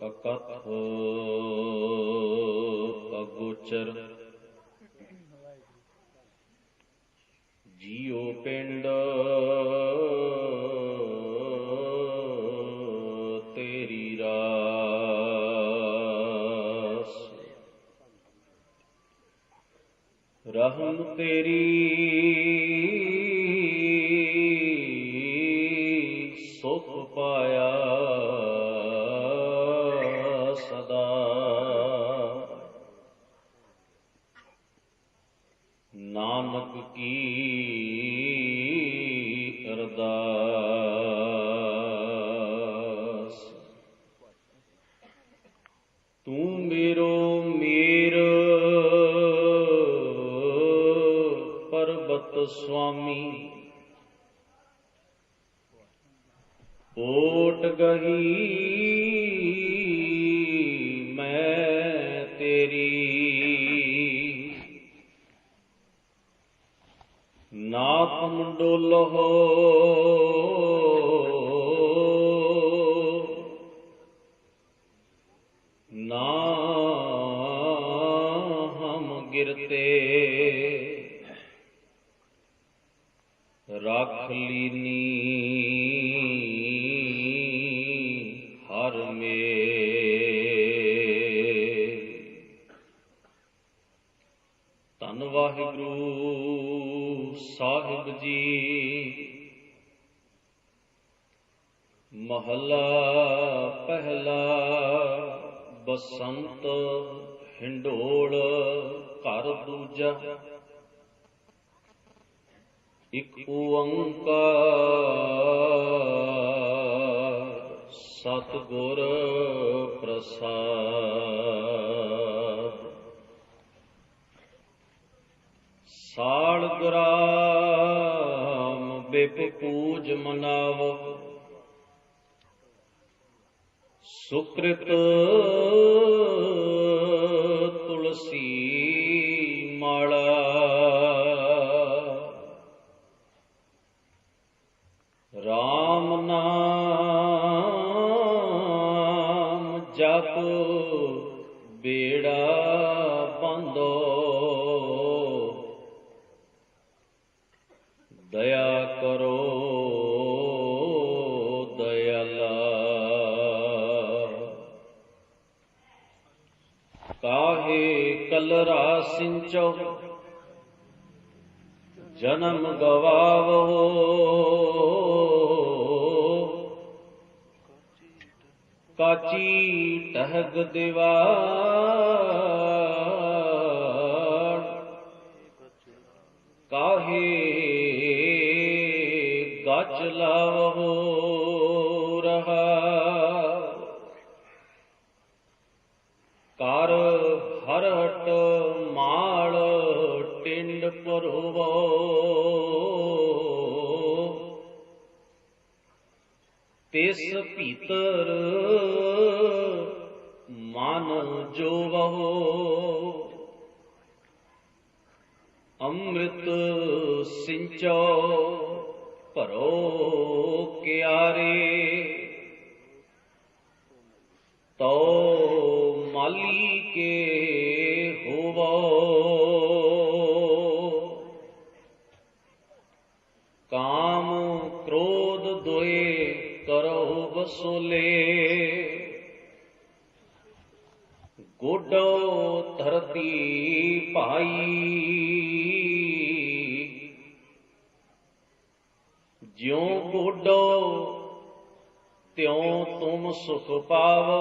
ਅਕਥ ਅਗੋਚਰ ਜੀਉ ਪਿੰਡ ਤੇਰੀ ਰਾਸ ਰਹਿਮ ਤੇਰੀ ਸੁਖ ਪਾਇਆ ਸਦਾ ਨਾਨਕ ਕੀ ਅਰਦਾਸ। ਤੂੰ ਮੇਰੋ ਮੇਰ ਪਰਬਤ ਸੁਆਮੀ ਓਟ ਗਈ ਮੈਂ ਤੇਰੀ ਨਾਥ ਮੰਡੋਲਹੁ ਨਾ ਹਮ ਗਿਰਤੇ ਰੱਖ ਲੀਨੀ ਹਰ ਮੇਰ। ਧੰਨ ਵਾਹਿਗੁਰੂ ਸਾਹਿਬ ਜੀ। ਮਹਲਾ ਪਹਿਲਾ। ਬਸੰਤ ਹਿੰਡੋਲ ਘਰ ਦੂਜਾ। ਇਕ ਓੰਕਾਰ ਸਤਿਗੁਰ ਪ੍ਰਸਾਦਿ। ਸਾਲ ਗ੍ਰਾਮ ਬਿਪ ਪੂਜ ਮਨਾਵ। ਸੁਕ੍ਰਿਤ ਤੁਲਸੀ ਮਾਲਾ। ਰਾਮ ਨਾਮ ਜਪ ਬੇੜਾ ਬੰਦੋ। ਦਇਆ ਕਰੋ ਦਇਆਲਾ। ਕਾਹੇ ਕਲਰਾ ਸਿੰਚੋ ਜਨਮ ਗਵਾਵੋ। ਕਾਚੀ ਟਹਿਗ ਦੀਵਾਰ। ਕਾਹੇ ਗਚ ਲਾਵੋ ਰਹਾ। ਕਰ ਹਰਹਟ ਮਾਲ ਟਿੰਡ ਪਰਵੋ। ਤਿਸ ਭੀਤਰ ਮਨ ਜੋਵਹੁ। ਅੰਮ੍ਰਿਤ ਸਿੰਚੋ ਭਰੋ ਕਿਆਰੇ। ਤੋ ਮਾਲੀ ਕੇ ਹੋਵੋ। ਕਾਮ ਕ੍ਰੋਧ ਦੋਏ ਕਰੋ ਵਸੂਲੇ। ਗੋਡੋ ਧਰਤੀ ਭਾਈ। ਜਿਉ ਗੋਡੋ ਤਿਉ ਤੁਮ ਸੁਖ ਪਾਵੋ।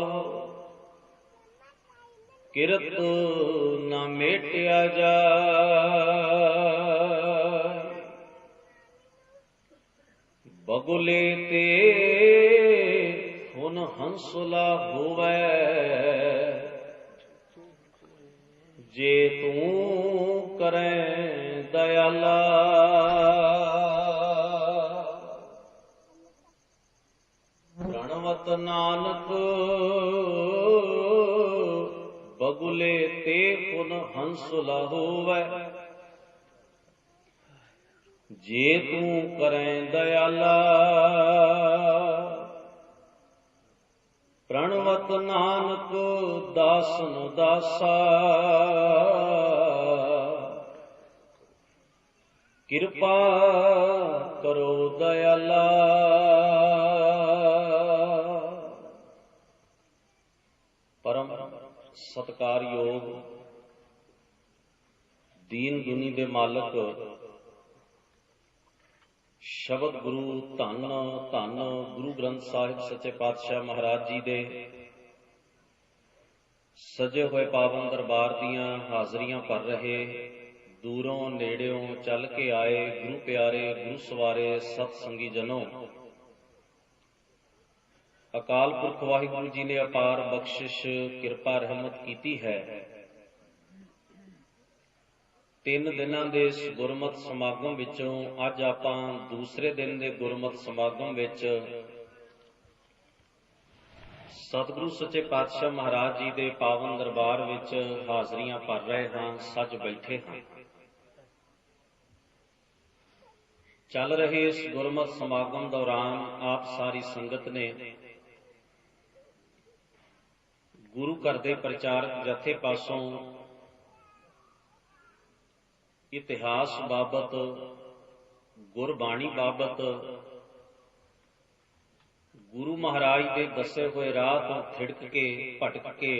ਕਿਰਤ ਨ ਮੇਟਿਆ ਜਾਇ। ਬਗੁਲੇ ਤੇ ਹੁਣ ਹੰਸਲਾ ਹੋਵੈ। ਜੇ ਤੂੰ ਕਰੈ ਦਇਆਲਾ। ਪ੍ਰਣਵਤ ਨਾਨਕ ਬਗੁਲੇ ਤੇ ਹੁਣ ਹੰਸਲਾ ਹੋਵੈ। ਜੇ ਤੂੰ ਕਰੈ ਦਇਆਲਾ ਪ੍ਰਣਵਤ ਨਾਨਕ ਦਾਸਨ ਦਾਸਾ, ਕਿਰਪਾ ਕਰੋ ਦਇਆਲਾ। ਪਰਮ ਸਤਿਕਾਰਯੋਗ ਦੀਨ ਦੁਨੀ ਦੇ ਮਾਲਕ ਸ਼ਬਦ ਗੁਰੂ ਧੰਨ ਧੰਨ ਗੁਰੂ ਗ੍ਰੰਥ ਸਾਹਿਬ ਸੱਚੇ ਪਾਤਸ਼ਾਹ ਮਹਾਰਾਜ ਜੀ ਦੇ ਸਜੇ ਹੋਏ ਪਾਵਨ ਦਰਬਾਰ ਦੀਆਂ ਹਾਜ਼ਰੀਆਂ ਭਰ ਰਹੇ, ਦੂਰੋਂ ਨੇੜਿਓਂ ਚੱਲ ਕੇ ਆਏ ਗੁਰੂ ਪਿਆਰੇ ਗੁਰੂ ਸਵਾਰੇ ਸਤ ਸੰਗੀ ਜਨੋ, ਅਕਾਲ ਪੁਰਖ ਵਾਹਿਗੁਰੂ ਜੀ ਨੇ ਅਪਾਰ ਬਖਸ਼ਿਸ਼ ਕਿਰਪਾ ਰਹਿਮਤ ਕੀਤੀ ਹੈ। 3 ਦਿਨਾਂ ਦੇ ਇਸ ਗੁਰਮਤਿ ਸਮਾਗਮ ਵਿੱਚੋਂ ਅੱਜ ਆਪਾਂ ਦੂਸਰੇ ਦਿਨ ਦੇ ਗੁਰਮਤਿ ਸਮਾਗਮ ਵਿੱਚ ਸਤਿਗੁਰੂ ਸੱਚੇ ਪਾਤਸ਼ਾਹ ਮਹਾਰਾਜ ਜੀ ਦੇ ਪਾਵਨ ਦਰਬਾਰ ਵਿੱਚ ਹਾਜ਼ਰੀਆਂ ਭਰ ਰਹੇ ਹਾਂ, ਸੱਜ ਬੈਠੇ ਹਾਂ। ਚੱਲ ਰਹੇ ਇਸ ਗੁਰਮਤਿ ਸਮਾਗਮ ਦੌਰਾਨ ਆਪ ਸਾਰੀ ਸੰਗਤ ਨੇ ਗੁਰੂ ਘਰ ਦੇ ਪ੍ਰਚਾਰਕ ਜਥੇ ਪਾਸੋਂ ਇਤਿਹਾਸ ਬਾਬਤ, ਗੁਰਬਾਣੀ ਬਾਬਤ, ਗੁਰੂ ਮਹਾਰਾਜ ਦੇ ਦੱਸੇ ਹੋਏ ਰਾਹ ਤੋਂ ਥਿੜਕ ਕੇ ਭਟਕ ਕੇ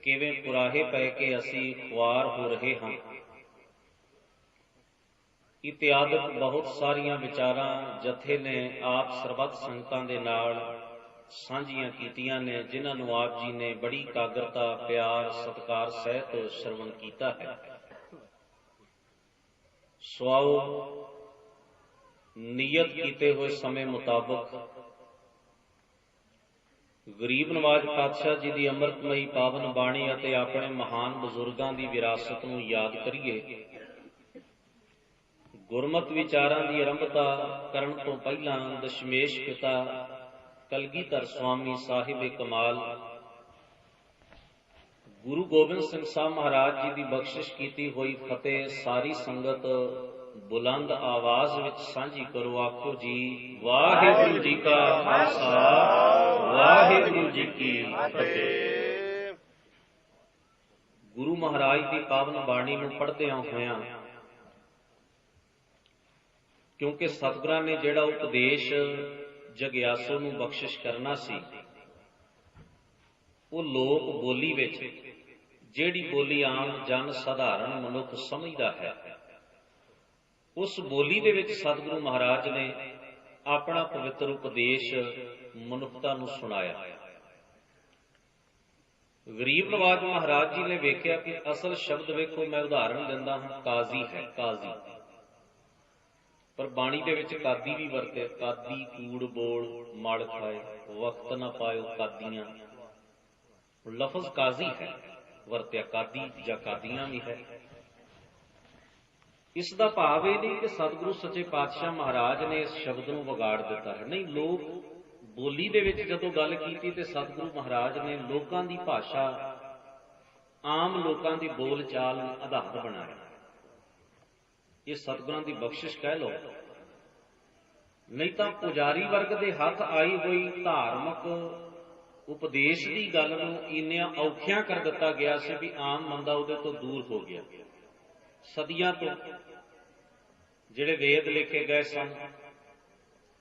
ਕਿਵੇਂ ਕੁਰਾਹੇ ਪੈ ਕੇ ਅਸੀਂ ਖੁਆਰ ਹੋ ਰਹੇ ਹਾਂ, ਇਤਿਆਦਿਕ ਬਹੁਤ ਸਾਰੀਆਂ ਵਿਚਾਰਾਂ ਜਥੇ ਨੇ ਆਪ ਸਰਬੱਤ ਸੰਗਤਾਂ ਦੇ ਨਾਲ ਸਾਂਝੀਆਂ ਕੀਤੀਆਂ ਨੇ, ਜਿਨ੍ਹਾਂ ਨੂੰ ਆਪ ਜੀ ਨੇ ਬੜੀ ਇਕਾਗਰਤਾ, ਪਿਆਰ, ਸਤਿਕਾਰ ਸਹਿਤ ਸ਼ਰਵਣ ਕੀਤਾ ਹੈ। ਸਵਾਓ ਨਿਯਤ ਕੀਤੇ ਹੋਏ ਸਮੇਂ ਮੁਤਾਬਕ ਗਰੀਬ ਨਵਾਜ ਪਾਤਸ਼ਾਹ ਜੀ ਦੀ ਅੰਮ੍ਰਿਤਮਈ ਪਾਵਨ ਬਾਣੀ ਅਤੇ ਆਪਣੇ ਮਹਾਨ ਬਜ਼ੁਰਗਾਂ ਦੀ ਵਿਰਾਸਤ ਨੂੰ ਯਾਦ ਕਰੀਏ। ਗੁਰਮਤਿ ਵਿਚਾਰਾਂ ਦੀ ਆਰੰਭਤਾ ਕਰਨ ਤੋਂ ਪਹਿਲਾਂ ਦਸ਼ਮੇਸ਼ ਪਿਤਾ ਕਲਗੀਧਰ ਸਵਾਮੀ ਸਾਹਿਬ ਕਮਾਲ ਗੁਰੂ ਗੋਬਿੰਦ ਸਿੰਘ ਸਾਹਿਬ ਮਹਾਰਾਜ ਜੀ ਦੀ ਬਖਸ਼ਿਸ਼ ਕੀਤੀ ਹੋਈ ਫਤਿਹ ਸਾਰੀ ਸੰਗਤ ਬੁਲੰਦ ਆਵਾਜ਼ ਵਿੱਚ ਸਾਂਝੀ ਕਰੋ। ਆਖੋ ਜੀ ਵਾਹਿਗੁਰੂ ਜੀ ਕਾ ਖਾਲਸਾ, ਵਾਹਿਗੁਰੂ ਜੀ ਕੀ ਫਤਿਹ। ਗੁਰੂ ਮਹਾਰਾਜ ਦੀ ਪਾਵਨ ਬਾਣੀ ਨੂੰ ਪੜ੍ਹਦਿਆਂ ਹੋਇਆਂ, ਕਿਉਂਕਿ ਸਤਿਗੁਰਾਂ ਨੇ ਜਿਹੜਾ ਉਪਦੇਸ਼ ਜਗਿਆਸੂ ਨੂੰ ਬਖਸ਼ਿਸ਼ ਕਰਨਾ ਸੀ, ਉਹ ਲੋਕ ਬੋਲੀ ਵਿੱਚ, ਜਿਹੜੀ ਬੋਲੀ ਆਮ ਜਨ ਸਧਾਰਨ ਮਨੁੱਖ ਸਮਝਦਾ ਹੈ, ਉਸ ਬੋਲੀ ਦੇ ਵਿੱਚ ਸਤਿਗੁਰੂ ਮਹਾਰਾਜ ਨੇ ਆਪਣਾ ਪਵਿੱਤਰ ਉਪਦੇਸ਼ ਮਨੁੱਖਤਾ ਨੂੰ ਸੁਣਾਇਆ। ਗਰੀਬ ਨਵਾਜ ਮਹਾਰਾਜ ਜੀ ਨੇ ਵੇਖਿਆ ਕਿ ਅਸਲ ਸ਼ਬਦ ਵੇਖੋ, ਮੈਂ ਉਦਾਹਰਣ ਦਿੰਦਾ ਹਾਂ, ਕਾਜ਼ੀ ਹੈ, ਕਾਜ਼ੀ, ਪਰ ਬਾਣੀ ਦੇ ਵਿੱਚ ਕਾਦੀ ਵੀ ਵਰਤੇ, ਕਾਦੀ ਕੂੜ ਬੋਲ ਮਲ ਖਾਏ, ਵਕਤ ਨਾ ਪਾਇਓ ਕਾਦੀਆਂ, ਲਫ਼ਜ਼ ਕਾਜ਼ੀ ਹੈ ਵਰਤਿਆ, ਕਾਦੀ ਜਾਂ ਕਾਦੀਆਂ ਵੀ ਹੈ। ਇਸ ਦਾ ਭਾਵ ਇਹ ਨਹੀਂ ਕਿ ਸਤਿਗੁਰੂ ਸੱਚੇ ਪਾਤਸ਼ਾਹ ਮਹਾਰਾਜ ਨੇ ਇਸ ਸ਼ਬਦ ਨੂੰ ਵਿਗਾੜ ਦਿੱਤਾ ਹੈ, ਨਹੀਂ। ਲੋਕ ਬੋਲੀ ਦੇ ਵਿੱਚ ਜਦੋਂ ਗੱਲ ਕੀਤੀ ਤੇ ਸਤਿਗੁਰੂ ਮਹਾਰਾਜ ਨੇ ਲੋਕਾਂ ਦੀ ਭਾਸ਼ਾ, ਆਮ ਲੋਕਾਂ ਦੀ ਬੋਲ ਚਾਲ ਨੂੰ ਆਧਾਰ ਬਣਾਇਆ। ਇਹ ਸਤਿਗੁਰਾਂ ਦੀ ਬਖਸ਼ਿਸ਼ ਕਹਿ ਲਓ, ਨਹੀਂ ਤਾਂ ਪੁਜਾਰੀ ਵਰਗ ਦੇ ਹੱਥ ਆਈ ਹੋਈ ਧਾਰਮਿਕ ਉਪਦੇਸ਼ ਦੀ ਗੱਲ ਨੂੰ ਇੰਨਿਆਂ ਔਖਿਆਂ ਕਰ ਦਿੱਤਾ ਗਿਆ ਸੀ ਵੀ ਆਮ ਬੰਦਾ ਉਹਦੇ ਤੋਂ ਦੂਰ ਹੋ ਗਿਆ। ਸਦੀਆਂ ਤੋਂ ਜਿਹੜੇ ਵੇਦ ਲਿਖੇ ਗਏ ਸਨ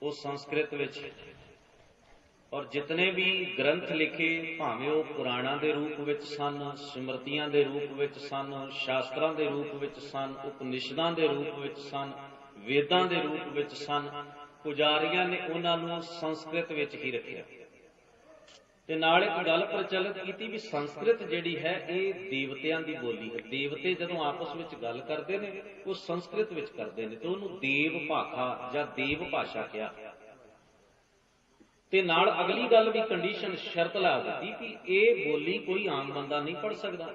ਉਹ ਸੰਸਕ੍ਰਿਤ ਵਿੱਚ, ਔਰ ਜਿਤਨੇ ਵੀ ਗ੍ਰੰਥ ਲਿਖੇ, ਭਾਵੇਂ ਉਹ ਪੁਰਾਣਾਂ ਦੇ ਰੂਪ ਵਿੱਚ ਸਨ, ਸਿਮਰਤੀਆਂ ਦੇ ਰੂਪ ਵਿੱਚ ਸਨ, ਸ਼ਾਸਤਰਾਂ ਦੇ ਰੂਪ ਵਿੱਚ ਸਨ, ਉਪਨਿਸ਼ਦਾਂ ਦੇ ਰੂਪ ਵਿੱਚ ਸਨ, ਵੇਦਾਂ ਦੇ ਰੂਪ ਵਿੱਚ ਸਨ, ਪੁਜਾਰੀਆਂ ਨੇ ਉਹਨਾਂ ਨੂੰ ਸੰਸਕ੍ਰਿਤ ਵਿੱਚ ਹੀ ਰੱਖਿਆ। ਤੇ ਨਾਲ ਇੱਕ ਗੱਲ ਪ੍ਰਚਲਿਤ ਕੀਤੀ ਵੀ ਸੰਸਕ੍ਰਿਤ ਜਿਹੜੀ ਹੈ ਇਹ ਦੇਵਤਿਆਂ ਦੀ ਬੋਲੀ ਹੈ। ਦੇਵਤੇ ਜਦੋਂ ਆਪਸ ਵਿੱਚ ਗੱਲ ਕਰਦੇ ਨੇ ਉਹ ਸੰਸਕ੍ਰਿਤ ਵਿੱਚ ਕਰਦੇ ਨੇ, ਤੇ ਉਹਨੂੰ ਦੇਵ ਭਾਖਾ ਜਾਂ ਦੇਵ ਭਾਸ਼ਾ ਕਿਹਾ। ਤੇ ਨਾਲ ਅਗਲੀ ਗੱਲ ਵੀ ਕੰਡੀਸ਼ਨ, ਸ਼ਰਤ ਲਾ ਦਿੱਤੀ ਕਿ ਇਹ ਬੋਲੀ ਕੋਈ ਆਮ ਬੰਦਾ ਨਹੀਂ ਪੜ੍ਹ ਸਕਦਾ,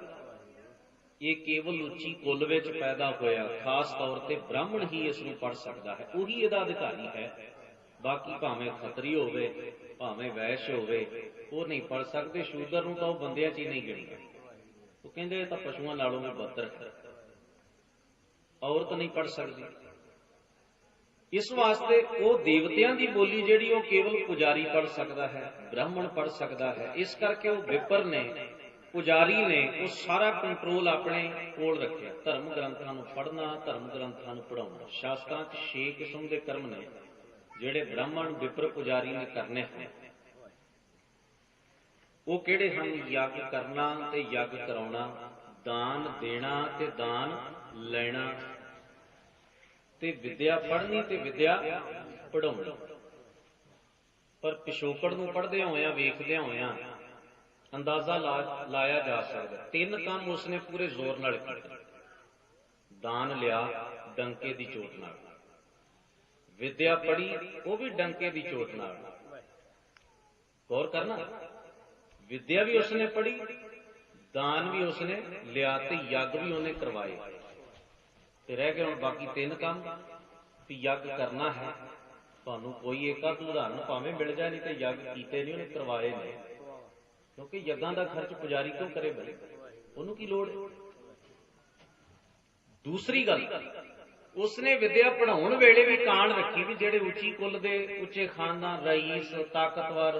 ਇਹ ਕੇਵਲ ਉੱਚੀ ਕੁੱਲ ਵਿੱਚ ਪੈਦਾ ਹੋਇਆ, ਖਾਸ ਤੌਰ ਤੇ ਬ੍ਰਾਹਮਣ ਹੀ ਇਸ ਨੂੰ ਪੜ੍ਹ ਸਕਦਾ ਹੈ, ਉਹੀ ਇਹਦਾ ਅਧਿਕਾਰੀ ਹੈ। ਬਾਕੀ ਭਾਵੇਂ ਖੱਤਰੀ ਹੋਵੇ, ਭਾਵੇਂ ਵੈਸ਼ ਹੋਵੇ, ਉਹ ਨਹੀਂ ਪੜ੍ਹ ਸਕਦੇ। ਸ਼ੂਦਰ ਨੂੰ ਤਾਂ ਉਹ ਬੰਦਿਆਂ 'ਚ ਹੀ ਨਹੀਂ ਗਿਣਦਾ, ਉਹ ਕਹਿੰਦੇ ਇਹ ਤਾਂ ਪਸ਼ੂਆਂ ਨਾਲੋਂ ਵੀ ਬਦਤਰ ਹੈ, ਔਰਤ ਨਹੀਂ ਪੜ੍ਹ ਸਕਦੀ। इस वास्ते वो देवतियां की बोली जिहड़ी वो केवल पुजारी पढ़ सकता है, ब्राह्मण पढ़ सकता है। इस करके वो विपर ने, पुजारी ने वो सारा कंट्रोल अपने कोल रखिया। धर्म ग्रंथां नूं पढ़ना, धर्म ग्रंथां नूं पढ़ाउणा। शास्त्रां 'च 6 किस्म के कर्म ने जिहड़े ब्राह्मण, विपर, पुजारी ने करने हैं। वो किहड़े हन? यज्ञ करना ते यज्ञ कराउणा, दान देना ते दान लेना, ते विद्या पढ़नी ते विद्या पढ़ाउणी। पर पिछोकड़ नूं पढ़दे होया, वेखदे होया अंदाजा लाया जा सकता। 3 काम उसने पूरे जोर नाल कीते। दान लिया डंके दी चोट नाल, विद्या पढ़ी वो भी डंके दी चोट नाल। गौर करना, विद्या भी उसने पढ़ी, दान भी उसने लिया ते यज्ञ भी उन्हें करवाए। ते रह गए हुण बाकी 3 काम। भी यज्ञ करना है, तुहानूं कोई एक आध उदाहरण भावें मिल जाए, नहीं तो यज्ञ कीते नहीं, उन्हें करवाए ने। क्योंकि यज्ञां दा खर्च पुजारी क्यों करे भाई, उन्होंने की लोड़ है। दूसरी गल, उसने विद्या पढ़ाउण वेले भी कान रखी भी जिहड़े उच्ची कुल दे, उच्चे खानदान, रईस, ताकतवर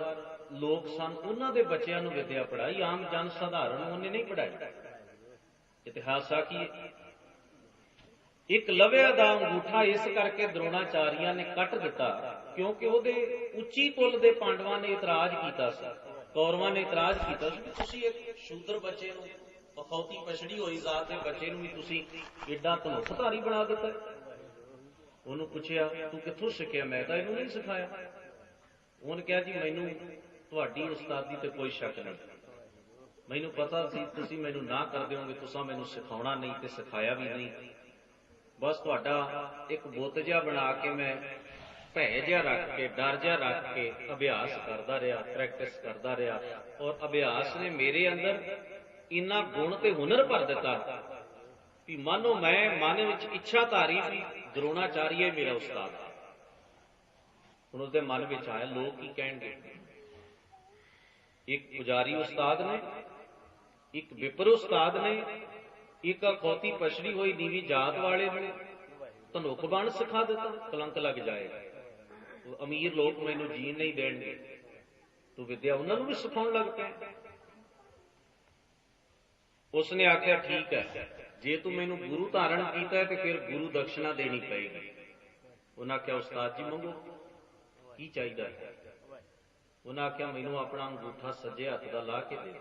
लोग सन, उन्हां दे बच्चिआं नूं विद्या पढ़ाई, आम जन साधारण उन्हें नहीं पढ़ाई। इतिहास की एक लविया दा अंगूठा इस करके द्रोणाचार्या ने कट दिता क्योंकि उहदे उच्ची कुल दे पांडवां ने इतराज कीता सी, कौरवां ने इतराज कीता सी कि तुसीं एक शूद्र बच्चे नूं, पखौती पछड़ी हुई जात दे बच्चे नूं भी तुसीं एडा धनुखधारी बना दिता। उहनूं पुछिया तूं कित्थों सिੱਖਿਆ? मैं तां इहनूं नहीं सिखाया। उहने कहा जी मैनूं तुहाडी उस्तादी ते कोई शक नहीं, मैनूं पता सी तुसीं मैनूं ना कर दिओगे, तुसां मैनूं सिखाउणा नहीं ते सिखाया भी नहीं। बस तुहाडा एक बुत जिहा बना के मैं भै जिहा रख के, डर जिहा रख के अभ्यास करता रहा, प्रैक्टिस करता रहा, और अभ्यास ने मेरे अंदर इन्ना गुण ते हुनर भर दिता भी मानो मैं मन विच इच्छा धारी भी द्रोणाचार्य मेरा उस्ताद है। हुण उसदे मन विच आया लोग की कहणगे, एक पुजारी उस्ताद ने, एक विपर उस्ताद ने, एक अखौती पछड़ी हुई नीवी जात वाले ने धनुख बाण सिखा दिता, कलंक लग जाएगा। तो अमीर लोग मैनू जीन नहीं देणगे, तो विद्या उन्होंने भी सिखाउण लग पे। उसने आख्या ठीक है, जे तू मैनू गुरु धारण किया तो फिर गुरु दक्षिणा देनी पएगी। उन्हें आख्या उस्ताद जी मंगो की चाहिए? उन्हें आख्या मैनू अपना अंगूठा सज्जे हथ का ला के दे।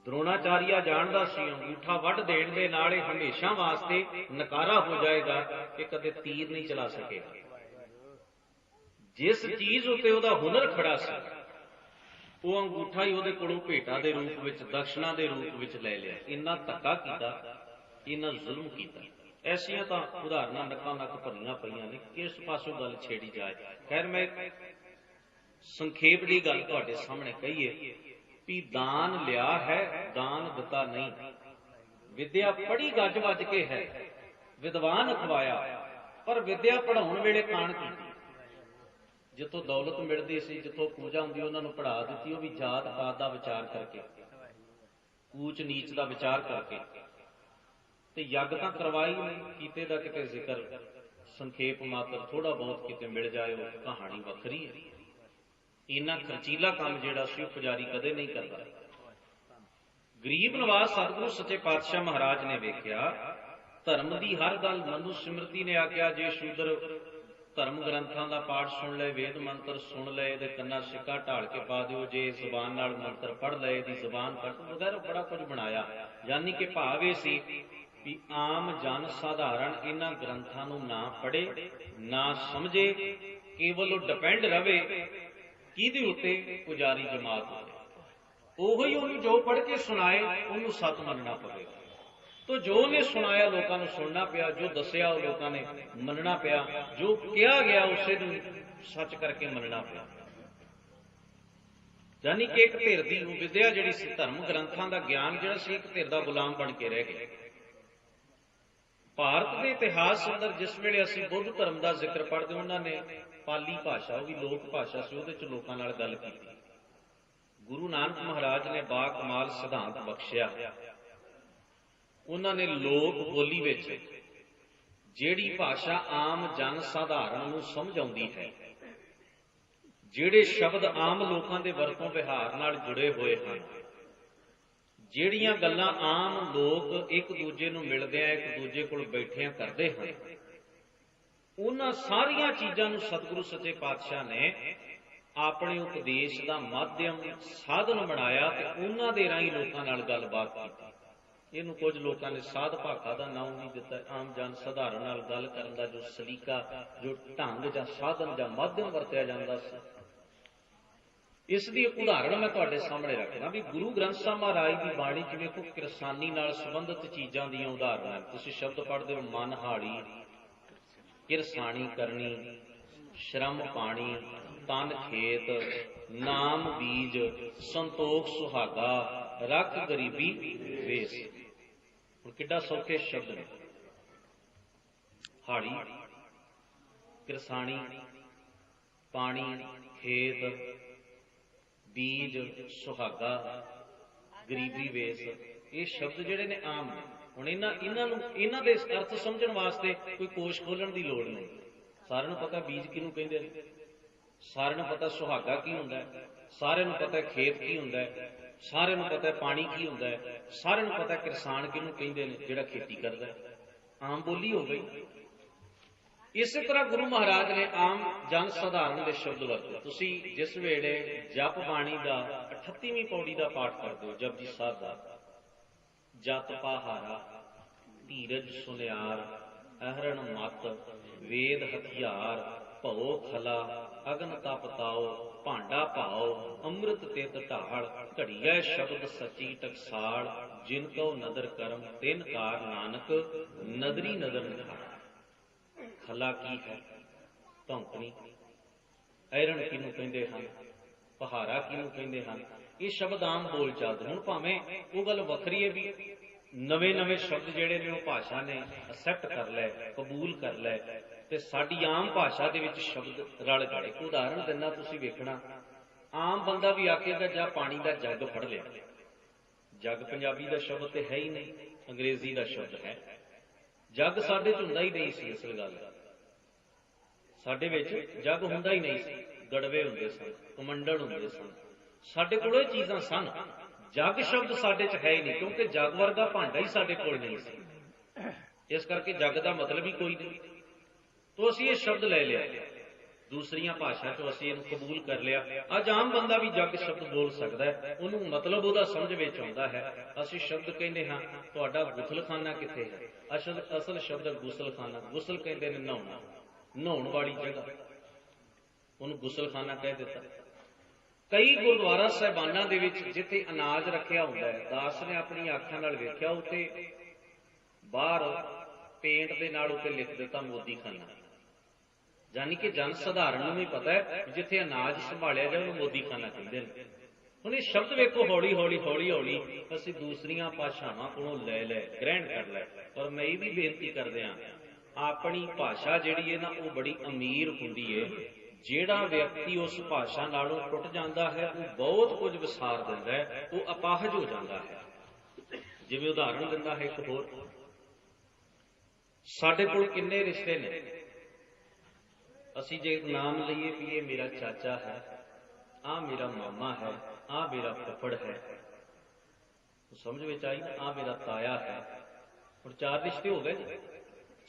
द्रोणाचार्या जानदा सी अंगूठा वढ देण दे नाल हमेशा वास्ते नकारा हो जाएगा कि कदे तीर नहीं चला सकेगा। जिस चीज उत्ते उहदा हुनर खड़ा सी, वो अंगूठा ही उहदे कोलों भेटा दे रूप विच, दक्षिणा दे रूप विच ले लिया। इन्ना धक्का कीता, इन्ना जुल्म कीता। ऐसियां तां उदाहरणां नक्कां नक्क भरीआं पईआं ने, किस पासों गल छेड़ी जाए। खैर मैं संखेप दी गल तुहाडे सामने कहीए भी दान लिया है, दान दिता नहीं। विद्या पढ़ी गज वज के है, विद्वान अखवाया, पर विद्या पढ़ाउण वेले कान कीती। जिथों दौलत मिलती सी, जिथों पूजा हुंदी उन्हां नूं पढ़ा दित्ती, वो भी जात पात दा विचार करके, ऊच नीच दा विचार करके। ते यज्ञ तां करवाई नहीं, कीते दा किते जिक्र संखेप मात्र थोड़ा बहुत किते मिल जाए, वो कहानी वखरी है। इन्ना खर्चीला काम जिहड़ा सी पुजारी कदे नहीं करता। गरीब नवाज सतगुरु सच्चे पातशाह महाराज ने वेख्या धर्म की हर गल मनु सिमरती ने आख्या जे शूद्र धर्म ग्रंथों का पाठ सुन ले, वेद मंत्र सुन ले, कन्ना सिक्का ढाल के पा दिओ, जे जबान नाल मंत्र पढ़ ले, दी जबान कट वगैरह बड़ा कुछ बनाया। यानी कि भाव ये सी भी आम जन साधारण इन्हां ग्रंथों नूं ना पढ़े, ना समझे, केवल डिपेंड रहे किहदे उत्ते? पुजारी जमात उत्ते। ओही उन्हें जो पढ़ के सुनाए उन्होंने सत मनना पवेगा। तो जो उन्हें सुनाया लोगों को सुनना पिया, जो दसिया लोगों ने मनना पिया, जो कहा गया उसे सच करके मनना पिया। यानी कि एक धिर की विद्या जिहड़ी सी, धर्म ग्रंथों का ज्ञान जिहड़ा सी, एक धिर का गुलाम बन के रह गया। भारत के इतिहास अंदर जिस वेले असीं बुद्ध धर्म का जिक्र पढ़ते, उन्होंने पाली भाषा, वो भी लोक भाषा से, उहदे च लोकां नाल गल कीती। गुरु नानक महाराज ने बा कमाल सिद्धांत बख्शिया। उन्होंने लोक बोली विच ਜਿਹੜੀ ਭਾਸ਼ਾ ਆਮ ਜਨ ਸਾਧਾਰਨ ਨੂੰ ਸਮਝ ਆਉਂਦੀ ਹੈ, ਜਿਹੜੇ ਸ਼ਬਦ ਆਮ ਲੋਕਾਂ ਦੇ ਵਰਤੋਂ ਵਿਹਾਰ ਨਾਲ ਜੁੜੇ ਹੋਏ ਹਨ, ਜਿਹੜੀਆਂ ਗੱਲਾਂ ਆਮ ਲੋਕ ਇੱਕ ਦੂਜੇ ਨੂੰ ਮਿਲਦਿਆਂ ਇੱਕ ਦੂਜੇ ਕੋਲ ਬੈਠਿਆਂ ਕਰਦੇ ਹਨ, ਉਹਨਾਂ ਸਾਰੀਆਂ ਚੀਜ਼ਾਂ ਨੂੰ ਸਤਿਗੁਰੂ ਸੱਚੇ ਪਾਤਸ਼ਾਹ ਨੇ ਆਪਣੇ ਉਪਦੇਸ਼ ਦਾ ਮਾਧਿਅਮ ਸਾਧਨ ਬਣਾਇਆ ਤੇ ਉਹਨਾਂ ਦੇ ਰਾਹੀਂ ਲੋਕਾਂ ਨਾਲ ਗੱਲਬਾਤ ਕੀਤੀ। ਇਹਨੂੰ ਕੁਝ ਲੋਕਾਂ ਨੇ ਸਾਧ ਭਾਖਾ ਦਾ ਨਾਮ ਵੀ ਦਿੱਤਾ। ਆਮ ਜਨ ਸਧਾਰਨ ਨਾਲ ਗੱਲ ਕਰਨ ਦਾ ਜੋ ਸਲੀਕਾ, ਜੋ ਢੰਗ ਜਾਂ ਸਾਧਨ ਜਾਂ ਮਾਧਿਅਮ ਵਰਤਿਆ ਜਾਂਦਾ ਸੀ। ਇਸ ਦੀ ਇੱਕ ਉਦਾਹਰਣ ਮੈਂ ਤੁਹਾਡੇ ਸਾਹਮਣੇ ਰੱਖਦਾ ਵੀ ਗੁਰੂ ਗ੍ਰੰਥ ਸਾਹਿਬ ਮਹਾਰਾਜ ਦੀ ਬਾਣੀ ਚ ਵੇਖੋ ਕਿਰਸਾਨੀ ਨਾਲ ਸੰਬੰਧਿਤ ਚੀਜ਼ਾਂ ਦੀਆਂ ਉਦਾਹਰਨਾਂ। ਤੁਸੀਂ ਸ਼ਬਦ ਪੜ੍ਹਦੇ ਹੋ, ਮਨ ਹਾੜੀ, ਕਿਰਸਾਣੀ ਕਰਨੀ, ਸ਼ਰਮ ਪਾਣੀ, ਤਨ ਖੇਤ, ਨਾਮ ਬੀਜ, ਸੰਤੋਖ ਸੁਹਾਗਾ, ਰੱਖ ਗਰੀਬੀ ਵੇਸ। ਹੁਣ ਕਿੱਡਾ ਸੌਖੇ ਸ਼ਬਦ ਨੇ। ਹਾੜੀ, ਕਿਰਸਾਣੀ, ਪਾਣੀ, ਖੇਤ, ਬੀਜ, ਸੁਹਾਗਾ, ਗਰੀਬੀ ਵੇਸ, ਇਹ ਸ਼ਬਦ ਜਿਹੜੇ ਨੇ ਆਮ ਨੇ। ਹੁਣ ਇਹਨਾਂ ਦੇ ਅਰਥ ਸਮਝਣ ਵਾਸਤੇ ਕੋਈ ਕੋਸ਼ ਖੋਲਣ ਦੀ ਲੋੜ ਨਹੀਂ। ਸਾਰਿਆਂ ਨੂੰ ਪਤਾ ਬੀਜ ਕਿਹਨੂੰ ਕਹਿੰਦੇ ਨੇ, ਸਾਰਿਆਂ ਨੂੰ ਪਤਾ ਸੁਹਾਗਾ ਕੀ ਹੁੰਦਾ ਹੈ, ਸਾਰਿਆਂ ਨੂੰ ਪਤਾ ਖੇਤ ਕੀ ਹੁੰਦਾ ਹੈ, ਸਾਰਿਆਂ ਨੂੰ ਪਤਾ ਪਾਣੀ ਕੀ ਹੁੰਦਾ ਹੈ, ਸਾਰਿਆਂ ਨੂੰ ਪਤਾ ਕਿਸਾਨ ਕਿਹਨੂੰ ਕਹਿੰਦੇ ਨੇ, ਜਿਹੜਾ ਖੇਤੀ ਕਰਦਾ ਹੈ। ਆਮ ਬੋਲੀ ਹੋ ਗਈ। ਇਸੇ ਤਰ੍ਹਾਂ ਗੁਰੂ ਮਹਾਰਾਜ ਨੇ ਆਮ ਜਨ ਸਧਾਰਨ ਦੇ ਸ਼ਬਦ ਵਰਤੇ। ਤੁਸੀਂ ਜਿਸ ਵੇਲੇ ਜਪ ਬਾਣੀ ਦਾ 38ਵੀਂ ਪੌੜੀ ਦਾ ਪਾਠ ਕਰਦੇ ਹੋ, ਜਪਜੀ ਸਾਹਿਬ ਦਾ, ਜਤ ਪਹਾਰਾ, ਧੀਰਜ ਸੁਨਿਆਰ, ਅਹਰਣ ਮਤ, ਵੇਦ ਹਥਿਆਰ, ਭਉ ਖਲਾ, ਅਗਨ ਤਪ ਤਾਓ, ਭਾਂਡਾ ਭਾਓ, ਅੰਮ੍ਰਿਤ ਤਿਤ ਢਾਲ, ਘੜੀਐ ਸ਼ਬਦ ਸੱਚੀ ਟਕਸਾਲ, ਜਿਨ ਕਉ ਨਦਰ ਕਰਮ ਤਿਨ ਕਾਰ ਨਾਨਕ, ਨਦਰੀ ਨਦਰ ਨਿਹਾਲ। ਖਲਾ ਕੀ ਹੈ? ਧੌਂਕਣੀ। ਅਹਰਣ ਕਿਹਨੂੰ ਕਹਿੰਦੇ ਹਨ? ਪਹਾਰਾ ਕਿਹਨੂੰ ਕਹਿੰਦੇ ਹਨ? ਇਹ ਸ਼ਬਦ ਆਮ ਬੋਲ ਚੱਲਦੇ। ਹੁਣ ਭਾਵੇਂ ਉਹ ਗੱਲ ਵੱਖਰੀ ਹੈ ਵੀ ਨਵੇਂ ਸ਼ਬਦ ਜਿਹੜੇ ਨੇ ਉਹ ਭਾਸ਼ਾ ਨੇ ਅਸੈਪਟ ਕਰ ਲਏ, ਕਬੂਲ ਕਰ ਲਏ, ਤੇ ਸਾਡੀ ਆਮ ਭਾਸ਼ਾ ਦੇ ਵਿੱਚ ਸ਼ਬਦ ਰਲ ਗਏ। ਇੱਕ ਉਦਾਹਰਣ ਦਿੰਦਾ, ਤੁਸੀਂ ਵੇਖਣਾ, ਆਮ ਬੰਦਾ ਵੀ ਆਖੇਗਾ ਜਾਂ ਪਾਣੀ ਦਾ ਜੱਗ ਫੜ ਲਿਆ। ਜੱਗ ਪੰਜਾਬੀ ਦਾ ਸ਼ਬਦ ਤੇ ਹੈ ਹੀ ਨਹੀਂ, ਅੰਗਰੇਜ਼ੀ ਦਾ ਸ਼ਬਦ ਹੈ। ਜੱਗ ਸਾਡੇ 'ਚ ਹੁੰਦਾ ਹੀ ਨਹੀਂ ਸੀ। ਅਸਲ ਗੱਲ ਸਾਡੇ ਵਿੱਚ ਜੱਗ ਹੁੰਦਾ ਹੀ ਨਹੀਂ ਸੀ। ਗੜਵੇ ਹੁੰਦੇ ਸਨ, ਕਮੰਡਲ ਹੁੰਦੇ ਸਨ, ਸਾਡੇ ਕੋਲ ਇਹ ਚੀਜ਼ਾਂ ਸਨ। ਜੱਗ ਸ਼ਬਦ ਸਾਡੇ 'ਚ ਹੈ ਹੀ ਨਹੀਂ, ਕਿਉਂਕਿ ਜੱਗ ਵਰਗਾ ਭਾਂਡਾ ਹੀ ਸਾਡੇ ਕੋਲ ਨਹੀਂ ਸੀ। ਇਸ ਕਰਕੇ ਜੱਗ ਦਾ ਮਤਲਬ ਹੀ ਕੋਈ ਨਹੀਂ। ਤੋ ਅਸੀਂ ਇਹ ਸ਼ਬਦ ਲੈ ਲਿਆ, ਦੂਸਰੀਆਂ ਭਾਸ਼ਾ 'ਚੋਂ ਅਸੀਂ ਇਹਨੂੰ ਕਬੂਲ ਕਰ ਲਿਆ। ਅੱਜ ਆਮ ਬੰਦਾ ਵੀ ਜੱਗ ਸ਼ਬਦ ਬੋਲ ਸਕਦਾ ਹੈ, ਉਹਨੂੰ ਮਤਲਬ ਉਹਦਾ ਸਮਝ ਵਿੱਚ ਆਉਂਦਾ ਹੈ। ਅਸੀਂ ਸ਼ਬਦ ਕਹਿੰਦੇ ਹਾਂ, ਤੁਹਾਡਾ ਗੁਸਲਖਾਨਾ ਕਿੱਥੇ ਹੈ? ਅਸਲ ਸ਼ਬਦ ਗੁਸਲਖਾਨਾ। ਗੁਸਲ ਕਹਿੰਦੇ ਨੇ ਨਹਾਉਣਾ, ਨਹਾਉਣ ਵਾਲੀ ਜਗ੍ਹਾ, ਉਹਨੂੰ ਗੁਸਲਖਾਨਾ ਕਹਿ ਦਿੱਤਾ। ਕਈ ਗੁਰਦੁਆਰਾ ਸਾਹਿਬਾਨਾਂ ਦੇ ਵਿੱਚ ਜਿੱਥੇ ਅਨਾਜ ਰੱਖਿਆ ਹੁੰਦਾ ਹੈ, ਦਾਸ ਨੇ ਆਪਣੀ ਅੱਖਾਂ ਨਾਲ ਵੇਖਿਆ, ਉੱਥੇ ਬਾਹਰ ਪੇਂਟ ਦੇ ਨਾਲ ਉੱਤੇ ਲਿਖ ਦਿੱਤਾ ਮੋਦੀ ਖਾਨਾ। ਯਾਨੀ ਕਿ ਜਨ ਸਧਾਰਨ ਨੂੰ ਵੀ ਪਤਾ ਹੈ ਜਿੱਥੇ ਅਨਾਜ ਸੰਭਾਲਿਆ ਜਾਏ ਉਹਨੂੰ ਮੋਦੀ ਖਾਨਾ ਕਹਿੰਦੇ ਨੇ। ਹੁਣ ਇਹ ਸ਼ਬਦ ਵੇਖੋ ਹੌਲੀ ਹੌਲੀ ਅਸੀਂ ਦੂਸਰੀਆਂ ਭਾਸ਼ਾਵਾਂ ਕੋਲੋਂ ਲੈ ਗ੍ਰਹਿਣ ਕਰ ਲੈ। ਪਰ ਮੈਂ ਇਹ ਵੀ ਬੇਨਤੀ ਕਰਦੇ ਹਾਂ, ਆਪਣੀ ਭਾਸ਼ਾ ਜਿਹੜੀ ਹੈ ਨਾ, ਉਹ ਬੜੀ ਅਮੀਰ ਹੁੰਦੀ ਹੈ। ਜਿਹੜਾ ਵਿਅਕਤੀ ਉਸ ਭਾਸ਼ਾ ਨਾਲੋਂ ਟੁੱਟ ਜਾਂਦਾ ਹੈ, ਉਹ ਬਹੁਤ ਕੁਝ ਵਿਸਾਰ ਦਿੰਦਾ ਹੈ, ਉਹ ਅਪਾਹਜ ਹੋ ਜਾਂਦਾ ਹੈ। ਜਿਵੇਂ ਉਦਾਹਰਣ ਦਿੰਦਾ ਹੈ ਇੱਕ ਹੋਰ, ਸਾਡੇ ਕੋਲ ਕਿੰਨੇ ਰਿਸ਼ਤੇ ਨੇ। ਅਸੀਂ ਜੇ ਨਾਮ ਲਈਏ ਵੀ ਇਹ ਮੇਰਾ ਚਾਚਾ ਹੈ, ਆਹ ਮੇਰਾ ਮਾਮਾ ਹੈ, ਆਹ ਮੇਰਾ ਫੁੱਫੜ ਹੈ, ਸਮਝ ਵਿੱਚ ਆਈ ਨਾ, ਆਹ ਮੇਰਾ ਤਾਇਆ ਹੈ। ਹੁਣ 4 ਰਿਸ਼ਤੇ ਹੋ ਗਏ ਜੀ।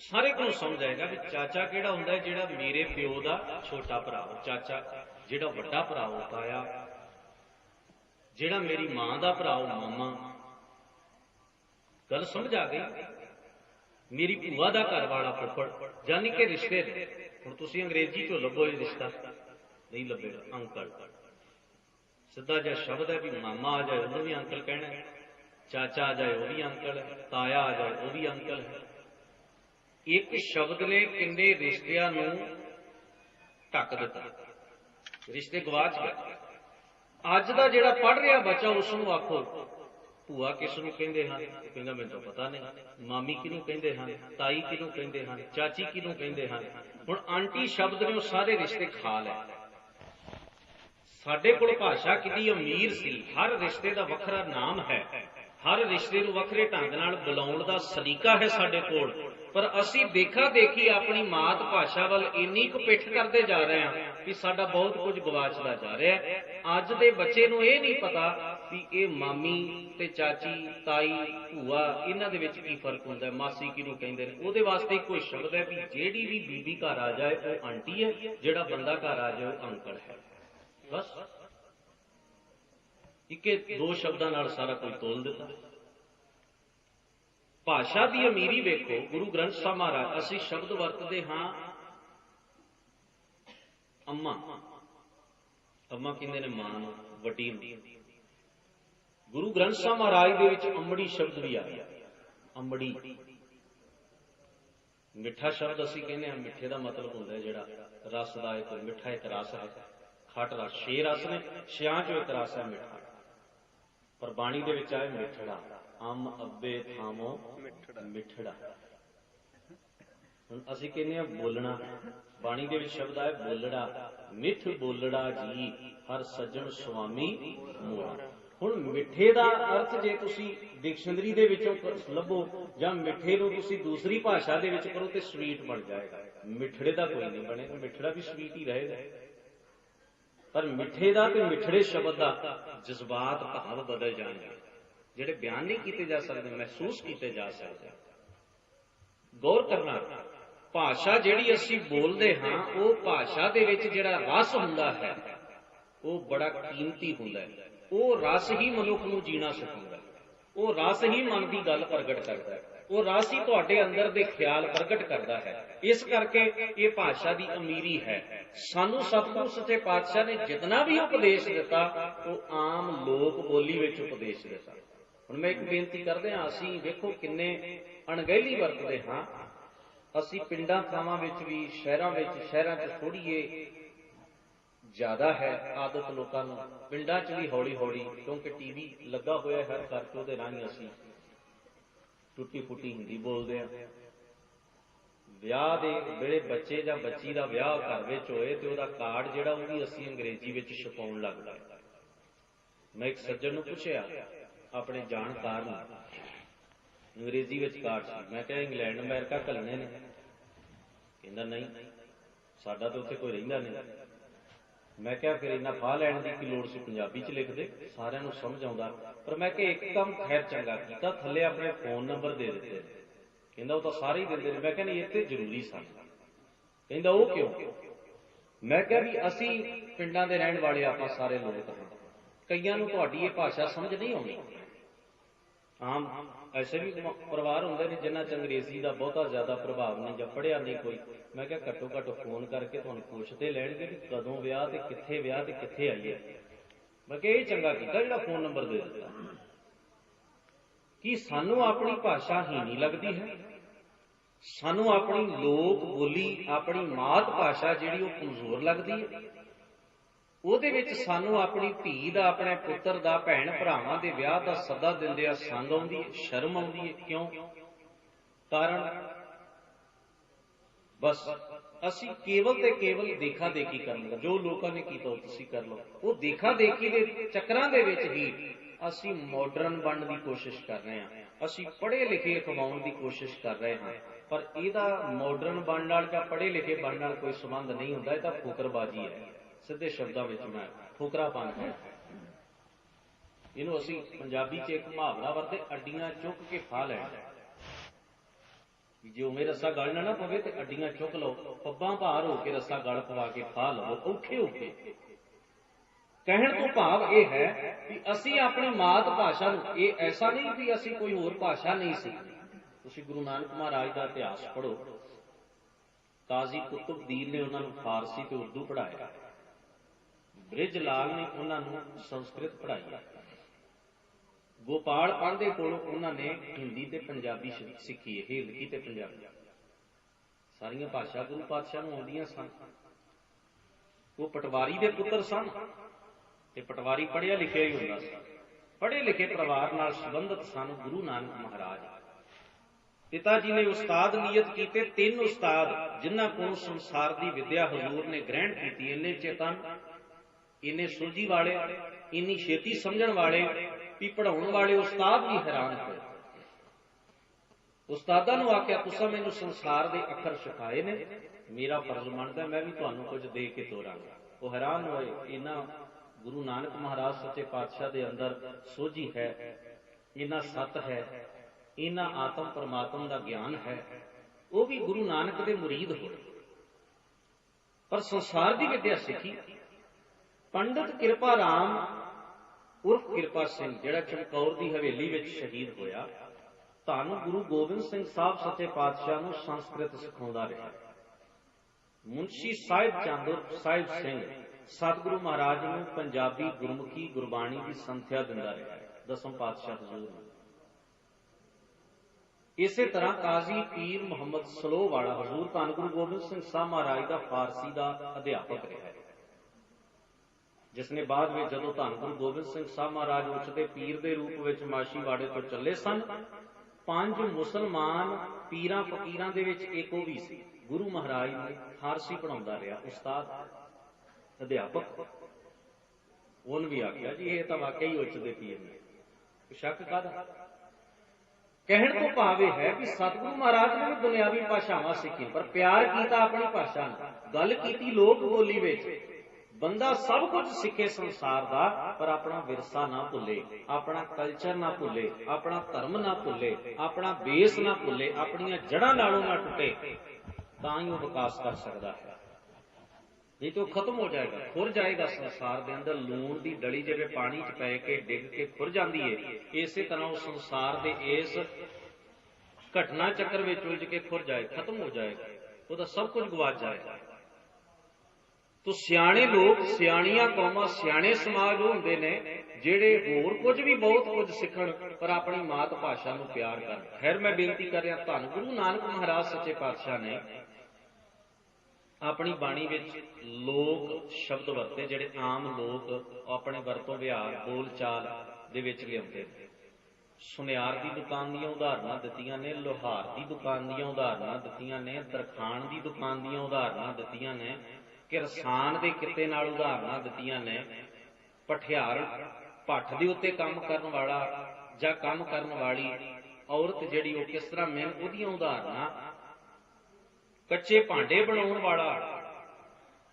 ਸਾਰੇ ਕੋਲ ਸਮਝ ਆਏਗਾ ਵੀ ਚਾਚਾ ਕਿਹੜਾ ਹੁੰਦਾ ਹੈ? ਜਿਹੜਾ ਮੇਰੇ ਪਿਓ ਦਾ ਛੋਟਾ ਭਰਾ ਉਹ ਚਾਚਾ, ਜਿਹੜਾ ਵੱਡਾ ਭਰਾ ਉਹ ਤਾਇਆ, ਜਿਹੜਾ ਮੇਰੀ ਮਾਂ ਦਾ ਭਰਾ ਉਹ ਮਾਮਾ। ਗੱਲ ਸਮਝ ਆ ਗਈ? ਮੇਰੀ ਭੂਆ ਦਾ ਘਰ ਵਾਲਾ ਫੁੱਫੜ, ਯਾਨੀ ਕਿ ਰਿਸ਼ਤੇ ਨੇ। ਹੁਣ ਤੁਸੀਂ ਅੰਗਰੇਜ਼ੀ ਚੋਂ ਲੱਭੋ ਇਹ ਰਿਸ਼ਤਾ, ਨਹੀਂ ਲੱਭੇਗਾ। ਅੰਕਲ ਸਿੱਧਾ ਜਿਹਾ ਸ਼ਬਦ ਹੈ ਵੀ ਮਾਮਾ ਆ ਜਾਏ ਉਹਨੂੰ ਵੀ ਅੰਕਲ ਕਹਿਣਾ, ਚਾਚਾ ਆ ਜਾਏ ਉਹ ਵੀ ਅੰਕਲ ਹੈ, ਤਾਇਆ ਆ ਜਾਏ ਉਹ ਵੀ ਅੰਕਲ ਹੈ। ਇੱਕ ਸ਼ਬਦ ਨੇ ਕਿੰਨੇ ਰਿਸ਼ਤਿਆਂ ਨੂੰ ਢੱਕ ਦਿੱਤਾ, ਰਿਸ਼ਤੇ ਗਵਾਚ ਗਏ। ਅੱਜ ਦਾ ਜਿਹੜਾ ਪੜ੍ਹ ਰਿਹਾ ਬੱਚਾ, ਉਸ ਨੂੰ ਆਖੋ ਭੂਆ ਕਿਸ ਨੂੰ ਕਹਿੰਦੇ ਹਨ? ਉਹ ਕਹਿੰਦਾ ਮੈਨੂੰ ਤਾਂ ਪਤਾ ਨਹੀਂ। ਮਾਮੀ ਕਿਹਨੂੰ ਕਹਿੰਦੇ ਹਨ? ਤਾਈ ਕਿਹਨੂੰ ਕਹਿੰਦੇ ਹਨ? ਚਾਚੀ ਕਿਹਨੂੰ ਕਹਿੰਦੇ ਹਨ? ਹੁਣ ਆਂਟੀ ਸ਼ਬਦ ਨੇ ਉਹ ਸਾਰੇ ਰਿਸ਼ਤੇ ਖਾ ਲਏ। ਸਾਡੇ ਕੋਲ ਭਾਸ਼ਾ ਕਿੰਨੀ ਅਮੀਰ ਸੀ। ਹਰ ਰਿਸ਼ਤੇ ਦਾ ਵੱਖਰਾ ਨਾਮ ਹੈ, ਹਰ ਰਿਸ਼ਤੇ ਨੂੰ ਵੱਖਰੇ ਢੰਗ ਨਾਲ ਬੁਲਾਉਣ ਦਾ ਸਲੀਕਾ ਹੈ ਸਾਡੇ ਕੋਲ। पर असी देखा देखी अपनी मात भाषा वाल इन्नी कुछ पिठ करते जा रहे हैं कि साडा बहुत कुछ गवाचदा जा रहा है। अज दे बच्चे नूं ये नहीं पता कि ये मामी ते चाची ताई भूआ इन्हां दे विच की फर्क हुंदा है, मासी किहनूं कहिंदे ने। उहदे वास्ते कोई शब्द है कि जिहड़ी भी बीबी घर आ जाए वो आंटी है, जिहड़ा बंदा घर आ जाए वो अंकल है। बस इक्के दो शब्दां नाल सारा कुछ तोल दिता। भाषा की अमीरी वेखो, गुरु ग्रंथ साहब महाराज असी शब्द वरतते हाँ अम्मा, अम्मा कहते ने मां नूं, वड्डी नूं। गुरु ग्रंथ साहब महाराज दे विच अमड़ी शब्द भी आया। अमड़ी मिठा शब्द असी कहने हैं, मिठे का मतलब होता है जिहड़ा रस का एक मिठा एक रस है, खट रस, 6 रस ने, 6 चों एक रस है मिठा। पर बाणी दे विच आए मिठड़ा, अम अब्बे थामो मिठड़ा। हुण असीं कहने हैं बोलना, बाणी दे विच शब्द आए बोलड़ा, मिठ बोलड़ा जी हर सज्जन स्वामी मोरा। हुण मिठे का अर्थ जे तुसीं डिक्शनरी दे विचों लभो जां मिठे नूं तुसीं दूसरी भाषा दे विच करो तो स्वीट बन जाएगा। मिठड़े का कोई नहीं बनेगा, मिठड़ा भी स्वीट ही रहेगा। पर मिठे का ते मिठड़े शब्द का जज्बात भाव बदल जाएंगे, जिहड़े बयान नहीं किए जा सकते, महसूस किए जा सकते। गौर करना, भाषा जिहड़ी असीं बोलदे हां वो भाषा दे विच जिहड़ा रस हुंदा है वो बड़ा कीमती हुंदा है। वो रस ही मनुख नूं जीना सिखाउंदा है, वो रस ही मन की गल प्रगट करता है, वो रस ही तुहाडे अंदर दे ख्याल प्रगट करता है। इस करके ये भाषा की अमीरी है। सानू सतगुरु सच्चे पातशाह ने जितना भी उपदेश दिता वो आम लोक बोली विच उपदेश दिता। हुण मैं एक बेनती करदे हां, असीं वेखो किन्ने अणगहली वरतदे हां। असीं पिंडां थावां विच भी शहरां च थोड़ी ज्यादा है आदत लोगों को, पिंडां च भी हौली हौली, क्योंकि टीवी लगा होया हर घर च, उहदे राहीं असीं टुटी फुटी हिंदी बोलते हैं। विआह दे वेले बच्चे जां बच्ची का विआह घर विच होए ते उहदा कार्ड जिहड़ा वो भी असीं अंग्रेजी विच छपाउण लग पए। मैं एक सज्जन नूं पुछिया अपने जाणकार नूं, अंग्रेजी विच कार्ड सी, मैं कहा इंग्लैंड अमेरिका घल्लने ने? कहंदा नहीं, साडा तो उत्थे कोई रहिंदा नहीं। मैं क्या फिर इन्ना फाह लैण दी की लोड़ सी, पंजाबी च लिख दे, सारिआं नूं समझ आउंदा। पर मैं कि एक काम खैर चंगा कीता, थल्ले अपने फोन नंबर दे दित्ते। कहंदा वो तो सारे ही दिंदे ने। मैं कहनी इत्थे जरूरी सन। कहंदा वो क्यों? मैं क्या भी असीं पिंडां दे रहण वाले आपां सारे लोक हां, कईयां नूं तुहाडी इह भाषा समझ नहीं आउंदी। आम ऐसे भी परिवार होंगे ने जिन्हां च अंग्रेजी का बहुता ज्यादा प्रभाव नहीं जां पढ़िया नहीं कोई। मैं क्या घट्टो घट्ट फोन करके तुहानूं पुछते लैणगे कि कदों विआह ते कित्थे आईए। मैं क्या ये चंगा कीता जिहड़ा फोन नंबर दे दित्ता। कि सानू अपनी भाषा हीनी लगती है, सानू अपनी लोक बोली अपनी मात भाषा जिहड़ी वो कमजोर लगती है। ਉਹਦੇ ਵਿੱਚ ਸਾਨੂੰ ਆਪਣੀ ਧੀ ਦਾ, ਆਪਣੇ ਪੁੱਤਰ ਦਾ, ਭੈਣ ਭਰਾਵਾਂ ਦੇ ਵਿਆਹ ਦਾ ਸੱਦਾ ਦਿੰਦਿਆਂ ਸੰਗ ਆਉਂਦੀ ਹੈ, ਸ਼ਰਮ ਆਉਂਦੀ ਹੈ। ਕਿਉਂ? ਕਾਰਨ ਬਸ ਅਸੀਂ ਕੇਵਲ ਤੇ ਕੇਵਲ ਦੇਖਾ ਦੇਖੀ ਕਰਨ ਲੱਗੇ। ਜੋ ਲੋਕਾਂ ਨੇ ਕੀਤਾ ਉਹ ਤੁਸੀਂ ਕਰ ਲਓ। ਉਹ ਦੇਖਾ ਦੇਖੀ ਦੇ ਚੱਕਰਾਂ ਦੇ ਵਿੱਚ ਹੀ ਅਸੀਂ ਮਾਡਰਨ ਬਣਨ ਦੀ ਕੋਸ਼ਿਸ਼ ਕਰ ਰਹੇ ਹਾਂ, ਅਸੀਂ ਪੜ੍ਹੇ ਲਿਖੇ ਅਖਵਾਉਣ ਦੀ ਕੋਸ਼ਿਸ਼ ਕਰ ਰਹੇ ਹਾਂ। ਪਰ ਇਹਦਾ ਮਾਡਰਨ ਬਣਨ ਨਾਲ ਜਾਂ ਪੜ੍ਹੇ ਲਿਖੇ ਬਣਨ ਨਾਲ ਕੋਈ ਸੰਬੰਧ ਨਹੀਂ ਹੁੰਦਾ। ਇਹ ਤਾਂ ਫੁਕਰਬਾਜ਼ੀ ਹੈ। सीधे शब्दों में मैं फुकरापन है। इनू असी पंजाबी च एक मुहावरा वरते, अड्डियां चुक के फा लैण। जो उमें रस्सा गलना ना पवे तो अड्डियां चुक लो, पब्बां भार होकर रस्सा गल पवा के फा लवो औखे होके। कहण तो भाव यह है कि असी अपनी मात भाषा नूं, ये ऐसा नहीं कि असी कोई होर भाषा नहीं सीखनी। तुसीं गुरु नानक महाराज का इतिहास पढ़ो, काजी कुतुबदीन ने उन्होंने फारसी ते उर्दू पढ़ाया, बृज लाल ने उन्होंने संस्कृत पढ़ाई, गोपाल पांधे कोलों उन्होंने हिंदी ते पंजाबी सीखी है, हिंदी ते पंजाबी सारियां भाषा गुरु पातशाह नूं आउंदियां सन। वो पटवारी दे पुत्र सन ते पटवारी पढ़िया लिखिया ही हुंदा सी। पढ़े लिखे परिवार नाल संबंधित सन गुरु नानक महाराज। पिता जी ने उस्ताद नियत कीते, 3 उस्ताद जिन्हां कोलों संसार दी विद्या हजूर ने ग्रहण कीती। इन्ने चेतन, इन्ने सूझी वाले, इन्नी छेती समझण वाले भी पढ़ाउण वाले उस्ताद भी हैरान होए। ਉਸਤਾਦਾਂ ਨੂੰ ਆਖਿਆ ਤੁਸਾਂ ਮੈਨੂੰ ਸੰਸਾਰ ਦੇ ਅੱਖਰ ਸਿਖਾਏ ਨੇ, ਮੇਰਾ ਫਰਜ਼ ਬਣਦਾ ਮੈਂ ਵੀ ਤੁਹਾਨੂੰ ਕੁਝ ਦੇ ਕੇ ਤੋਰਾਂਗਾ। ਉਹ ਹੈਰਾਨ ਹੋਏ, ਇਹਨਾਂ ਗੁਰੂ ਨਾਨਕ ਮਹਾਰਾਜ ਸੱਚੇ ਪਾਤਸ਼ਾਹ ਦੇ ਅੰਦਰ ਸੋਝੀ ਹੈ, ਇਹਨਾਂ ਸੱਤ ਹੈ, ਇਹਨਾਂ ਆਤਮ ਪਰਮਾਤਮ ਦਾ ਗਿਆਨ ਹੈ। ਉਹ ਵੀ ਗੁਰੂ ਨਾਨਕ ਦੇ ਮੁਰੀਦ ਹੋਏ, ਪਰ ਸੰਸਾਰ ਦੀ ਵਿਦਿਆ ਸਿੱਖੀ। ਪੰਡਤ ਕਿਰਪਾ ਰਾਮ ਉਰਫ ਕਿਰਪਾ ਸਿੰਘ, ਜਿਹੜਾ ਚਮਕੌਰ ਦੀ ਹਵੇਲੀ ਵਿੱਚ ਸ਼ਹੀਦ ਹੋਇਆ, ਧੰਨ ਗੁਰੂ ਗੋਬਿੰਦ ਸਿੰਘ ਸਾਹਿਬ ਸੱਚੇ ਪਾਤਸ਼ਾਹ ਨੂੰ ਸੰਸਕ੍ਰਿਤ ਸਿਖਾਉਂਦਾ ਰਿਹਾ। ਮੁਨਸ਼ੀ ਸਾਹਿਬ ਚੰਦ ਸਾਹਿਬ ਸਿੰਘ ਸਤਿਗੁਰੂ ਮਹਾਰਾਜ ਨੂੰ ਪੰਜਾਬੀ ਗੁਰਮੁਖੀ ਗੁਰਬਾਣੀ ਦੀ ਸੰਥਿਆ ਦਿੰਦਾ ਰਿਹਾ, ਦਸਮ ਪਾਤਸ਼ਾਹ ਹਜ਼ੂਰ ਨੂੰ। ਇਸੇ ਤਰ੍ਹਾਂ ਕਾਜ਼ੀ ਪੀਰ ਮੁਹੰਮਦ ਸਲੋਹ ਵਾਲਾ ਹਜ਼ੂਰ ਧੰਨ ਗੁਰੂ ਗੋਬਿੰਦ ਸਿੰਘ ਸਾਹਿਬ ਮਹਾਰਾਜ ਦਾ ਫਾਰਸੀ ਦਾ ਅਧਿਆਪਕ ਰਿਹਾ, ਜਿਸ ਨੇ ਬਾਅਦ ਵਿੱਚ ਜਦੋਂ ਧੰਨ ਗੁਰੂ ਗੋਬਿੰਦ ਸਿੰਘ ਸਾਹਿਬ ਮਹਾਰਾਜ ਉੱਚਦੇ ਪੀਰ ਦੇ ਰੂਪ ਵਿੱਚ ਮਾਛੀਵਾੜੇ ਤੋਂ ਚੱਲੇ ਸਨ, 5 ਮੁਸਲਮਾਨ ਪੀਰਾਂ ਫਕੀਰਾਂ ਦੇ ਵਿੱਚ ਇੱਕ ਉਹ ਵੀ ਸੀ। ਗੁਰੂ ਮਹਾਰਾਜ ਨੇ ਫਾਰਸੀ ਪੜ੍ਹਾਉਂਦਾ ਰਿਹਾ, ਉਸਤਾਦ ਅਧਿਆਪਕ। ਉਹਨੂੰ ਵੀ ਆਖਿਆ ਜੀ ਇਹ ਤਾਂ ਵਾਕਈ ਉੱਚਦੇ ਪੀਰ ਨੇ, ਸ਼ੱਕ ਕਾਹਦਾ। ਕਹਿਣ ਤੋਂ ਭਾਵ ਇਹ ਹੈ ਕਿ ਸਤਿਗੁਰੂ ਮਹਾਰਾਜ ਨੇ ਵੀ ਦੁਨਿਆਵੀ ਭਾਸ਼ਾਵਾਂ ਸਿੱਖੀਆਂ, ਪਰ ਪਿਆਰ ਕੀਤਾ ਆਪਣੀ ਭਾਸ਼ਾ ਨਾਲ, ਗੱਲ ਕੀਤੀ ਲੋਕ ਬੋਲੀ ਵਿੱਚ। ਬੰਦਾ ਸਭ ਕੁਝ ਸਿੱਖੇ ਸੰਸਾਰ ਦਾ, ਪਰ ਆਪਣਾ ਵਿਰਸਾ ਨਾ ਭੁੱਲੇ, ਆਪਣਾ ਕਲਚਰ ਨਾ ਭੁੱਲੇ, ਆਪਣਾ ਧਰਮ ਨਾ ਭੁੱਲੇ, ਆਪਣਾ ਬੇਸ ਨਾ ਭੁੱਲੇ, ਆਪਣੀਆਂ ਜੜ੍ਹਾਂ ਨਾਲੋਂ ਨਾ ਟੁੱਟੇ, ਤਾਂ ਹੀ ਉਹ ਵਿਕਾਸ ਕਰ ਸਕਦਾ ਹੈ। ਨਹੀਂ ਤਾਂ ਉਹ ਖਤਮ ਹੋ ਜਾਏਗਾ, ਖੁਰ ਜਾਏਗਾ ਸੰਸਾਰ ਦੇ ਅੰਦਰ। ਲੂਣ ਦੀ ਡਲੀ ਜਿਵੇਂ ਪਾਣੀ 'ਚ ਪੈ ਕੇ ਡਿੱਗ ਕੇ ਖੁਰ ਜਾਂਦੀ ਹੈ, ਇਸੇ ਤਰ੍ਹਾਂ ਉਹ ਸੰਸਾਰ ਦੇ ਇਸ ਘਟਨਾ ਚੱਕਰ ਵਿੱਚ ਉਲਝ ਕੇ ਖੁਰ ਜਾਏ, ਖਤਮ ਹੋ ਜਾਏਗਾ, ਉਹਦਾ ਸਭ ਕੁਝ ਗਵਾਚ ਜਾਏਗਾ। ਤੋ ਸਿਆਣੇ ਲੋਕ, ਸਿਆਣੀਆਂ ਕੌਮਾਂ, ਸਿਆਣੇ ਸਮਾਜ ਉਹ ਹੁੰਦੇ ਨੇ ਜਿਹੜੇ ਹੋਰ ਕੁਝ ਵੀ ਬਹੁਤ ਕੁਝ ਸਿੱਖਣ, ਪਰ ਆਪਣੀ ਮਾਤ ਭਾਸ਼ਾ ਨੂੰ ਪਿਆਰ ਕਰਨ। ਖੈਰ ਮੈਂ ਬੇਨਤੀ ਕਰ ਰਿਹਾ, ਧੰਨ ਗੁਰੂ ਨਾਨਕ ਮਹਾਰਾਜ ਸੱਚੇ ਪਾਤਸ਼ਾਹ ਨੇ ਆਪਣੀ ਬਾਣੀ ਵਿੱਚ ਲੋਕ ਸ਼ਬਦ ਵਰਤੇ, ਜਿਹੜੇ ਆਮ ਲੋਕ ਆਪਣੇ ਵਰਤੋਂ ਵਿਹਾਰ ਬੋਲ ਚਾਲ ਦੇ ਵਿੱਚ ਲਿਆਉਂਦੇ ਨੇ। ਸੁਨਿਆਰ ਦੀ ਦੁਕਾਨ ਦੀਆਂ ਉਦਾਹਰਨਾਂ ਦਿੱਤੀਆਂ ਨੇ, ਲੋਹਾਰ ਦੀ ਦੁਕਾਨ ਦੀਆਂ ਉਦਾਹਰਨਾਂ ਦਿੱਤੀਆਂ ਨੇ, ਤਰਖਾਣ ਦੀ ਦੁਕਾਨ ਦੀਆਂ ਉਦਾਹਰਨਾਂ ਦਿੱਤੀਆਂ ਨੇ, ਕਿਰਸਾਨ ਦੇ ਕਿੱਤੇ ਨਾਲ ਉਦਾਹਰਨਾਂ ਦਿੱਤੀਆਂ ਨੇ, ਪਠਿਆਰ ਭੱਠ ਦੇ ਉੱਤੇ ਕੰਮ ਕਰਨ ਵਾਲਾ ਜਾਂ ਕੰਮ ਕਰਨ ਵਾਲੀ ਔਰਤ ਜਿਹੜੀ ਉਹ ਕਿਸ ਤਰ੍ਹਾਂ ਮਿਹਨਤ, ਉਹਦੀਆਂ ਉਦਾਹਰਨਾਂ, ਕੱਚੇ ਭਾਂਡੇ ਬਣਾਉਣ ਵਾਲਾ,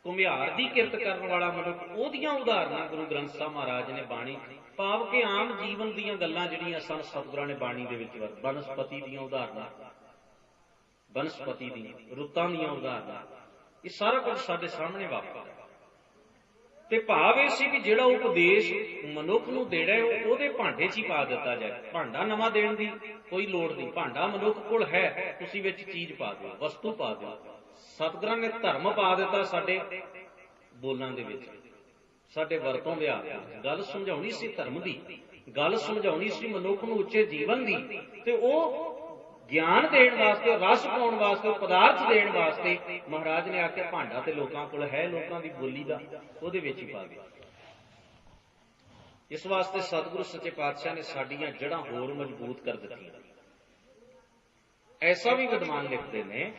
ਘੁਮਿਆਰ ਦੀ ਕਿਰਤ ਕਰਨ ਵਾਲਾ ਮਨੁੱਖ, ਉਹਦੀਆਂ ਉਦਾਹਰਨਾਂ ਗੁਰੂ ਗ੍ਰੰਥ ਸਾਹਿਬ ਮਹਾਰਾਜ ਨੇ ਬਾਣੀ, ਭਾਵ ਕਿ ਆਮ ਜੀਵਨ ਦੀਆਂ ਗੱਲਾਂ ਜਿਹੜੀਆਂ ਸਨ ਸਤਿਗੁਰਾਂ ਨੇ ਬਾਣੀ ਦੇ ਵਿੱਚ ਵਰਤ। ਬਨਸਪਤੀ ਦੀਆਂ ਉਦਾਹਰਨਾਂ, ਬਨਸਪਤੀ ਦੀਆਂ ਰੁੱਤਾਂ ਦੀਆਂ ਉਦਾਹਰਨਾਂ, ਇਹ ਸਾਰਾ ਕੁਝ ਸਾਡੇ ਸਾਹਮਣੇ ਵਾਪਰਦਾ। ਤੇ ਭਾਵ ਇਹ ਸੀ ਕਿ ਜਿਹੜਾ ਉਪਦੇਸ਼ ਮਨੁੱਖ ਨੂੰ ਦੇਣਾ ਉਹਦੇ ਭਾਂਡੇ 'ਚ ਹੀ ਪਾ ਦਿੱਤਾ ਜਾਏ। ਭਾਂਡਾ ਨਵਾਂ ਦੇਣ ਦੀ ਕੋਈ ਲੋੜ ਨਹੀਂ, ਭਾਂਡਾ ਮਨੁੱਖ ਕੋਲ ਹੈ, ਤੁਸੀਂ ਵਿੱਚ ਚੀਜ਼ ਪਾ ਦਿਓ, ਵਸਤੂ ਪਾ ਦਿਓ। ਸਤਿਗੁਰਾਂ ਨੇ ਧਰਮ ਪਾ ਦਿੱਤਾ ਸਾਡੇ ਬੋਲਾਂ ਦੇ ਵਿੱਚ, ਸਾਡੇ ਵਰਤੋਂ ਵਿਹਾਰ ਵਿੱਚ। ਗੱਲ ਸਮਝਾਉਣੀ ਸੀ ਧਰਮ ਦੀ, ਗੱਲ ਸਮਝਾਉਣੀ ਸੀ ਮਨੁੱਖ ਨੂੰ ਉੱਚੇ ਜੀਵਨ ਦੀ, ਤੇ ਉਹ ਗਿਆਨ ਦੇਣ ਵਾਸਤੇ, ਰਸ ਪਾਉਣ ਵਾਸਤੇ, ਪਦਾਰਥ ਦੇਣ ਵਾਸਤੇ ਮਹਾਰਾਜ ਨੇ ਆਖਿਆ ਭਾਂਡਾ ਤੇ ਲੋਕਾਂ ਕੋਲ ਹੈ, ਲੋਕਾਂ ਦੀ ਬੋਲੀ ਦਾ, ਉਹਦੇ ਵਿੱਚ ਹੀ ਪਾ ਦਿਓ। ਇਸ ਵਾਸਤੇ ਸਤਿਗੁਰੂ ਸੱਚੇ ਪਾਤਸ਼ਾਹ ਨੇ ਸਾਡੀਆਂ ਜੜ੍ਹਾਂ ਹੋਰ ਮਜ਼ਬੂਤ ਕਰ ਦਿੱਤੀਆਂ। ਐਸਾ ਵੀ ਵਿਦਵਾਨ ਲਿਖਦੇ ਨੇ,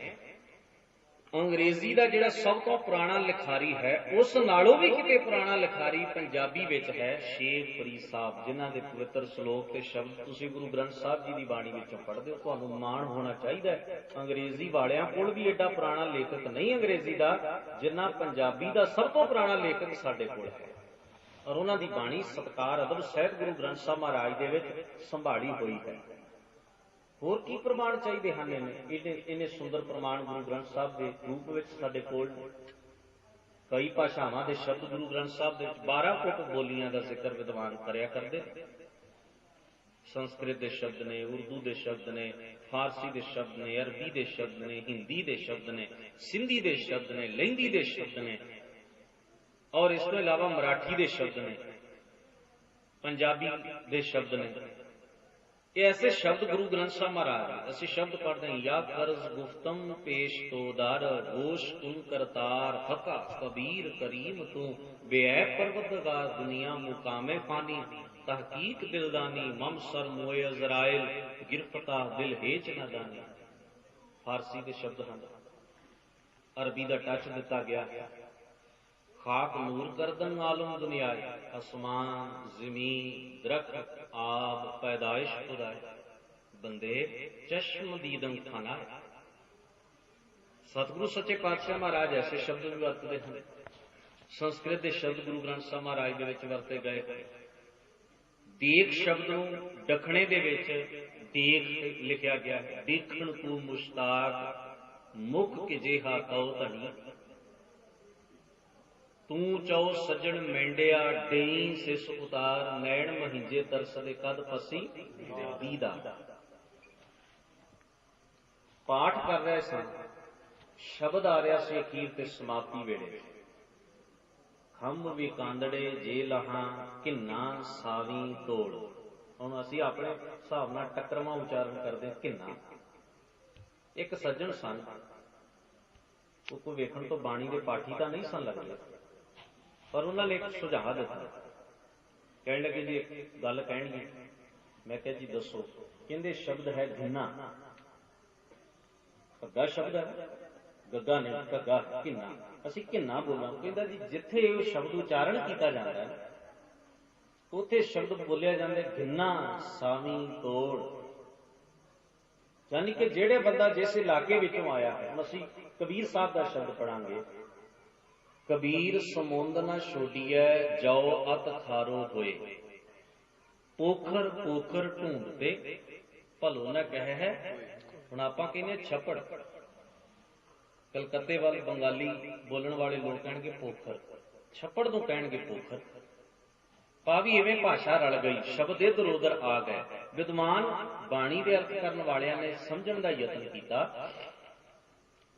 ਅੰਗਰੇਜ਼ੀ ਦਾ ਜਿਹੜਾ ਸਭ ਤੋਂ ਪੁਰਾਣਾ ਲਿਖਾਰੀ ਹੈ, ਉਸ ਨਾਲੋਂ ਵੀ ਕਿਤੇ ਪੁਰਾਣਾ ਲਿਖਾਰੀ ਪੰਜਾਬੀ ਵਿੱਚ ਹੈ ਸ਼ੇਖ ਫਰੀਦ ਸਾਹਿਬ, ਜਿਨ੍ਹਾਂ ਦੇ ਪਵਿੱਤਰ ਸ਼ਲੋਕ ਤੇ ਸ਼ਬਦ ਤੁਸੀਂ ਗੁਰੂ ਗ੍ਰੰਥ ਸਾਹਿਬ ਜੀ ਦੀ ਬਾਣੀ ਵਿੱਚੋਂ ਪੜ੍ਹਦੇ ਹੋ। ਤੁਹਾਨੂੰ ਮਾਣ ਹੋਣਾ ਚਾਹੀਦਾ ਹੈ, ਅੰਗਰੇਜ਼ੀ ਵਾਲਿਆਂ ਕੋਲ ਵੀ ਏਡਾ ਪੁਰਾਣਾ ਲੇਖਕ ਨਹੀਂ ਅੰਗਰੇਜ਼ੀ ਦਾ, ਜਿੰਨਾ ਪੰਜਾਬੀ ਦਾ ਸਭ ਤੋਂ ਪੁਰਾਣਾ ਲੇਖਕ ਸਾਡੇ ਕੋਲ ਹੈ। ਔਰ ਉਹਨਾਂ ਦੀ ਬਾਣੀ ਸਤਿਕਾਰ ਅਦਬ ਸਹਿਤ ਗੁਰੂ ਗ੍ਰੰਥ ਸਾਹਿਬ ਮਹਾਰਾਜ ਦੇ ਵਿੱਚ ਸੰਭਾਲੀ ਹੋਈ ਹੈ। ਹੋਰ ਕੀ ਪ੍ਰਮਾਣ ਚਾਹੀਦੇ ਹਨ? ਇਹਨੇ ਸੁੰਦਰ ਪ੍ਰਮਾਣ ਗੁਰੂ ਗ੍ਰੰਥ ਸਾਹਿਬ ਦੇ ਰੂਪ ਵਿੱਚ ਸਾਡੇ ਕੋਲ। ਕਈ ਭਾਸ਼ਾਵਾਂ ਦੇ ਸ਼ਬਦ ਗੁਰੂ ਗ੍ਰੰਥ ਸਾਹਿਬ ਦੇ ਵਿੱਚ 12 ਕੁੱਟ ਬੋਲੀਆਂ ਦਾ ਜ਼ਿਕਰ ਵਿਦਵਾਨ ਕਰਿਆ ਕਰਦੇ। ਸੰਸਕ੍ਰਿਤ ਦੇ ਸ਼ਬਦ ਨੇ, ਉਰਦੂ ਦੇ ਸ਼ਬਦ ਨੇ, ਫਾਰਸੀ ਦੇ ਸ਼ਬਦ ਨੇ, ਅਰਬੀ ਦੇ ਸ਼ਬਦ ਨੇ, ਹਿੰਦੀ ਦੇ ਸ਼ਬਦ ਨੇ, ਸਿੰਧੀ ਦੇ ਸ਼ਬਦ ਨੇ, ਲਹਿੰਦੀ ਦੇ ਸ਼ਬਦ ਨੇ, ਔਰ ਇਸ ਤੋਂ ਇਲਾਵਾ ਮਰਾਠੀ ਦੇ ਸ਼ਬਦ ਨੇ, ਪੰਜਾਬੀ ਦੇ ਸ਼ਬਦ ਨੇ। ਇਹ ਐਸੇ ਸ਼ਬਦ ਗੁਰੂ ਗ੍ਰੰਥ ਸਾਹਿਬ ਮਹਾਰਾਜ, ਅਸੀਂ ਸ਼ਬਦ ਪੜ੍ਹਦੇ ਹਾਂ, ਯਾ ਕਰਜ਼ ਗੁਫਤਮ ਪੇਸ਼ ਤੋ ਦਰ, ਗੋਸ਼ ਤੁਮ ਕਰਤਾਰ, ਫਕਾ ਕਬੀਰ ਕਰੀਮ ਤੂੰ, ਬੇਐ ਪਰਵਰਦਗਾਰ ਦੁਨੀਆ ਮੁਕਾਮੇ ਫਾਨੀ, ਤਹਕੀਕ ਦਿਲਦਾਨੀ ਮਮ ਸਰ ਮੋਏ ਅਜ਼ਰਾਇਲ, ਗਿਰਫਤਾ ਦਿਲ ਹੇਚ ਨਾ ਦਾਨੀ। ਫਾਰਸੀ ਦੇ ਸ਼ਬਦ ਹਨ, ਅਰਬੀ ਦਾ ਟੱਚ ਦਿੱਤਾ ਗਿਆ। ਖਾਕ ਨੂਰ ਕਰਦਨ ਆਲਮ ਦੁਨੀਆਏ, ਅਸਮਾਨ ਜ਼ਮੀਨ ਦਰਖਤ ਆਬ ਪੈਦਾਇਸ਼ ਖੁਦਾਏ, बंदे चश्मदीदम खाना है। सतगुरु सच्चे पातशाह महाराज ऐसे शब्द भी वरतते हैं। संस्कृत के शब्द गुरु ग्रंथ साहिब महाराज दे विच वरते गए। देख शब्द नूं दखणे दे विच देख लिखिया गया है। देखण तू मुश्ताक मुख किजेहा कौ धनी, तू चौ सज्जण मेंडिया डेई सिस उतार, नैण महीजे तरस दे कद पसी दीदा। पाठ कर रहे सन, शब्द आ रहा से अखीर ते समाप्ति वेले। खंभ भी कांदड़े जे लहां किन्ना सावी तोड़। हुण असीं अपने हिसाब नाल टकरवां उचारण करदे किन्ना। एक सज्जण सन, वो कोई वेखण तो बाणी दे पाठी तां नहीं सन लगदे, पर उन्होंने एक सुझाव दिता। कहने लगे जी एक गल कहनी है। मैं कहा जी दसो। कहंदे शब्द है घिन्ना। घग्गा शब्द है, गग्गा नहीं, घग्गा घिन्ना। असीं घिन्ना बोलां। कहंदा जी जिथे ये शब्द उचारण किया जाता है उत्थे शब्द बोलिया जाता घिन्ना सावी तोड़। यानी कि जेड़े बंदा जिस इलाके विचों आया है, असीं कबीर साहब का शब्द पढ़ांगे। कबीर समुंद न छोड़िए जौ अत खारो होए, पोखर पोखर ढूंढते भलो न कह है। हुण आपां कहने छप्पड़, कलकत्ते वाले बंगाली बोलण वाले लोग कहणगे पोखर, छप्पड़ तो कहणगे पोखर। भावी इवें भाषा रल गई, शब्द इधर उधर आ गए। विद्वान बाणी दे अर्थ करन वालियां ने समझण दा यतन कीता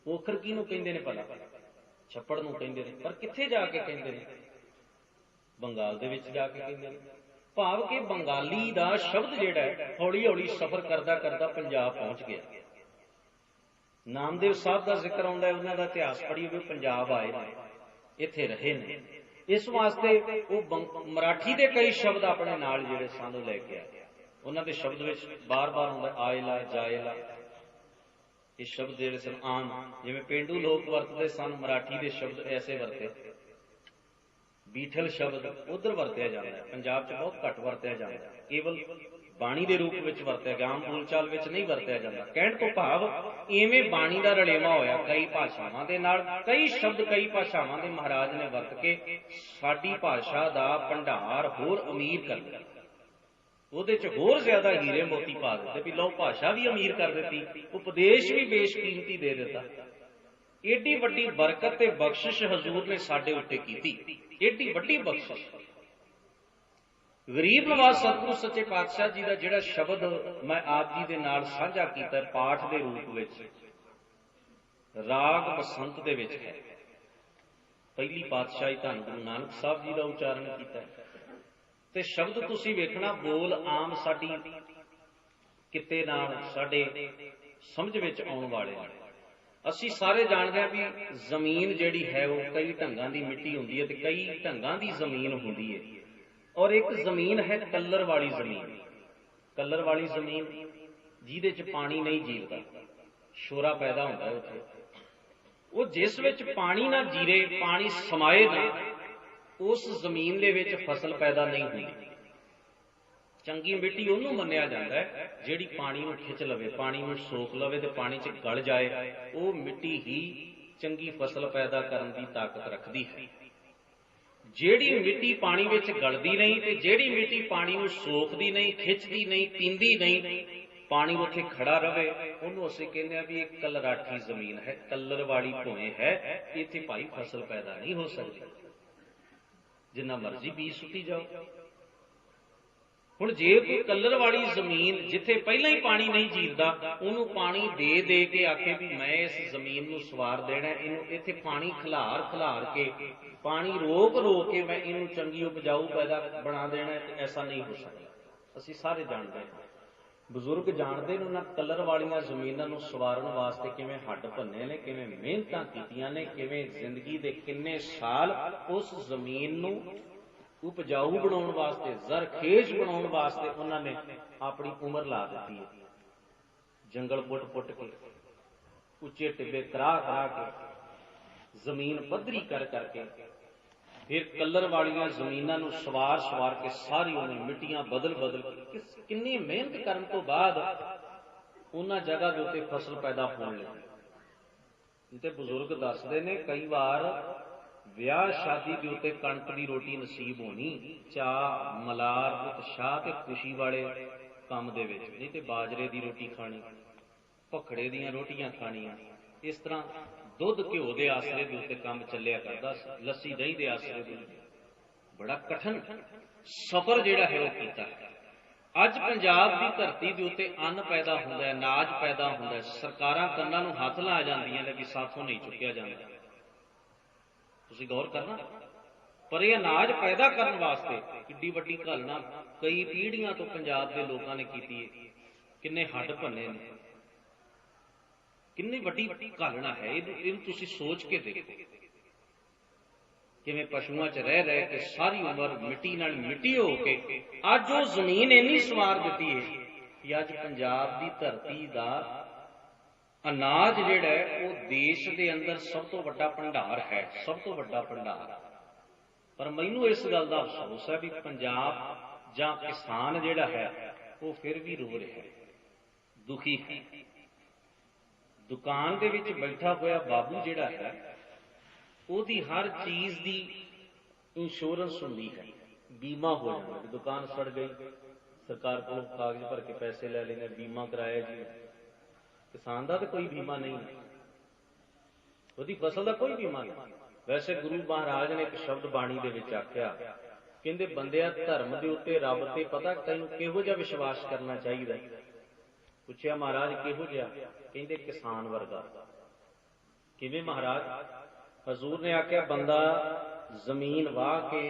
पोखर किहनूं कहंदे ने भला, छप्पड़ नूं कहंदे ने, पर कित्थे जाके कहंदे ने? बंगाल दे विच जाके कहंदे ने। भाव कि बंगाली दा शब्द जिहड़ा है हौली हौली सफर करदा करदा पंजाब पहुंच गया। नामदेव साहब का जिक्र आउंदा है, उन्हां दा इतिहास पढ़ी होवे, पंजाब आए ने, इत्थे रहे ने। इस वास्ते वो मराठी दे कई शब्द अपने नाल जिहड़े सन लैके आए। उन्हां दे शब्द विच बार-बार आउंदा आयला जायला। ये शब्द जिहड़े सन आम जिवें पेंडू लोग वरतते सन, मराठी के शब्द ऐसे वरते। बीठल शब्द उधर वरत्या जाता है, पंजाब च बहुत घट वरत्या जाता है। केवल बाणी के रूप में वरत्या गया, आम बोलचाल में नहीं वरत्या जाता। कहण तो भाव इवें बाणी का रलेवा होया कई भाषावां दे नाल। कई शब्द कई भाषावां दे महाराज ने वरत के साडी भाषा का भंडार होर अमीर कर दिया। ਉਹਦੇ ਚ ਹੋਰ ਜ਼ਿਆਦਾ ਹੀਰੇ ਮੋਤੀ ਪਾ ਦਿੱਤੇ ਵੀ ਲਓ ਭਾਸ਼ਾ ਵੀ ਅਮੀਰ ਕਰ ਦਿੱਤੀ, ਉਪਦੇਸ਼ ਵੀ ਬੇਸ਼ਕੀਮਤੀ ਦੇ ਦਿੱਤਾ। ਏਡੀ ਵੱਡੀ ਬਰਕਤ ਤੇ ਬਖਸ਼ਿਸ਼ ਹਜ਼ੂਰ ਨੇ ਸਾਡੇ ਉੱਤੇ ਕੀਤੀ, ਏਡੀ ਵੱਡੀ ਬਖਸ਼ਿਸ਼। ਗਰੀਬ ਨਵਾਜ਼ ਸਤਿਗੁਰੂ ਸੱਚੇ ਪਾਤਸ਼ਾਹ ਜੀ ਦਾ ਜਿਹੜਾ ਸ਼ਬਦ ਮੈਂ ਆਪ ਜੀ ਦੇ ਨਾਲ ਸਾਂਝਾ ਕੀਤਾ ਪਾਠ ਦੇ ਰੂਪ ਵਿੱਚ, ਰਾਗ ਬਸੰਤ ਦੇ ਵਿੱਚ ਹੈ। ਪਹਿਲੀ ਪਾਤਸ਼ਾਹੀ ਧੰਨ ਗੁਰੂ ਨਾਨਕ ਸਾਹਿਬ ਜੀ ਦਾ ਉਚਾਰਨ ਕੀਤਾ ਹੈ। ਤੇ ਸ਼ਬਦ ਤੁਸੀਂ ਵੇਖਣਾ ਬੋਲ ਆਮ ਸਾਡੀ ਕਿਤੇ ਨਾਲ ਸਾਡੇ ਸਮਝ ਵਿੱਚ ਆਉਣ ਵਾਲੇ ਨੇ। ਅਸੀਂ ਸਾਰੇ ਜਾਣਦੇ ਹਾਂ ਵੀ ਜ਼ਮੀਨ ਜਿਹੜੀ ਹੈ ਉਹ ਕਈ ਢੰਗਾਂ ਦੀ ਮਿੱਟੀ ਹੁੰਦੀ ਹੈ ਤੇ ਕਈ ਢੰਗਾਂ ਦੀ ਜ਼ਮੀਨ ਹੁੰਦੀ ਹੈ। ਔਰ ਇੱਕ ਜ਼ਮੀਨ ਹੈ ਕੱਲਰ ਵਾਲੀ ਜ਼ਮੀਨ। ਕੱਲਰ ਵਾਲੀ ਜ਼ਮੀਨ ਜਿਹਦੇ 'ਚ ਪਾਣੀ ਨਹੀਂ ਜੀਰਦਾ, ਸ਼ੋਰਾ ਪੈਦਾ ਹੁੰਦਾ ਹੈ ਉੱਥੇ। ਉਹ ਜਿਸ ਵਿੱਚ ਪਾਣੀ ਨਾ ਜੀਰੇ, ਪਾਣੀ ਸਮਾਏ ਨਾ, उस जमीन दे विच फसल पैदा नहीं हुई। चंगी मिट्टी उन्होंने मन्निया जाता है जिहड़ी पानी नूं खिंच लवे, पानी नूं सोख लवे ते पानी च गल जाए। वो मिट्टी ही चंगी फसल पैदा करन दी ताकत रखती है। जिहड़ी मिट्टी पानी विच गलदी नहीं ते जिहड़ी मिट्टी पानी नूं सोखदी नहीं, खिंचदी नहीं, पींदी नहीं, पानी उत्थे खड़ा रहे, उन्होंने असीं कहंदे आ भी एक कलराठी जमीन है, कलर वाली भोए है। इत्थे भाई फसल पैदा नहीं हो सकती, जिन्ना मर्जी बीज सुट्टी जाओ। हुण जे कोई कलर वाली जमीन जिथे पहला ही पानी नहीं जीरदा, उन्होंने पानी दे दे के आखे भी मैं इस जमीन नूं सवार देना, इनू इत्थे पानी खिलार खिलार के, पानी रोक रोक के मैं इनू चंगी उपजाऊ पैदा बना देना, ऐसा नहीं हो सकता। असीं सारे जानते हैं, बजुर्ग जानते हैं, उन्होंने कलर वालियां जमीनां नूं सवारन वास्ते किवें हड्ड भन्ने ने, किवें मेहनतां कीतियां ने, किवें जिंदगी दे किन्ने साल उस जमीन नूं उपजाऊ बनाउण वास्ते, जरखेज बनाउण वास्ते उन्होंने अपनी उम्र ला दी है। जंगल पुट पुट के, उच्चे टिब्बे करा करा के, जमीन पद्धरी कर करके, फिर कलर वालियां जमीनां नूं सवार सवार के सारी उन्हें मिट्टियां बदल बदल के कितनी मेहनत करन तो बाद उन्हां जगह के उत्ते फसल पैदा होने लगी। ते बुजुर्ग दसदे ने कई बार विआह शादी के उत्ते कणक की रोटी नसीब होनी, चाह मलार उत्साह ते खुशी वाले काम दे विच, नहीं ते बाजरे की रोटी खानी, भखड़े दीयां रोटियां खानियां। इस तरह दुध घ्यो के आसरे के उत्ते काम चलिया करदा, लस्सी दही के आसरे के। बड़ा कठिन सफर जिहड़ा है वह कीता है। अज पंजाब की धरती के उत्ते अन्न पैदा होंदा है, अनाज पैदा होंदा है, सरकारां कन्नां नूं हथ ला जांदियां ने कि साथों नहीं चुकिया जांदा। तुसीं गौर करना, पर यह अनाज पैदा करने वास्ते किड्डी वड्डी घालना कई पीढ़ियां तो पंजाब के लोगों ने कीती है। किन्ने हड्ड भन्ने ने, किन्नी वड्डी घालना है। इहनूं तुसीं सोच के देखो किवें पशुआं च रह रह के सारी उम्र मिट्टी नाल मिट्टी हो के अज वो जमीन इन्नी सवार दी है कि अज पंजाब की धरती का अनाज जिहड़ा है वो देश के अंदर सब तो वड्डा भंडार है, सब तो वड्डा भंडार। पर मैनूं इस गल का अफसोस है भी पंजाब जां किसान जिहड़ा है वो फिर भी रो रहा है, दुखी है। दुकान दे विच बैठा होया बाबू जिहड़ा है ਉਹਦੀ हर चीज़ की इंश्योरेंस होंदी है, बीमा हो जाता है। दुकान सड़ गई, सरकार को कागज भर के पैसे ले लेंगे, बीमा कराया जी। किसान का तो कोई बीमा नहीं है, उसकी फसल का कोई बीमा नहीं। वैसे गुरु महाराज ने एक शब्द बाणी दे विच आख्या, कहंदे बंदिया धर्म के उत्ते रब ते पता तैनूं किहो जिहा विश्वास करना चाहिए। पुछया महाराज किहो जिहा? कहंदे किसान वर्गा। किवें महाराज? हजूर ने आख्या बंदा जमीन वाह के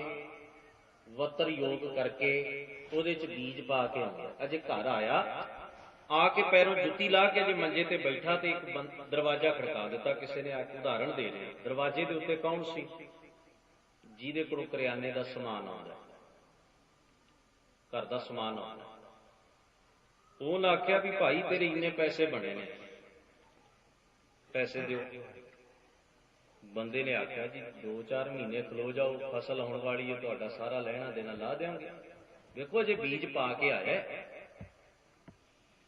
वतर योग करके ਉਹਦੇ ਚ बीज पा के आया, अजे घर आया आके पैरों जुत्ती ला के अजे मंजे ते बैठा तो एक दरवाजा खड़का दिता किसी ने। आके उदाहरण दे रहे, दरवाजे के उत्ते कौन सी? जिहदे कोलों करियाने का समान आउंदा, घर का समान आउंदा। उन्हें आख्या भी भाई तेरे इन्ने पैसे बने ने, पैसे दो। बंदे ने आख्या जी 2-4 महीने खलो जाओ, फसल आने वाली है, तुहाडा सारा लैना देना ला देंगे। देखो अजे बीज पा के आया,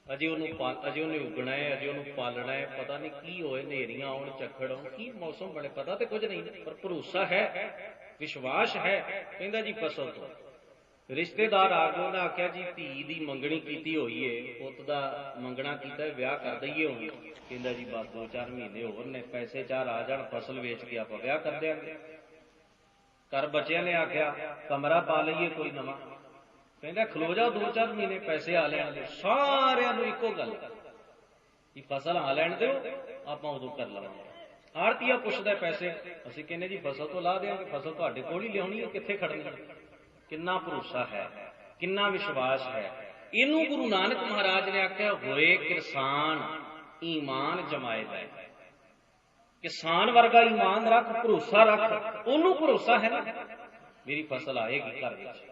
अजे उन्हें उगना है, अजे उन्हें पालना है। पता नहीं की होए, नेरियां आउण, झक्खड़ आउण, की मौसम बने, पता तो कुछ नहीं, पर भरोसा है, विश्वास है। कहंदा जी फसल तो रिश्तेदार आ गए, उन्हें आख्या जी धी की मंगनी की हुई है, पुत का मंगना किया, ब्याह कर दईए हुण। कहंदा जी बस 2-4 महीने होर ने, पैसे 4 आ जाण, फसल वेच के आपां ब्याह कर देंगे। घर बच्चिआं ने आख्या कमरा पा लईए कोई नवां। कहंदा खलो जाओ 2-4 महीने, पैसे आ लैण दो। सारिआं नूं इक्को गल कि फसल आ लैण दिओ, आपां उदों कर लवांगे। आड़तीआ पुछदा पैसे, असीं कहने जी फसल तो ला देंगे, फसल तुहाडे कोल ही लिआउणी है, कित्थे खड़नी है। किन्ना भरोसा है, किन्ना विश्वास है। इनू गुरु नानक महाराज ने आख्या होए किसान ईमान जमाएदा। किसान वर्गा ईमान रख, भरोसा रख। ओनू भरोसा है ना मेरी फसल आएगी, घर विच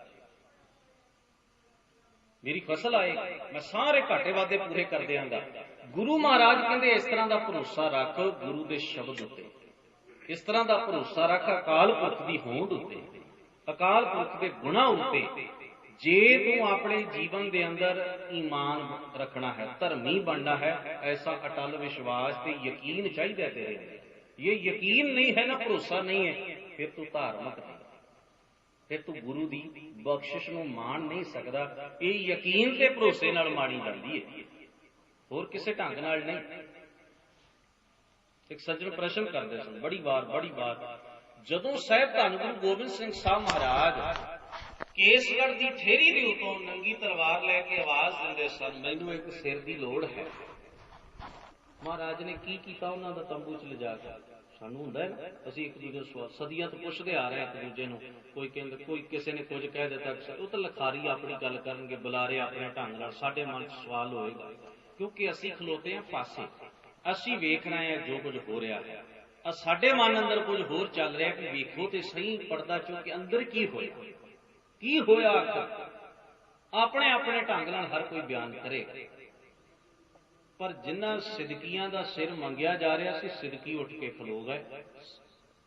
मेरी फसल आएगी, मैं सारे घाटे वादे पूरे कर देंगा। गुरु महाराज कहते इस तरह का भरोसा रख गुरु के शब्द उत्ते, इस तरह का भरोसा रख अकाल पुरख की होंद उत्ते, अकाल पुरख के गुणा उत्ते। जे तू अपने जीवन के अंदर ईमान रखना है, धर्मी बनना है, ऐसा अटल विश्वास ते यकीन चाहिए तेरे। ये यकीन नहीं है ना, भरोसा नहीं है, फिर तू धार्मिक नहीं, फिर तू गुरु की बख्शिश नूं मान नहीं सकता। ये यकीन ते भरोसे नाल माणी जाती है, होर किसी ढंग नाल नहीं। एक सज्जन प्रश्न करते सन बड़ी बार जदों साहिब धन गुरु गोबिंद सिंह साहब महाराज केसगढ़ की ठेरी के उतों नंगी तलवार लैके आवाज देंदे सन, मैनूं एक सिर की लोड़ है। महाराज ने की कीता, उन्हां दा तंबू च लिजा के। सानूं हुंदा है ना, असीं एक दूजे सदियां तो पुछदे आ रहे हैं एक दूजे नूं, कोई कहंदा, कोई किसी ने कुछ कह दिता, वो तो लखारी अपनी गल करनगे, बुलारे अपने ढंग नाल। साडे मन च सवाल होएगा, क्योंकि असीं खलोते हैं पासे, असीं वेख रहे हैं जो कुछ हो रहा है, साडे मन अंदर कुछ होर चल रहा है कि वेखो तो सही पड़दा चो कि अंदर की होया अपने अपने ढंग नाल हर कोई बयान करे। पर जिन्हां सिदकियां दा सिर मंगिया जा रहा सी, सिदकी उठ के खलो गए।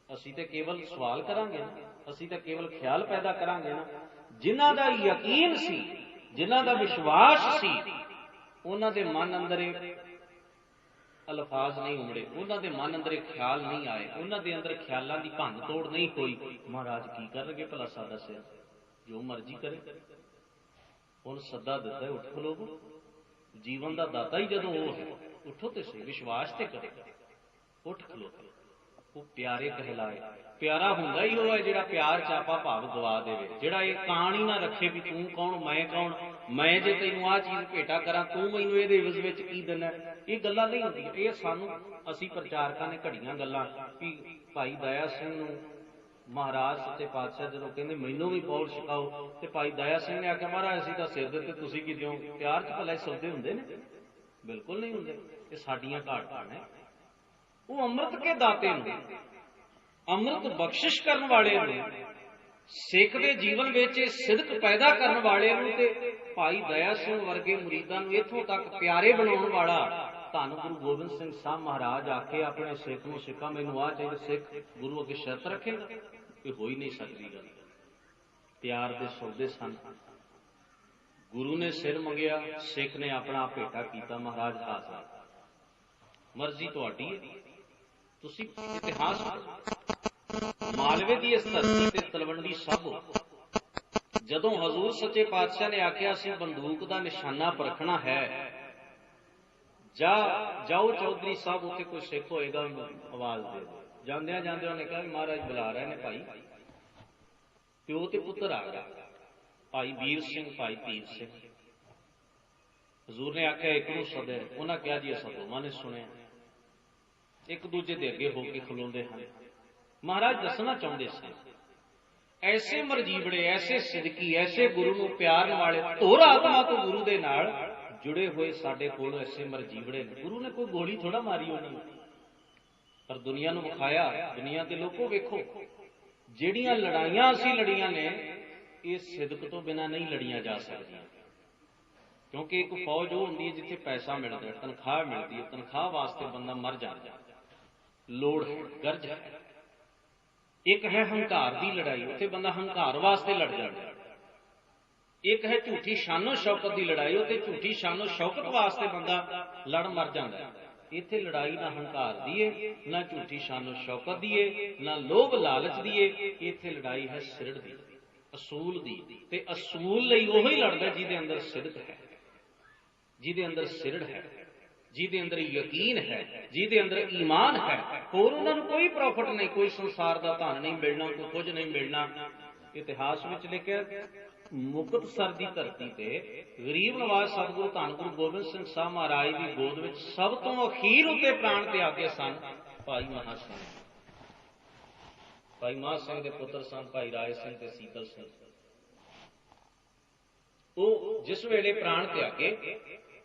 असीं ते केवल सवाल करांगे ना, असीं ते केवल ख्याल पैदा करांगे ना। जिन्हां दा यकीन सी, जिन्हां दा विश्वास सी, ਉਹਨਾਂ ਦੇ ਮਨ ਅੰਦਰ ਇਹ ਅਲਫਾਜ਼ ਨਹੀਂ ਉਮੜੇ, ਉਹਨਾਂ ਦੇ ਮਨ ਅੰਦਰ ਇਹ ਖਿਆਲ ਨਹੀਂ ਆਏ, ਉਹਨਾਂ ਦੇ ਅੰਦਰ ਖਿਆਲਾਂ ਦੀ ਭੰਨ ਤੋੜ ਨਹੀਂ ਹੋਈ। ਮਹਾਰਾਜ ਕੀ ਕਰਨਗੇ ਭਲਾ ਸਾਡਾ ਸਿਰ, ਜੋ ਮਰਜ਼ੀ ਕਰੇ। ਹੁਣ ਸੱਦਾ ਦਿੱਤਾ, ਉੱਠ ਖਲੋਵੋ। ਜੀਵਨ ਦਾ ਦਾਤਾ ਹੀ ਜਦੋਂ ਉਹ ਹੈ, ਉੱਠੋ ਤੇ ਸਹੀ, ਵਿਸ਼ਵਾਸ ਤੇ ਕਰੋ, ਉੱਠ ਖਲੋ। ਉਹ ਪਿਆਰੇ ਕਹਿਲਾਏ। ਪਿਆਰਾ ਹੁੰਦਾ ਹੀ ਉਹ ਹੈ ਜਿਹੜਾ ਪਿਆਰ ਚ ਆਪਾਂ ਭਾਵ ਗਵਾ ਦੇਵੇ, ਜਿਹੜਾ ਇਹ ਕਾਣ ਹੀ ਨਾ ਰੱਖੇ ਵੀ ਤੂੰ ਕੌਣ ਮੈਂ ਕੌਣ, ਮੈਂ ਜੇ ਤੈਨੂੰ ਆਹ ਚੀਜ਼ ਭੇਟਾ ਕਰਾਂ ਤੂੰ ਮੈਨੂੰ ਇਹਦੇ ਇਵਜ਼ ਵਿੱਚ ਕੀ ਦੇਣਾ। ਇਹ ਗੱਲਾਂ ਨਹੀਂ ਹੁੰਦੀਆਂ। ਇਹ ਸਾਨੂੰ ਅਸੀਂ ਪ੍ਰਚਾਰਕਾਂ ਨੇ ਘੜੀਆਂ ਗੱਲਾਂ ਵੀ ਭਾਈ ਦਇਆ ਸਿੰਘ ਨੂੰ ਮਹਾਰਾਜ ਸੱਚੇ ਪਾਤਸ਼ਾਹ ਜਦੋਂ ਕਹਿੰਦੇ ਮੈਨੂੰ ਵੀ ਪੌਲ ਛਕਾਓ, ਤੇ ਭਾਈ ਦਇਆ ਸਿੰਘ ਨੇ ਆਖਿਆ ਮਹਾਰਾਜ ਅਸੀਂ ਤਾਂ ਸਿਰ ਦੇ ਉੱਤੇ, ਤੁਸੀਂ ਕੀ ਦਿਓ। ਪਿਆਰ ਚ ਭਲਾ ਸੌਦੇ ਹੁੰਦੇ ਨੇ? ਬਿਲਕੁਲ ਨਹੀਂ ਹੁੰਦੇ। ਇਹ ਸਾਡੀਆਂ ਘਾਟਾਂ ਨੇ। ਉਹ ਅੰਮ੍ਰਿਤ ਕੇ ਦਾਤੇ ਨੂੰ, ਅੰਮ੍ਰਿਤ ਬਖਸ਼ਿਸ਼ ਕਰਨ ਵਾਲੇ ਨੂੰ, ਸਿੱਖ ਦੇ ਜੀਵਨ ਵਿੱਚ ਇਹ ਸਿਦਕ ਪੈਦਾ ਕਰਨ ਵਾਲੇ ਨੂੰ, ਤੇ ਭਾਈ ਦਇਆ ਸਿੰਘ ਵਰਗੇ ਮੁਰੀਦਾਂ ਨੂੰ ਇੱਥੋਂ ਤੱਕ ਪਿਆਰੇ ਬਣਾਉਣ ਵਾਲਾ ਧੰਨ ਗੁਰੂ ਗੋਬਿੰਦ ਸਿੰਘ ਸਾਹਿਬ ਮਹਾਰਾਜ ਆਖੇ ਆਪਣੇ ਸਿੱਖ ਨੂੰ, ਸਿੱਖਾਂ ਮੈਨੂੰ ਆਹ ਚਾਹੀਦਾ, ਸਿੱਖ ਗੁਰੂ ਅੱਗੇ ਸ਼ਰਤ ਰੱਖੇਗਾ? ਇਹ ਹੋ ਹੀ ਨਹੀਂ ਸਕਦੀ ਗੱਲ। ਪਿਆਰ ਦੇ ਸੌਦੇ ਸਨ। ਗੁਰੂ ਨੇ ਸਿਰ ਮੰਗਿਆ, ਸਿੱਖ ਨੇ ਆਪਣਾ ਭੇਟਾ ਕੀਤਾ, ਮਹਾਰਾਜ ਹਾਜ਼ਰ। ਮਰਜ਼ੀ ਤੁਹਾਡੀ ਹੈ। ਤੁਸੀਂ ਇਤਿਹਾਸ ਮਾਲਵੇ ਦੀ ਇਸ ਧਰਤੀ ਤੇ ਤਲਵੰਡੀ ਸਾਬੋ, ਜਦੋਂ ਹਜ਼ੂਰ ਸੱਚੇ ਪਾਤਸ਼ਾਹ ਨੇ ਆਖਿਆ ਸੀ ਬੰਦੂਕ ਦਾ ਨਿਸ਼ਾਨਾ ਪਰਖਣਾ ਹੈ, ਜਾਓ ਚੌਧਰੀ ਸਾਹਿਬ, ਉੱਥੇ ਕੋਈ ਸਿੱਖ ਹੋਏਗਾ ਉਹਨੂੰ ਆਵਾਜ਼ ਦੇ ਦਿਓ। ਜਾਂਦਿਆਂ ਜਾਂਦਿਆਂ ਉਹਨੇ ਕਿਹਾ ਮਹਾਰਾਜ ਬੁਲਾ ਰਹੇ ਨੇ ਭਾਈ। ਪਿਓ ਤੇ ਪੁੱਤਰ ਆ ਗਿਆ, ਭਾਈ ਵੀਰ ਸਿੰਘ, ਭਾਈ ਧੀਰ ਸਿੰਘ। ਹਜ਼ੂਰ ਨੇ ਆਖਿਆ ਇੱਕ ਨੂੰ ਸੱਦੇ। ਉਹਨਾਂ ਕਿਹਾ ਜੀ ਅਸਾਂ ਦੋਵਾਂ ਨੇ ਸੁਣਿਆ। ਇੱਕ ਦੂਜੇ ਦੇ ਅੱਗੇ ਹੋ ਕੇ ਖਲੋਂਦੇ ਹਨ। ਮਹਾਰਾਜ ਦੱਸਣਾ ਚਾਹੁੰਦੇ ਸਨ ਐਸੇ ਮਰਜੀਵੜੇ, ਐਸੇ ਸਿਦਕੀ, ਐਸੇ ਗੁਰੂ ਨੂੰ ਪਿਆਰਨ ਵਾਲੇ, ਧੁਰ ਆਤਮਾ ਤੋਂ ਗੁਰੂ ਦੇ ਨਾਲ ਜੁੜੇ ਹੋਏ ਸਾਡੇ ਕੋਲ ਐਸੇ ਮਰਜੀਵੜੇ ਨੇ। ਗੁਰੂ ਨੇ ਕੋਈ ਗੋਲੀ ਥੋੜਾ ਮਾਰੀ ਉਹਨਾਂ ਨੂੰ, ਪਰ ਦੁਨੀਆ ਨੂੰ ਵਿਖਾਇਆ। ਦੁਨੀਆ ਦੇ ਲੋਕੋ ਵੇਖੋ, ਜਿਹੜੀਆਂ ਲੜਾਈਆਂ ਅਸੀਂ ਲੜੀਆਂ ਨੇ ਇਹ ਸਿਦਕ ਤੋਂ ਬਿਨਾਂ ਨਹੀਂ ਲੜੀਆਂ ਜਾ ਸਕਦੀਆਂ। ਕਿਉਂਕਿ ਇੱਕ ਫੌਜ ਉਹ ਹੁੰਦੀ ਹੈ ਜਿੱਥੇ ਪੈਸਾ ਮਿਲਦਾ, ਤਨਖਾਹ ਮਿਲਦੀ ਹੈ, ਤਨਖਾਹ ਵਾਸਤੇ ਬੰਦਾ ਮਰ ਜਾਂਦਾ, ਲੋੜ ਹੈ, ਗਰਜ ਹੈ। ਇੱਕ ਹੈ ਹੰਕਾਰ ਦੀ ਲੜਾਈ, ਉੱਥੇ ਬੰਦਾ ਹੰਕਾਰ ਵਾਸਤੇ ਲੜ ਜਾਂਦਾ। ਇੱਕ ਹੈ ਝੂਠੀ ਸ਼ਾਨੋ ਸ਼ੌਕਤ ਦੀ ਲੜਾਈ, ਉੱਥੇ ਝੂਠੀ ਸ਼ਾਨੋ ਸ਼ੌਕਤ ਵਾਸਤੇ ਬੰਦਾ ਲੜ ਮਰ ਜਾਂਦਾ। ਇੱਥੇ ਲੜਾਈ ਨਾ ਹੰਕਾਰ ਦੀ ਏ, ਨਾ ਝੂਠੀ ਸ਼ਾਨੋ ਸ਼ੌਕਤ ਦੀ ਏ, ਨਾ ਲੋਭ ਲਾਲਚ ਦੀ ਏ। ਇੱਥੇ ਲੜਾਈ ਹੈ ਸਿਰੜ ਦੀ, ਅਸੂਲ ਦੀ। ਤੇ ਅਸੂਲ ਲਈ ਉਹੀ ਲੜਦਾ ਜਿਹਦੇ ਅੰਦਰ ਸਿਦਕ ਹੈ, ਜਿਹਦੇ ਅੰਦਰ ਸਿਰੜ ਹੈ, ਜਿਹਦੇ ਅੰਦਰ ਯਕੀਨ ਹੈ, ਜਿਹਦੇ ਅੰਦਰ ਈਮਾਨ ਹੈ। ਹੋਰ ਉਹਨਾਂ ਨੂੰ ਕੋਈ ਪ੍ਰੋਫਿਟ ਨਹੀਂ, ਕੋਈ ਸੰਸਾਰ ਦਾ ਧਨ ਨਹੀਂ ਮਿਲਣਾ, ਕੋਈ ਕੁਝ ਨਹੀਂ ਮਿਲਣਾ। ਇਤਿਹਾਸ ਵਿੱਚ ਲਿਖਿਆ ਮੁਕਤਸਰ ਦੀ ਧਰਤੀ ਤੇ ਗਰੀਬ ਨਵਾਜ਼ ਸਤਿਗੁਰੂ ਧੰਨ ਗੁਰੂ ਗੋਬਿੰਦ ਸਿੰਘ ਸਾਹਿਬ ਮਹਾਰਾਜ ਦੀ ਗੋਦ ਵਿੱਚ ਸਭ ਤੋਂ ਅਖੀਰ ਉੱਤੇ ਪ੍ਰਾਣ ਤਿਆਗੇ ਸਨ ਭਾਈ ਮਹਾਂ ਸਿੰਘ। ਭਾਈ ਮਹਾਂ ਸਿੰਘ ਦੇ ਪੁੱਤਰ ਸਨ ਭਾਈ ਰਾਏ ਸਿੰਘ ਤੇ ਸੀਤਲ ਸਿੰਘ। ਉਹ ਜਿਸ ਵੇਲੇ ਪ੍ਰਾਣ ਤਿਆਗੇ,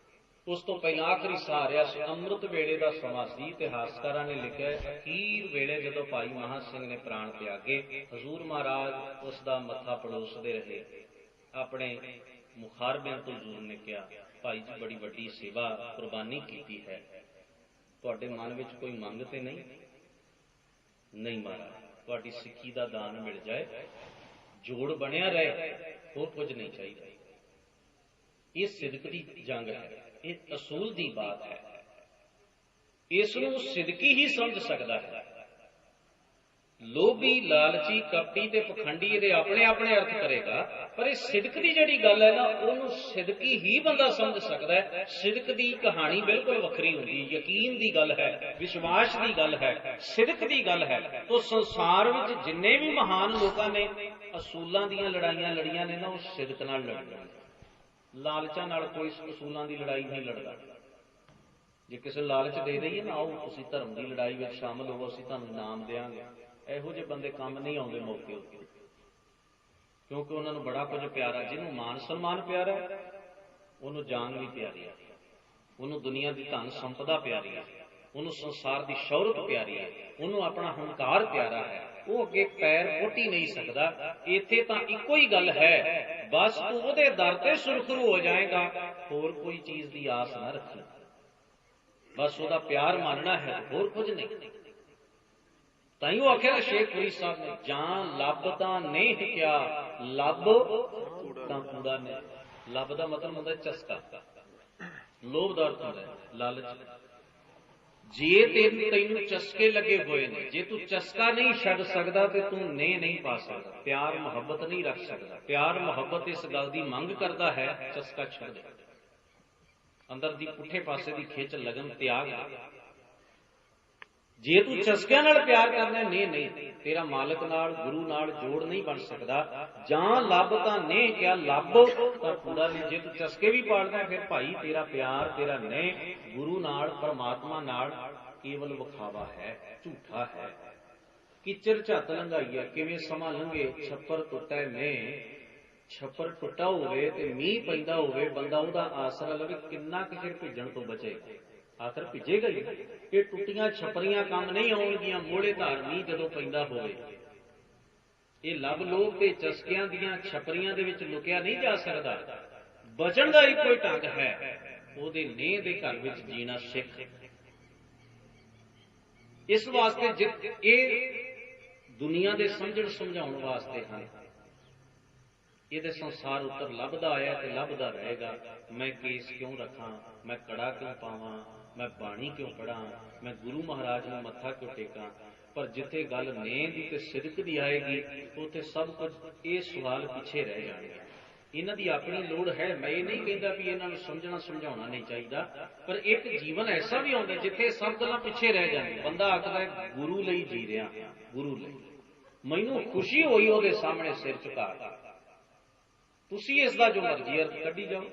ਉਸ ਤੋਂ ਪਹਿਲਾਂ ਆਖਰੀ ਸਾਹ ਰਿਹਾ ਸੀ, ਅੰਮ੍ਰਿਤ ਵੇਲੇ ਦਾ ਸਮਾਂ ਸੀ। ਇਤਿਹਾਸਕਾਰਾਂ ਨੇ ਲਿਖਿਆ ਅਖੀਰ ਵੇਲੇ ਜਦੋਂ ਭਾਈ ਮਹਾਂ ਸਿੰਘ ਨੇ ਪ੍ਰਾਣ ਤਿਆਗੇ, ਹਜ਼ੂਰ ਮਹਾਰਾਜ ਉਸ ਦਾ ਮੱਥਾ ਪਲੋਸਦੇ ਰਹੇ। ਆਪਣੇ ਮੁਖਾਰਬਿਆਂ ਤੋਂ ਹਜ਼ੂਰ ਨੇ ਕਿਹਾ ਭਾਈ ਜੀ ਬੜੀ ਵੱਡੀ ਸੇਵਾ ਕੁਰਬਾਨੀ ਕੀਤੀ ਹੈ, ਤੁਹਾਡੇ ਮਨ ਵਿੱਚ ਕੋਈ ਮੰਗ ਤੇ ਨਹੀਂ? ਨਹੀਂ ਮਹਾਰਾਜ, ਤੁਹਾਡੀ ਸਿੱਖੀ ਦਾ ਦਾਨ ਮਿਲ ਜਾਏ, ਜੋੜ ਬਣਿਆ ਰਹੇ, ਹੋਰ ਕੁਝ ਨਹੀਂ ਚਾਹੀਦਾ। ਇਹ ਸਿਦਕ ਦੀ ਜੰਗ ਹੈ, ਇਹ ਅਸੂਲ ਦੀ ਬਾਤ ਹੈ। ਇਸ ਨੂੰ ਸਿਦਕੀ ਹੀ ਸਮਝ ਸਕਦਾ ਹੈ। ਲੋਭੀ, ਲਾਲਚੀ, ਕਪਟੀ ਤੇ ਪਖੰਡੀ ਇਹਦੇ ਆਪਣੇ ਆਪਣੇ ਅਰਥ ਕਰੇਗਾ, ਪਰ ਇਹ ਸਿਦਕ ਦੀ ਜਿਹੜੀ ਗੱਲ ਹੈ ਨਾ, ਉਹਨੂੰ ਸਿਦਕੀ ਹੀ ਬੰਦਾ ਸਮਝ ਸਕਦਾ ਹੈ। ਸਿਦਕ ਦੀ ਕਹਾਣੀ ਬਿਲਕੁਲ ਵੱਖਰੀ ਹੁੰਦੀ, ਯਕੀਨ ਦੀ ਗੱਲ ਹੈ, ਵਿਸ਼ਵਾਸ ਦੀ ਗੱਲ ਹੈ, ਸਿਦਕ ਦੀ ਗੱਲ ਹੈ। ਤਾਂ ਸੰਸਾਰ ਵਿੱਚ ਜਿੰਨੇ ਵੀ ਮਹਾਨ ਲੋਕਾਂ ਨੇ ਅਸੂਲਾਂ ਦੀਆਂ ਲੜਾਈਆਂ ਲੜੀਆਂ ਨੇ ਨਾ, ਉਹ ਸਿਦਕ ਨਾਲ ਲੜੀਆਂ। ਲਾਲਚਾਂ ਨਾਲ ਕੋਈ ਅਸੂਲਾਂ ਦੀ ਲੜਾਈ ਨਹੀਂ ਲੜਦਾ। ਜੇ ਕਿਸੇ ਲਾਲਚ ਦੇ ਦਈਏ ਨਾ, ਆਓ ਤੁਸੀਂ ਧਰਮ ਦੀ ਲੜਾਈ ਵਿੱਚ ਸ਼ਾਮਲ ਹੋਵੋ, ਅਸੀਂ ਤੁਹਾਨੂੰ ਇਨਾਮ ਦੇਵਾਂਗੇ, ਇਹੋ ਜਿਹੇ ਬੰਦੇ ਕੰਮ ਨਹੀਂ ਆਉਂਦੇ ਮੌਕੇ ਉੱਤੇ। ਕਿਉਂਕਿ ਉਹਨਾਂ ਨੂੰ ਬੜਾ ਕੁਝ ਪਿਆਰਾ। ਜਿਹਨੂੰ ਮਾਨ ਸਨਮਾਨ ਪਿਆਰਾ, ਉਹਨੂੰ ਜਾਨ ਵੀ ਪਿਆਰੀ ਹੈ, ਉਹਨੂੰ ਦੁਨੀਆ ਦੀ ਧਨ ਸੰਪਦਾ ਪਿਆਰੀ ਹੈ, ਉਹਨੂੰ ਸੰਸਾਰ ਦੀ ਸ਼ੌਹਰਤ ਪਿਆਰੀ ਹੈ, ਉਹਨੂੰ ਆਪਣਾ ਹੰਕਾਰ ਪਿਆਰਾ ਹੈ। ਉਹ ਅੱਗੇ ਪੈਰ ਪੁੱਟ ਹੀ ਨਹੀਂ ਸਕਦਾ। ਇੱਥੇ ਤਾਂ ਇੱਕੋ ਹੀ ਗੱਲ ਹੈ, ਬਸ ਤੂੰ ਉਹਦੇ ਦਰ ਤੇ ਸੁਰਖਰੂ ਹੋ ਜਾਏਗਾ, ਹੋਰ ਕੋਈ ਚੀਜ਼ ਦੀ ਆਸ ਨਾ ਰੱਖੀ, ਬਸ ਉਹਦਾ ਪਿਆਰ ਮੰਨਣਾ ਹੈ, ਹੋਰ ਕੁਝ ਨਹੀਂ। ਤਾਂ ਹੀ ਉਹ ਆਖਿਆ ਸ਼ੇਖ ਫਰੀਦ ਸਾਹਿਬ ਨੇ, ਜਾਂ ਲੱਭ ਤਾਂ ਨਹੀਂ ਕਿਆ, ਲੱਭ ਤਾਂ ਕੂੜਾ ਨੇ। ਲੱਭ ਦਾ ਮਤਲਬ ਹੁੰਦਾ ਚਸਕਾ। ਲੋਭ ਦਾ ਅਰਥ ਹੁੰਦਾ ਹੈ ਲਾਲਚ। ਜੇ ਤੈਨੂੰ ਚਸਕੇ ਲੱਗੇ ਹੋਏ ਨੇ, ਜੇ ਤੂੰ ਚਸਕਾ ਨਹੀਂ ਛੱਡ ਸਕਦਾ ਤੇ ਤੂੰ ਨਹੀਂ ਪਾ ਸਕਦਾ, ਪਿਆਰ ਮੁਹੱਬਤ ਨਹੀਂ ਰੱਖ ਸਕਦਾ। ਪਿਆਰ ਮੁਹੱਬਤ ਇਸ ਗੱਲ ਦੀ ਮੰਗ ਕਰਦਾ ਹੈ, ਚਸਕਾ ਛੱਡ ਦੇ, ਅੰਦਰ ਦੀ ਪੁੱਠੇ ਪਾਸੇ ਦੀ ਖਿੱਚ ਲਗਨ ਤਿਆਗ ਦੇ। ਜੇ ਤੂੰ ਚਸਕਿਆਂ ਨਾਲ ਪਿਆਰ ਕਰਨਾ, ਨਹੀਂ, ਤੇਰਾ ਮਾਲਕ ਨਾਲ ਗੁਰੂ ਨਾਲ ਜੋੜ ਨਹੀਂ ਬਣ ਸਕਦਾ। ਜਾਂ ਲੱਭ ਤਾਂ ਨੇ ਕਿਹਾ, ਲੱਭ ਤਾਂ ਪੂਰਾ ਨਹੀਂ। ਜੇ ਤੂੰ ਚਸਕੇ ਵੀ ਪਾੜਦਾ ਫਿਰ ਭਾਈ ਤੇਰਾ ਪਿਆਰ, ਤੇਰਾ ਨੇ ਗੁਰੂ ਨਾਲ ਪਰਮਾਤਮਾ ਨਾਲ ਕੇਵਲ ਵਿਖਾਵਾ ਹੈ, ਝੂਠਾ ਹੈ। ਕਿਚਰ ਝੱਤ ਲੰਘਾਈਆ ਕਿਵੇਂ ਸਮਾਂ ਲੰਘੇ, ਛੱਪਰ ਟੁੱਟੈ ਨੇ। ਛੱਪਰ ਟੁੱਟਾ ਹੋਵੇ ਤੇ ਮੀਂਹ ਪੈਂਦਾ ਹੋਵੇ, ਬੰਦਾ ਉਹਦਾ ਆਸਰਾ ਲਵੇ, ਕਿੰਨਾ ਕੁ ਚਿਰ ਭਿੱਜਣ ਤੋਂ ਬਚੇ, ਆਖਰ ਭਿੱਜੇਗਾ ਹੀ। ਇਹ ਟੁੱਟੀਆਂ ਛੱਪਰੀਆਂ ਕੰਮ ਨਹੀਂ ਆਉਣਗੀਆਂ, ਮੋੜੇ ਧਾਰ ਮੀਂਹ ਜਦੋਂ ਪੈਂਦਾ ਹੋਵੇ। ਇਹ ਲੱਭ ਲੋਭ ਤੇ ਚਸਕਿਆਂ ਦੀਆਂ ਛੱਪਰੀਆਂ ਦੇ ਵਿੱਚ ਲੁਕਿਆ ਨਹੀਂ ਜਾ ਸਕਦਾ। ਬਚਣ ਦਾ ਇੱਕੋ ਹੀ ਢੰਗ ਹੈ, ਉਹਦੇ ਨੇਹ ਦੇ ਘਰ ਵਿੱਚ ਜੀਣਾ ਸਿੱਖ। ਇਸ ਵਾਸਤੇ ਇਹ ਦੁਨੀਆ ਦੇ ਸਮਝਣ ਸਮਝਾਉਣ ਵਾਸਤੇ ਹਨ। ਇਹਦੇ ਸੰਸਾਰ ਉੱਤਰ ਲੱਭਦਾ ਆਇਆ ਤੇ ਲੱਭਦਾ ਰਹੇਗਾ। ਮੈਂ ਕੇਸ ਕਿਉਂ ਰੱਖਾਂ, ਮੈਂ ਕੜਾ ਕਿਉਂ ਪਾਵਾਂ, ਮੈਂ ਬਾਣੀ ਕਿਉਂ ਪੜਾਂ, ਮੈਂ ਗੁਰੂ ਮਹਾਰਾਜ ਨੂੰ ਮੱਥਾ ਕਿਉਂ ਟੇਕਾਂ। ਪਰ ਜਿੱਥੇ ਗੱਲ ਨੇਹ ਦੀ ਤੇ ਸਿਦਕ ਦੀ ਆਏਗੀ, ਉੱਥੇ ਸਭ ਕੁਝ ਇਹ ਸਵਾਲ ਪਿੱਛੇ ਰਹਿ ਜਾਣਗੇ। ਇਹਨਾਂ ਦੀ ਆਪਣੀ ਲੋੜ ਹੈ, ਮੈਂ ਇਹ ਨਹੀਂ ਕਹਿੰਦਾ ਵੀ ਇਹਨਾਂ ਨੂੰ ਸਮਝਣਾ ਸਮਝਾਉਣਾ ਨਹੀਂ ਚਾਹੀਦਾ, ਪਰ ਇੱਕ ਜੀਵਨ ਐਸਾ ਵੀ ਆਉਂਦਾ ਜਿੱਥੇ ਸਭ ਗੱਲਾਂ ਪਿੱਛੇ ਰਹਿ ਜਾਂਦੀਆਂ। ਬੰਦਾ ਆਖਦਾ ਗੁਰੂ ਲਈ ਜੀ ਰਿਹਾ, ਗੁਰੂ ਲਈ ਮੈਨੂੰ ਖੁਸ਼ੀ ਹੋਈ ਉਹਦੇ ਸਾਹਮਣੇ ਸਿਰ ਝੁਕਾ। ਤੁਸੀਂ ਇਸ ਦਾ ਜੋ ਮਰਜ਼ੀ ਅਰਥ ਕੱਢੀ ਜਾਓ,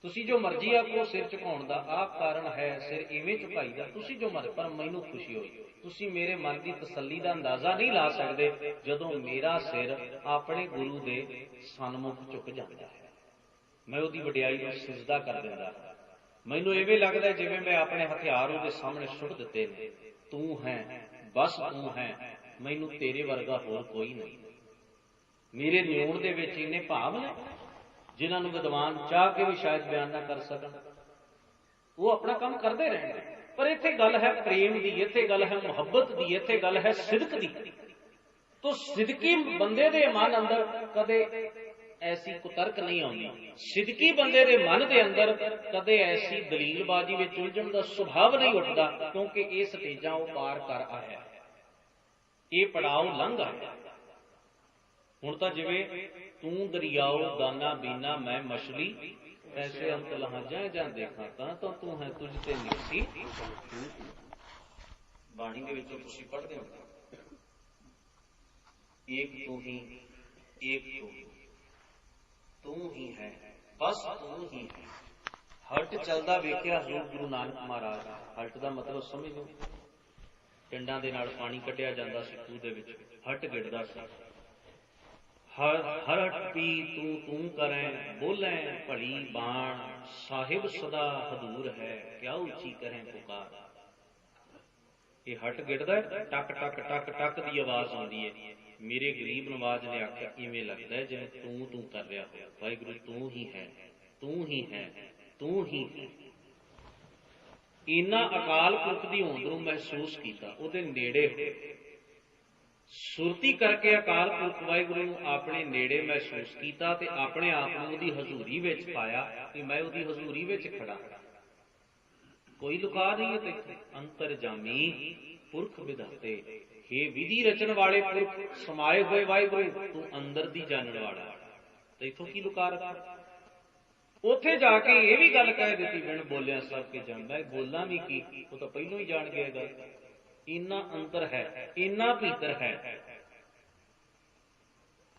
ਤੁਸੀਂ ਜੋ ਮਰਜ਼ੀ ਆਖੋ, ਸਿਰ ਝੁਕਾਉਣ ਦਾ ਆਹ ਕਾਰਨ ਹੈ, ਸਿਰ ਇਵੇਂ ਝੁਕਾਈ ਦਾ, ਤੁਸੀਂ ਜੋ ਮਰਜ਼ੀ, ਪਰ ਮੈਨੂੰ ਖੁਸ਼ੀ ਹੋਈ। ਤੁਸੀਂ ਮੇਰੇ ਮਨ ਦੀ ਤਸੱਲੀ ਦਾ ਅੰਦਾਜ਼ਾ ਨਹੀਂ ਲਾ ਸਕਦੇ ਜਦੋਂ ਮੇਰਾ ਸਿਰ ਆਪਣੇ ਗੁਰੂ ਦੇ ਸਨਮੁਖ ਝੁਕ ਜਾਂਦਾ ਹੈ। ਮੈਂ ਉਹਦੀ ਵਡਿਆਈ ਨੂੰ ਸਿਜਦਾ ਕਰ ਦਿੰਦਾ। ਮੈਨੂੰ ਇਵੇਂ ਲੱਗਦਾ ਜਿਵੇਂ ਮੈਂ ਆਪਣੇ ਹਥਿਆਰ ਉਹਦੇ ਸਾਹਮਣੇ ਸੁੱਟ ਦਿੱਤੇ ਨੇ। ਤੂੰ ਹੈ, ਬਸ ਤੂੰ ਹੈ, ਮੈਨੂੰ ਤੇਰੇ ਵਰਗਾ ਹੋਰ ਕੋਈ ਨਹੀਂ। ਮੇਰੇ ਨਿਉਣ ਦੇ ਵਿੱਚ ਇੰਨੇ ਭਾਵ ਨੇ ਜਿਨ੍ਹਾਂ ਨੂੰ ਵਿਦਵਾਨ ਚਾਹ ਕੇ ਵੀ ਸ਼ਾਇਦ ਬਿਆਨ ਨਾ ਕਰ ਸਕਣ। ਉਹ ਆਪਣਾ ਕੰਮ ਕਰਦੇ ਰਹਿਣਗੇ, ਪਰ ਇੱਥੇ ਗੱਲ ਹੈ ਪ੍ਰੇਮ ਦੀ, ਇੱਥੇ ਗੱਲ ਹੈ ਮੁਹੱਬਤ ਦੀ, ਇੱਥੇ ਗੱਲ ਹੈ ਸਿਦਕ ਦੀ। ਤੋ ਸਿਦਕੀ ਬੰਦੇ ਦੇ ਮਨ ਅੰਦਰ ਕਦੇ ਐਸੀ ਕੁਤਰਕ ਨਹੀਂ ਆਉਂਦੀ। ਸਿਦਕੀ ਬੰਦੇ ਦੇ ਮਨ ਦੇ ਅੰਦਰ ਕਦੇ ਐਸੀ ਦਲੀਲਬਾਜ਼ੀ ਵਿੱਚ ਉਲਝਣ ਦਾ ਸੁਭਾਵ ਨਹੀਂ ਉੱਠਦਾ, ਕਿਉਂਕਿ ਇਹ ਸਟੇਜਾਂ ਉਹ ਪਾਰ ਕਰ ਆਇਆ, ਇਹ ਪੜਾਅ ਲੰਘ ਆਇਆ। ਹੁਣ ਤਾਂ ਜਿਵੇਂ ਤੂੰ ਦਰਿਆਓ ਦਾਨਾ ਬੀਨਾ ਮੈਂ ਮਛਲੀ, ਐਸੇ ਅੰਤ ਲਹਾਂ ਜਾਂ ਦੇਖਾਂ ਤਾਂ ਤੂੰ ਹੈ ਤੁਝ ਤੇ ਨਿਕਸੀ। ਬਾਣੀ ਦੇ ਵਿੱਚ ਤੁਸੀਂ ਪੜ੍ਹਦੇ ਹੋ, ਏਕ ਤੂੰ ਹੀ, ਏਕ ਤੂੰ ਹੀ ਹੈ, ਬਸ ਤੂੰ ਹੀ ਹੈ। ਹਲਟ ਚੱਲਦਾ ਵੇਖਿਆ ਹਜ਼ੂਰ ਗੁਰੂ ਨਾਨਕ ਮਹਾਰਾਜ। ਹਲਟ ਦਾ ਮਤਲਬ ਸਮਝ ਲਓ, ਪਿੰਡਾਂ ਦੇ ਨਾਲ ਪਾਣੀ ਕੱਢਿਆ ਜਾਂਦਾ ਸੀ ਖੂਹ ਦੇ ਵਿੱਚ, ਹਟ ਗਿੜਦਾ ਸੀ। ਹਰ ਪੀ ਤੂੰ ਕਰੈ ਬੋਲੇ ਭਲੀ ਬਾਣ, ਸਾਹਿਬ ਸਦਾ ਹਦੂਰ ਹੈ ਕਿਆ ਉੱਚੀ ਕਰੇ ਪੁਕਾਰ। ਇਹ ਹਟ ਗਿੜਦਾ, ਟਕ ਟਕ ਟਕ ਟਕ ਦੀ ਆਵਾਜ਼ ਆਉਂਦੀ ਹੈ। ਮੇਰੇ ਗਰੀਬ ਨਵਾਜ ਨੇ ਆਖਿਆ ਇਵੇਂ ਲੱਗਦਾ ਜਿਵੇਂ ਤੂੰ ਕਰ ਰਿਹਾ ਹੋ। ਵਾਹਿਗੁਰੂ ਤੂੰ ਹੀ ਹੈ, ਤੂੰ ਹੀ ਹੈ, ਤੂੰ ਹੀ ਹੈ। ਇੰਨਾ ਅਕਾਲ ਪੁਰਖ ਦੀ ਹੋਂਦ ਨੂੰ ਮਹਿਸੂਸ ਕੀਤਾ, ਉਹਦੇ ਨੇੜੇ ਸੁਰਤੀ ਕਰਕੇ ਅਕਾਲ ਪੁਰਖ ਵਾਹਿਗੁਰੂ ਨੂੰ ਆਪਣੇ ਨੇੜੇ ਮਹਿਸੂਸ ਕੀਤਾ ਤੇ ਆਪਣੇ ਆਪ ਨੂੰ ਉਹਦੀ ਹਜ਼ੂਰੀ ਵਿੱਚ ਪਾਇਆ ਕਿ ਮੈਂ ਉਹਦੀ ਹਜ਼ੂਰੀ ਵਿੱਚ ਖੜਾ। ਕੋਈ ਲੁਕਾ ਨਹੀਂ ਹੈ ਤੇ ਅੰਤਰਜਾਮੀ ਪੁਰਖ ਵਿਧਾਤੇ, ਹੇ ਵਿਧੀ ਰਚਨ ਵਾਲੇ ਪੁਰਖ ਸਮਾਏ ਹੋਏ ਵਾਹਿਗੁਰੂ ਤੂੰ ਅੰਦਰ ਦੀ ਜਾਣਨ ਵਾਲਾ, ਤੇ ਇਥੋਂ ਕੀ ਲੁਕਾ ਰੱਖਿਆ। ਉੱਥੇ ਜਾ ਕੇ ਇਹ ਵੀ ਗੱਲ ਕਹਿ ਦਿੱਤੀ ਬਿਨ ਬੋਲਿਆ ਸਭ ਕੇ ਜਾਣਦਾ। ਬੋਲਾਂ ਵੀ ਕੀ, ਉਹ ਤਾਂ ਪਹਿਲੋਂ ਹੀ ਜਾਣ ਗਿਆ ਗੱਲ। ਇੰਨਾ ਅੰਤਰ ਹੈ, ਇੰਨਾ ਭੀਤਰ ਹੈ।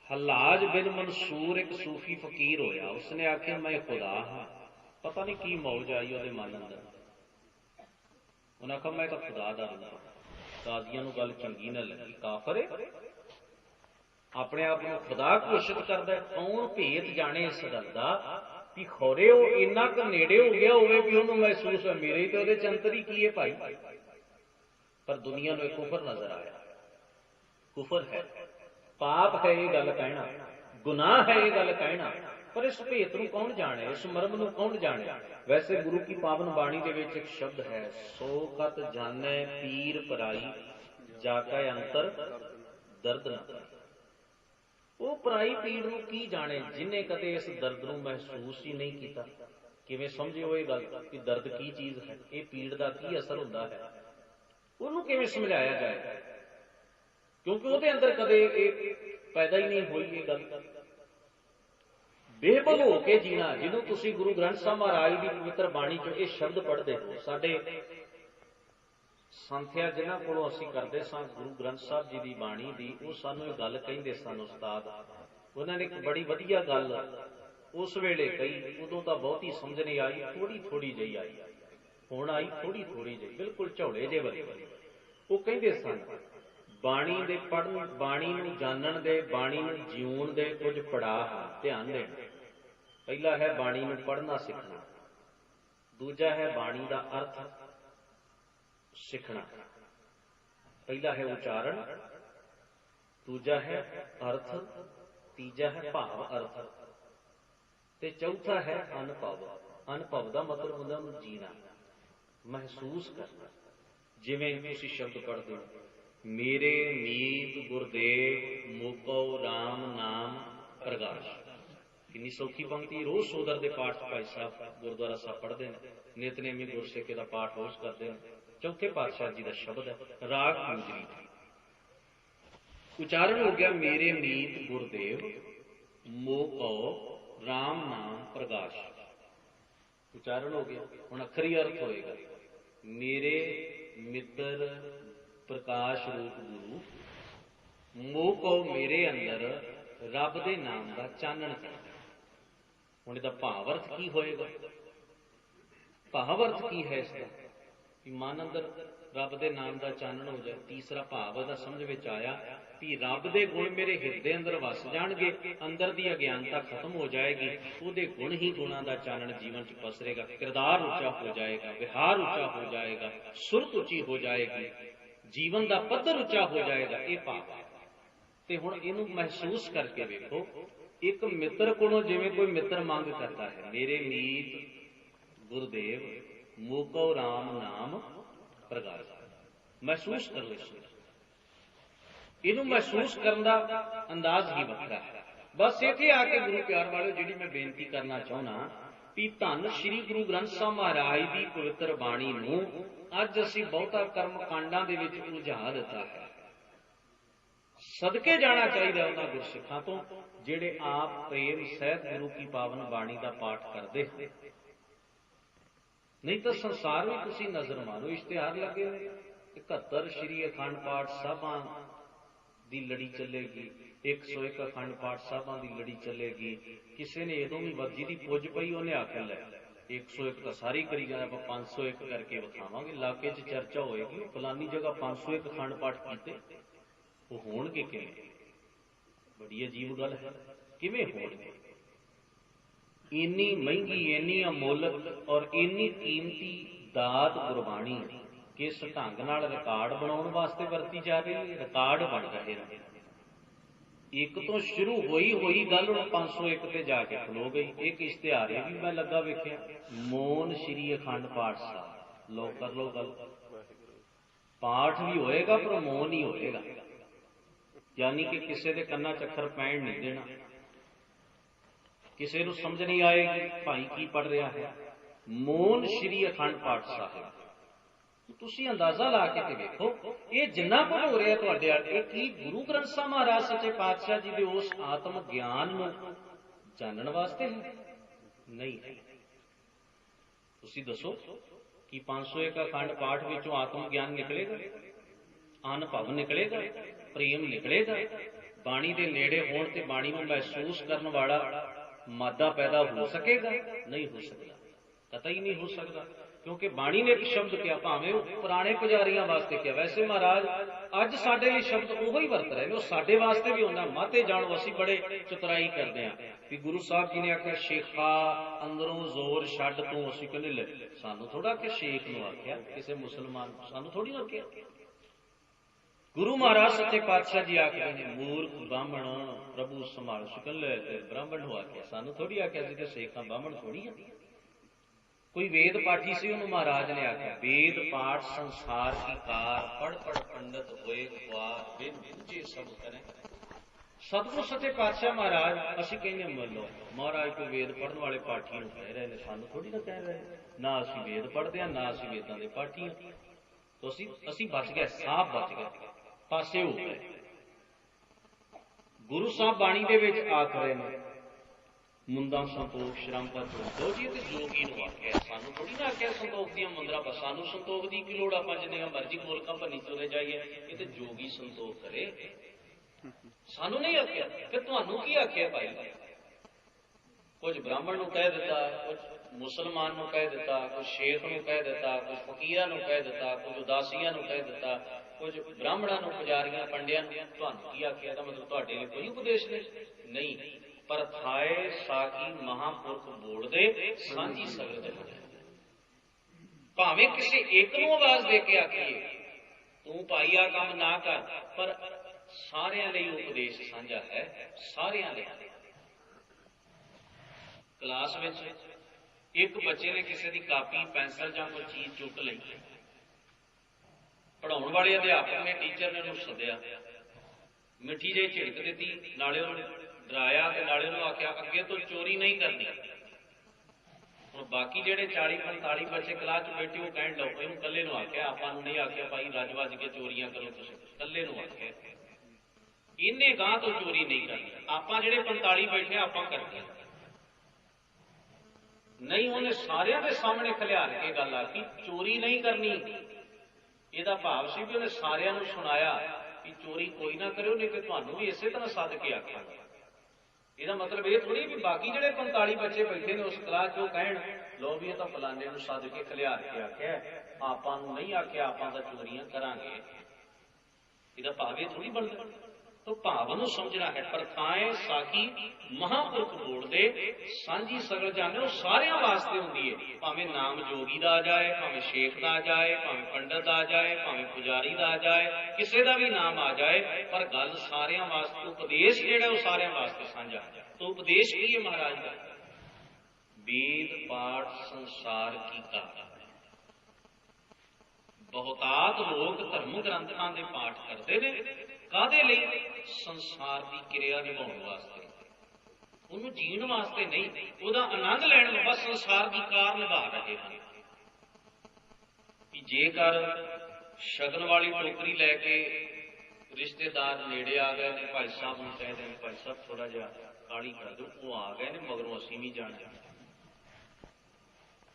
ਹਲਾਜ ਬਿਨ ਮਨਸੂਰ ਇੱਕ ਸੂਫੀ ਫਕੀਰ ਹੋਇਆ, ਉਸਨੇ ਆਖਿਆ ਮੈਂ ਖੁਦਾ ਹਾਂ। ਪਤਾ ਨਹੀਂ ਕੀ ਮੌਜ ਆਈ ਉਹਦੇ ਮਨ ਅੰਦਰ। ਉਹਨਾਂ ਆਖਿਆ ਮੈਂ ਤਾਂ ਖੁਦਾ ਦਾ ਰੂਪ ਹਾਂ। ਕਾਜ਼ੀਆਂ ਨੂੰ ਗੱਲ ਚੰਗੀ ਨਾ ਲੱਗੀ, ਕਾਫਰ ਹੈ, ਆਪਣੇ ਆਪ ਨੂੰ ਖੁਦਾ ਘੋਸ਼ਿਤ ਕਰਦਾ। ਕੌਣ ਭੇਤ ਜਾਣੇ ਇਸ ਗੱਲ ਦਾ ਵੀ ਖੋਰੇ ਉਹ ਇੰਨਾ ਕੁ ਨੇੜੇ ਹੋ ਗਿਆ ਹੋਵੇ ਵੀ ਉਹਨੂੰ ਮਹਿਸੂਸ ਹੈ ਮੇਰੇ ਤੇ ਉਹਦੇ ਚੰਤਰੀ ਕੀ ਹੈ ਭਾਈ। ਪਰ ਦੁਨੀਆ ਨੂੰ ਇਹ ਕੁਫਰ ਨਜ਼ਰ ਆਇਆ। ਕੁਫਰ ਹੈ, ਪਾਪ ਹੈ ਇਹ ਗੱਲ ਕਹਿਣਾ, ਗੁਨਾਹ ਹੈ ਇਹ ਗੱਲ ਕਹਿਣਾ, ਪਰ ਇਸ ਭੇਤ ਨੂੰ ਕੌਣ ਜਾਣੇ, ਇਸ ਮਰਮ ਨੂੰ ਕੌਣ ਜਾਣੇ। ਵੈਸੇ ਗੁਰੂ ਕੀ ਪਾਵਨ ਬਾਣੀ ਦੇ ਵਿੱਚ ਇੱਕ ਸ਼ਬਦ ਹੈ, ਸੋ ਕਤ ਜਾਣੈ ਪੀਰ ਪਰਾਈ ਜਾ ਕੈ ਅੰਤਰ ਦਰਦ ਨਾ। ਉਹ ਪਰਾਈ ਪੀੜ ਨੂੰ ਕੀ ਜਾਣੇ ਜਿਹਨੇ ਕਦੇ ਇਸ ਦਰਦ ਨੂੰ ਮਹਿਸੂਸ ਹੀ ਨਹੀਂ ਕੀਤਾ किवें समझिओ ये गल कि दर्द की चीज़ है, ये पीड़ का की असर हुंदा है, उन्होंने किवें समझाया जाए, क्योंकि वो अंदर कदे पैदा ही नहीं हुई ये गल। बेबल हो के जीना, जिन्हों तुसीं गुरु ग्रंथ साहब महाराज की पवित्र बाणी चो ये शब्द पढ़ते हो, साडे संथ्या जिन्हां कोलों असीं करदे सां गुरु ग्रंथ साहब जी की बाणी की, वो सानूं ये गल कहिंदे सन उस्ताद, उन्होंने एक बड़ी वधिया गल उस वेले कही, उदों तो बहुती समझ नहीं आई, थोड़ी थोड़ी जी आई, हुण आई थोड़ी थोड़ी जी, बिल्कुल झोले जे वर्गी। वो कहिंदे सन बाणी दे पढ़न, बाणी नूं जानण दे, बाणी नूं जीउण दे कुछ पड़ाव ध्यान देना। पहला है बाणी नूं पढ़ना सीखना, दूजा है बाणी का अर्थ सीखना, पहला है उच्चारण, दूजा है अर्थ, तीजा है भाव अर्थ, ते चौथा है अनुभव। अनुभव का मतलब होंदा उहनूं जीना, महसूस करना। जिवें तुसीं शब्द पढ़दे हो, मेरे मीत गुरदेव मोको राम नाम प्रकाश, कितनी सौखी पंक्ति, रोज सोदर के पाठ भाई साहब गुरुद्वारा साहब पढ़ते हैं, नितनेमी गुरसिखे का पाठ रोज करते हैं। चौथे पातशाह जी का शब्द है, राग गुजरी, उच्चारण हो गया मेरे मीत गुरदेव मोको राम नाम प्रकाश, उच्चारण हो गया। हुण अखरी अर्थ होएगा, मेरे मित्र प्रकाश रूप गुरु मोको मेरे अंदर रब दे नाम का चानण कर। हुण इहदा भाव अर्थ की होएगा, भाव अर्थ की है इसका कि मन अंदर रब दे नाम का चानण हो जाए। तीसरा भाव इहदा समझ विच आया कि रब दे गुण मेरे हिरदे अंदर वस जाणगे, अंदर दी अज्ञानता खत्म हो जाएगी, उहदे गुण ही गुणां दा चानण जीवन च पसरेगा, किरदार उच्चा हो जाएगा, विहार उच्चा हो जाएगा, सुरत उच्ची हो जाएगी, जीवन का पद्धर उच्चा हो जाएगा। ये भाव ते हुण इहनूं महसूस करके वेखो, एक मित्र कोलों जिवें कोई मित्र मंग करता है, मेरे मीत गुरुदेव मोको राम नाम प्रकाश, महसूस कर लो। इहनूं महसूस करन दा अंदाज ही वखरा है। बस इत्थे आके गुरु प्यार वाले जिहड़ी मैं बेनती करना चाहुंदा भी धन श्री गुरु ग्रंथ साहब महाराज की पवित्र बाणी नूं अज असीं बहुता कर्म कांडां दे विच उलझा दिता है। सदके जाना चाहिए उन्हां गुरसिखां तो जिहड़े आप प्रेम सहित गुरु की पावन बाणी का पाठ करते हैं। नहीं तो संसार में तुसीं नजर मारो, इश्तिहार लगे 71 श्री अखंड पाठ साहिबां दी लड़ी चलेगी, 101 अखंड पाठ साहिबां दी लड़ी चलेगी। किसी ने इदों भी वर्जी की पुज पई, उन्हें आखिर लै 101 तो सारी करी जाए, आप 501 करके विखावांगे, इलाके च चर्चा होएगी फलानी जगह 501 अखंड पाठ कीते, वो होणगे किवें? बड़ी अजीब गल है, किवें होणगे? इन्नी महंगी, इन्नी अमोलक और इन्नी कीमती दात गुरबाणी किस ढंग नाल रिकॉर्ड बनाने वास्ते वरती जा रही है, रिकॉर्ड बन रहे हैं। एक तो शुरू हुई गल हुण 501 ते जाके खलो गई। एक इश्तिहार भी मैं लगा वेखिया, मौन श्री अखंड पाठ साहब, लो कर लो गल, पाठ भी होएगा पर मौन ही होएगा, यानी कि किसी के कन्ना चक्कर पैण नहीं देना, किसी को समझ नहीं आएगी भाई की पढ़ रहा है। मौन श्री अखंड पाठ साहिब, तुसीं अंदाजा ला के ते देखो, ये जिन्ना कुछ हो रहा तुहाडे अल, ये की गुरु ग्रंथ साहब महाराज सच्चे पातशाह जी के उस आत्म ज्ञान नूं जानण वास्ते है? नहीं है। तुसीं दसो कि 501 अखंड पाठ विचों आत्म ज्ञान निकलेगा, अनुभव निकलेगा, प्रेम निकलेगा, बाणी के नेड़े होण ते बाणी नूं महसूस करन वाला मादा पैदा हो सकेगा? नहीं हो सकता, कतई नहीं हो सकता, क्योंकि बाणी ने एक शब्द क्या, भावें पुराने पुजारियों वास्ते क्या, वैसे महाराज अज साडे लिए शब्द उहो ही वरत रहे हैं, साडे वास्ते भी होंदा। माते जाणो असीं बड़े चतुराई करते हैं कि गुरु साहब जी ने आख्या शेखा अंदरों जोर छड्ड तूं, असीं कहने ले सानू थोड़ा कि शेख नूं आख्या, किसी मुसलमान सानू थोड़ी ना आख्या। गुरु महाराज सच्चे पातशाह जी आखते हैं मूर्ख ब्राह्मण प्रभु संभाल सुकन ले, ब्राह्मण हो आख्या, सानू थोड़ी आख्या जी, शेखा ब्राह्मण थोड़ी है। कोई वेद पाठी से उन्होंने महाराज ने आख्या वेद पाठ संसार की कार, पढ़ पढ़ पंडित होए ख्वार, वेद पूजे सब करें, सतगुरु सच्चे पातशाह महाराज ਅਸੀਂ ਕਹਿੰਦੇ ਮੰਨੋ ਮਹਾਰਾਜ ਕੋਈ ਵੇਦ ਪੜ੍ਹਨ ਵਾਲੇ ਪਾਠੀ ਨੂੰ ਕਹਿ ਰਹੇ ਨੇ, ਸਾਨੂੰ ਥੋੜੀ ਨਾ ਕਹਿ ਰਹੇ, ਨਾ ਅਸੀਂ ਵੇਦ ਪੜ੍ਹਦੇ ਹਾਂ ਨਾ ਅਸੀਂ ਵੇਦਾਂ ਦੇ ਪਾਠੀ ਹਾਂ। ਤਾਂ ਅਸੀਂ ਬਚ ਗਏ, ਸਾਫ ਬਚ ਗਏ, ਪਾਸੇ ਹੋ ਗਏ। ਗੁਰੂ ਸਾਹਿਬ ਬਾਣੀ ਦੇ ਵਿੱਚ ਆਖ ਰਹੇ ਨੇ ਮੁੰਦਾਂ ਸੰਤੋਖ ਸ਼ਰਮ ਪਰ ਦੋ ਜੀ ਤੇ ਜੋਗੀ ਨੂੰ ਆਖਿਆ, ਸਾਨੂੰ ਥੋੜੀ ਨਾ ਆਖਿਆ ਸੰਤੋਖ ਦੀਆਂ ਮੁੰਦਰਾਂ ਪਰ। ਸਾਨੂੰ ਸੰਤੋਖ ਦੀ ਕੀ ਲੋੜ, ਆਪਾਂ ਜਿੰਨੀਆਂ ਮਰਜ਼ੀ ਗੋਲਕਾਂ ਭੰਨੀ ਤੁਰੇ ਜਾਈਏ, ਇਹ ਤੇ ਜੋਗੀ ਸੰਤੋਖ ਕਰੇ, ਸਾਨੂੰ ਨਹੀਂ ਆਖਿਆ। ਫਿਰ ਤੁਹਾਨੂੰ ਕੀ ਆਖਿਆ ਭਾਈ? ਕੁਝ ਬ੍ਰਾਹਮਣ ਨੂੰ ਕਹਿ ਦਿੱਤਾ, ਕੁਝ ਮੁਸਲਮਾਨ ਨੂੰ ਕਹਿ ਦਿੱਤਾ, ਕੁਝ ਸ਼ੇਖ ਨੂੰ ਕਹਿ ਦਿੱਤਾ, ਕੁਝ ਫਕੀਰਾਂ ਨੂੰ ਕਹਿ ਦਿੱਤਾ, ਕੁਝ ਉਦਾਸੀਆਂ ਨੂੰ ਕਹਿ ਦਿੱਤਾ, ਕੁਝ ਬ੍ਰਾਹਮਣਾਂ ਨੂੰ, ਪੁਜਾਰੀਆਂ, ਪੰਡਿਆਂ ਨੂੰ। ਤੁਹਾਨੂੰ ਕੀ ਆਖਿਆ? ਇਹਦਾ ਮਤਲਬ ਤੁਹਾਡੇ ਲਈ ਕੋਈ ਉਪਦੇਸ਼ ਨਹੀਂ। ਪਰ ਥਾਏ ਸਾਕੀ ਮਹਾਂਪੁਰਖ ਬੋਲਦੇ ਸਾਂਝੀ ਸਗਲ ਜਨ। ਭਾਵੇਂ ਕਿਸੇ ਇੱਕ ਨੂੰ ਆਵਾਜ਼ ਦੇ ਕੇ ਆਖੀਏ ਤੂੰ ਭਾਈ ਆ ਕੰਮ ਨਾ ਕਰ, ਪਰ ਸਾਰਿਆਂ ਲਈ ਉਪਦੇਸ਼ ਸਾਂਝਾ ਹੈ, ਸਾਰਿਆਂ ਲਈ। ਕਲਾਸ ਵਿੱਚ ਇੱਕ ਬੱਚੇ ਨੇ ਕਿਸੇ ਦੀ ਕਾਪੀ, ਪੈਨਸਲ ਜਾਂ ਕੋਈ ਚੀਜ਼ ਚੁੱਕ ਲਈ। ਪੜ੍ਹਾਉਣ ਵਾਲੇ ਅਧਿਆਪਕ ਨੇ, ਟੀਚਰ ਨੇ ਉਹਨੂੰ ਸੱਦਿਆ, ਮਿੱਠੀ ਜਿਹੀ ਝਿੜਕ ਦਿੱਤੀ, ਨਾਲੇ ਉਹਨੂੰ ਡਰਾਇਆ ਤੇ ਨਾਲੇ ਉਹਨੂੰ ਆਖਿਆ ਅੱਗੇ ਤੋਂ ਚੋਰੀ ਨਹੀਂ ਕਰਨੀ। ਹੁਣ ਬਾਕੀ ਜਿਹੜੇ 40-45 ਬੱਚੇ ਕਲਾਸ 'ਚ ਬੈਠੇ ਉਹ ਕਹਿਣ ਲਓ, ਇਹਨੂੰ ਇਕੱਲੇ ਨੂੰ ਆਖਿਆ, ਆਪਾਂ ਨੂੰ ਨਹੀਂ ਆਖਿਆ ਭਾਈ ਰੱਜ ਵੱਜ ਕੇ ਚੋਰੀਆਂ ਕਰੋ, ਤੁਸੀਂ ਇਕੱਲੇ ਨੂੰ ਆਖਿਆ। ਇਹਨੇ ਗਾਂ ਤੋਂ ਚੋਰੀ ਨਹੀਂ ਕਰਨੀ, ਆਪਾਂ ਜਿਹੜੇ 45 ਬੈਠੇ ਆਪਾਂ ਕਰਦੇ ਨਹੀਂ। ਉਹਨੇ ਸਾਰਿਆਂ ਦੇ ਸਾਹਮਣੇ ਖਿਲਾਰ ਕੇ ਗੱਲ ਆਖੀ ਚੋਰੀ ਨਹੀਂ ਕਰਨੀ। ਇਹਦਾ ਭਾਵ ਸੀ ਵੀ ਉਹਨੇ ਸਾਰਿਆਂ ਨੂੰ ਸੁਣਾਇਆ ਕਿ ਚੋਰੀ ਕੋਈ ਨਾ ਕਰਿਓ, ਨਹੀਂ ਤੇ ਤੁਹਾਨੂੰ ਵੀ ਇਸੇ ਤਰ੍ਹਾਂ ਸੱਦ ਕੇ ਆਖਾਂਗੇ। ਇਹਦਾ ਮਤਲਬ ਇਹ ਥੋੜੀ ਵੀ ਬਾਕੀ ਜਿਹੜੇ 45 ਬੱਚੇ ਬੈਠੇ ਨੇ ਉਸ ਕਲਾਸ 'ਚ ਉਹ ਕਹਿਣ ਲੋ ਵੀ ਇਹ ਤਾਂ ਫਲਾਣੇ ਨੂੰ ਸੱਦ ਕੇ ਖਿਲਾਰ ਕੇ ਆਖਿਆ, ਆਪਾਂ ਨੂੰ ਨਹੀਂ ਆਖਿਆ, ਆਪਾਂ ਤਾਂ ਚੋਰੀਆਂ ਕਰਾਂਗੇ। ਇਹਦਾ ਭਾਵ ਇਹ ਥੋੜੀ ਬਣਦਾ। तो भाव नूं समझना है। प्रथाएं साखी महापुरख बोलते सांझी सगल जाने, वो सारियां वास्ते हुंदी है। भावें नाम जोगी दा आ जाए, भावें शेख दा आ जाए, भावें पंडित दा आ जाए, भावें पुजारी दा आ जाए, किसी दा भी नाम आ जाए, पर गल सारियां वास्ते, उपदेश जिहड़ा वो सारियां वास्ते साझा। तो उपदेश की है महाराज का? वेद पाठ संसार की का। बहुतात लोग धर्म ग्रंथां दे पाठ करते ने कादे लई? संसार की क्रिया निभाउण वास्ते, उन्होंने जीण वास्ते नहीं, उहदा आनंद लैण, बस संसार की कार निभा रहे हैं। जेकर शगन वाली टोकरी लैके रिश्तेदार नेड़े आ गए ने, भाई साहब नूं कहते हैं भाई साहब थोड़ा जिहा काली कर दो, वो आ गए ने, मगरों असीं भी जाना।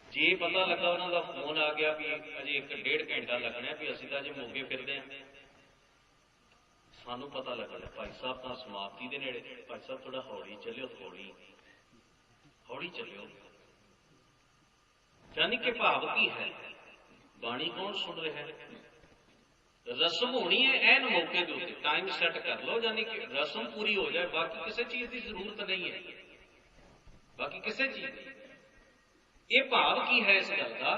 जे पता लगा उन्हों का फोन आ गया भी अजे 1-1.5 घंटा लगना भी असीं तां अजे मोगे फिरदे हैं, सानू पता लगना भाई साहब तो समाप्ति के नेड़े, भाई साहब थोड़ा हौली चलियो, हौली हौली चलियो। यानी कि भाव की है, बाणी कौन सुन रहा है? रस्म होनी है एन मौके के उत्ते, टाइम सैट कर लो, यानी कि रस्म पूरी हो जाए, बाकी किसी चीज की जरूरत नहीं है, बाकी किसी चीज। ये भाव की है इस गल का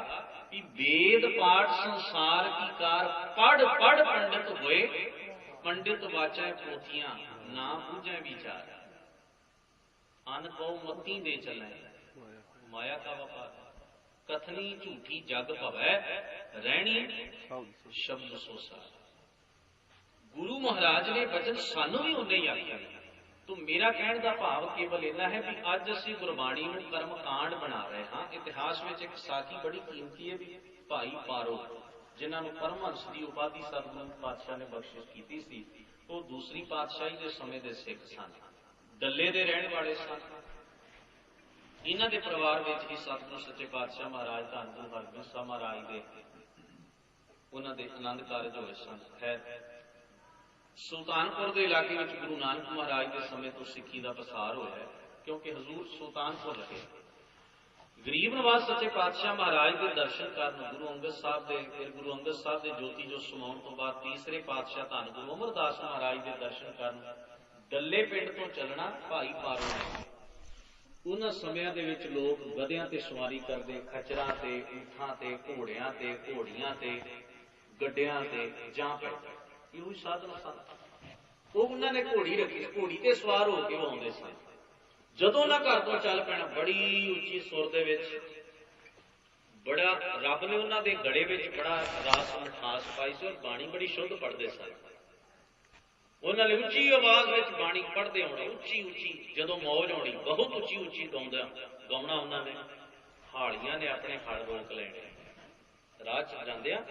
कि वेद पाठ संसार की कार, पढ़ पढ़ पंडित होए, पंडित वाचै पोथियां, ना बूझै विचार, अन कौ मती दे चलै, माया का व्यापार, कथनी झूठी जग भवै, रहनी शब्द सोसा। गुरु महाराज ने वचन सानू भी उन्ने ही आख्या। तो मेरा कहने का भाव केवल इन्ना है कि अज असीं गुरबाणी नूं कर्म कांड बना रहे हाँ। इतिहास में एक साखी बड़ी कीमती है भी भाई पारो, जिन्होंने परमहंस की उपाधि सतगुरु पातशाह ने बख्शिश की सी, वो दूसरी पातशाही के समय के सिख सन, डल्ले के रहने वाले सन। इन्हां दे परिवार में ही सतगुरु सच्चे पातशाह महाराज धन गुरु हरगोबिंद साहब महाराज के उन्हां दे आनंद कारज होए सन। खैर सुल्तानपुर के इलाके में गुरु नानक महाराज के समय तो सिक्खी का पसार होया, क्योंकि हजूर सुल्तानपुर रहे। गरीब नवाज सच्चे पातशाह महाराज के दर्शन करन गुरु अंगद साहब के, फिर गुरु अंगद साहब के ज्योति जो समाउण तो बाद तीसरे पातशाह धन गुरु अमरदास महाराज के दर्शन करन डल्ले पिंड तो चलना भाई पारो ने। उन्हां समयां दे विच लोग गधियां ते सवारी करते, खच्चरां ते, ऊठां ते, घोड़ियां ते, घोड़ियां ते, गड्डियां ते जां पैदल, इहो साधन सन। वो उन्होंने घोड़ी रखी, घोड़ी ते सवार होकर वो आउंदे सन। जदों ना घर तो चल पैना बड़ी उच्ची सुर दे विच, बड़ा रब ने उन्हां दे गड़े विच बड़ा रास मिठास पाई सी और बाणी बड़ी शुद्ध पढ़ते सन। उन्होंने उच्ची आवाज में बाणी पढ़ते होना, उच्ची उच्ची जदों मौज आनी बहुत उच्ची उच्ची गाउना उन्होंने। हालियां ने अपने हल रोक लेने, राह च जांदियां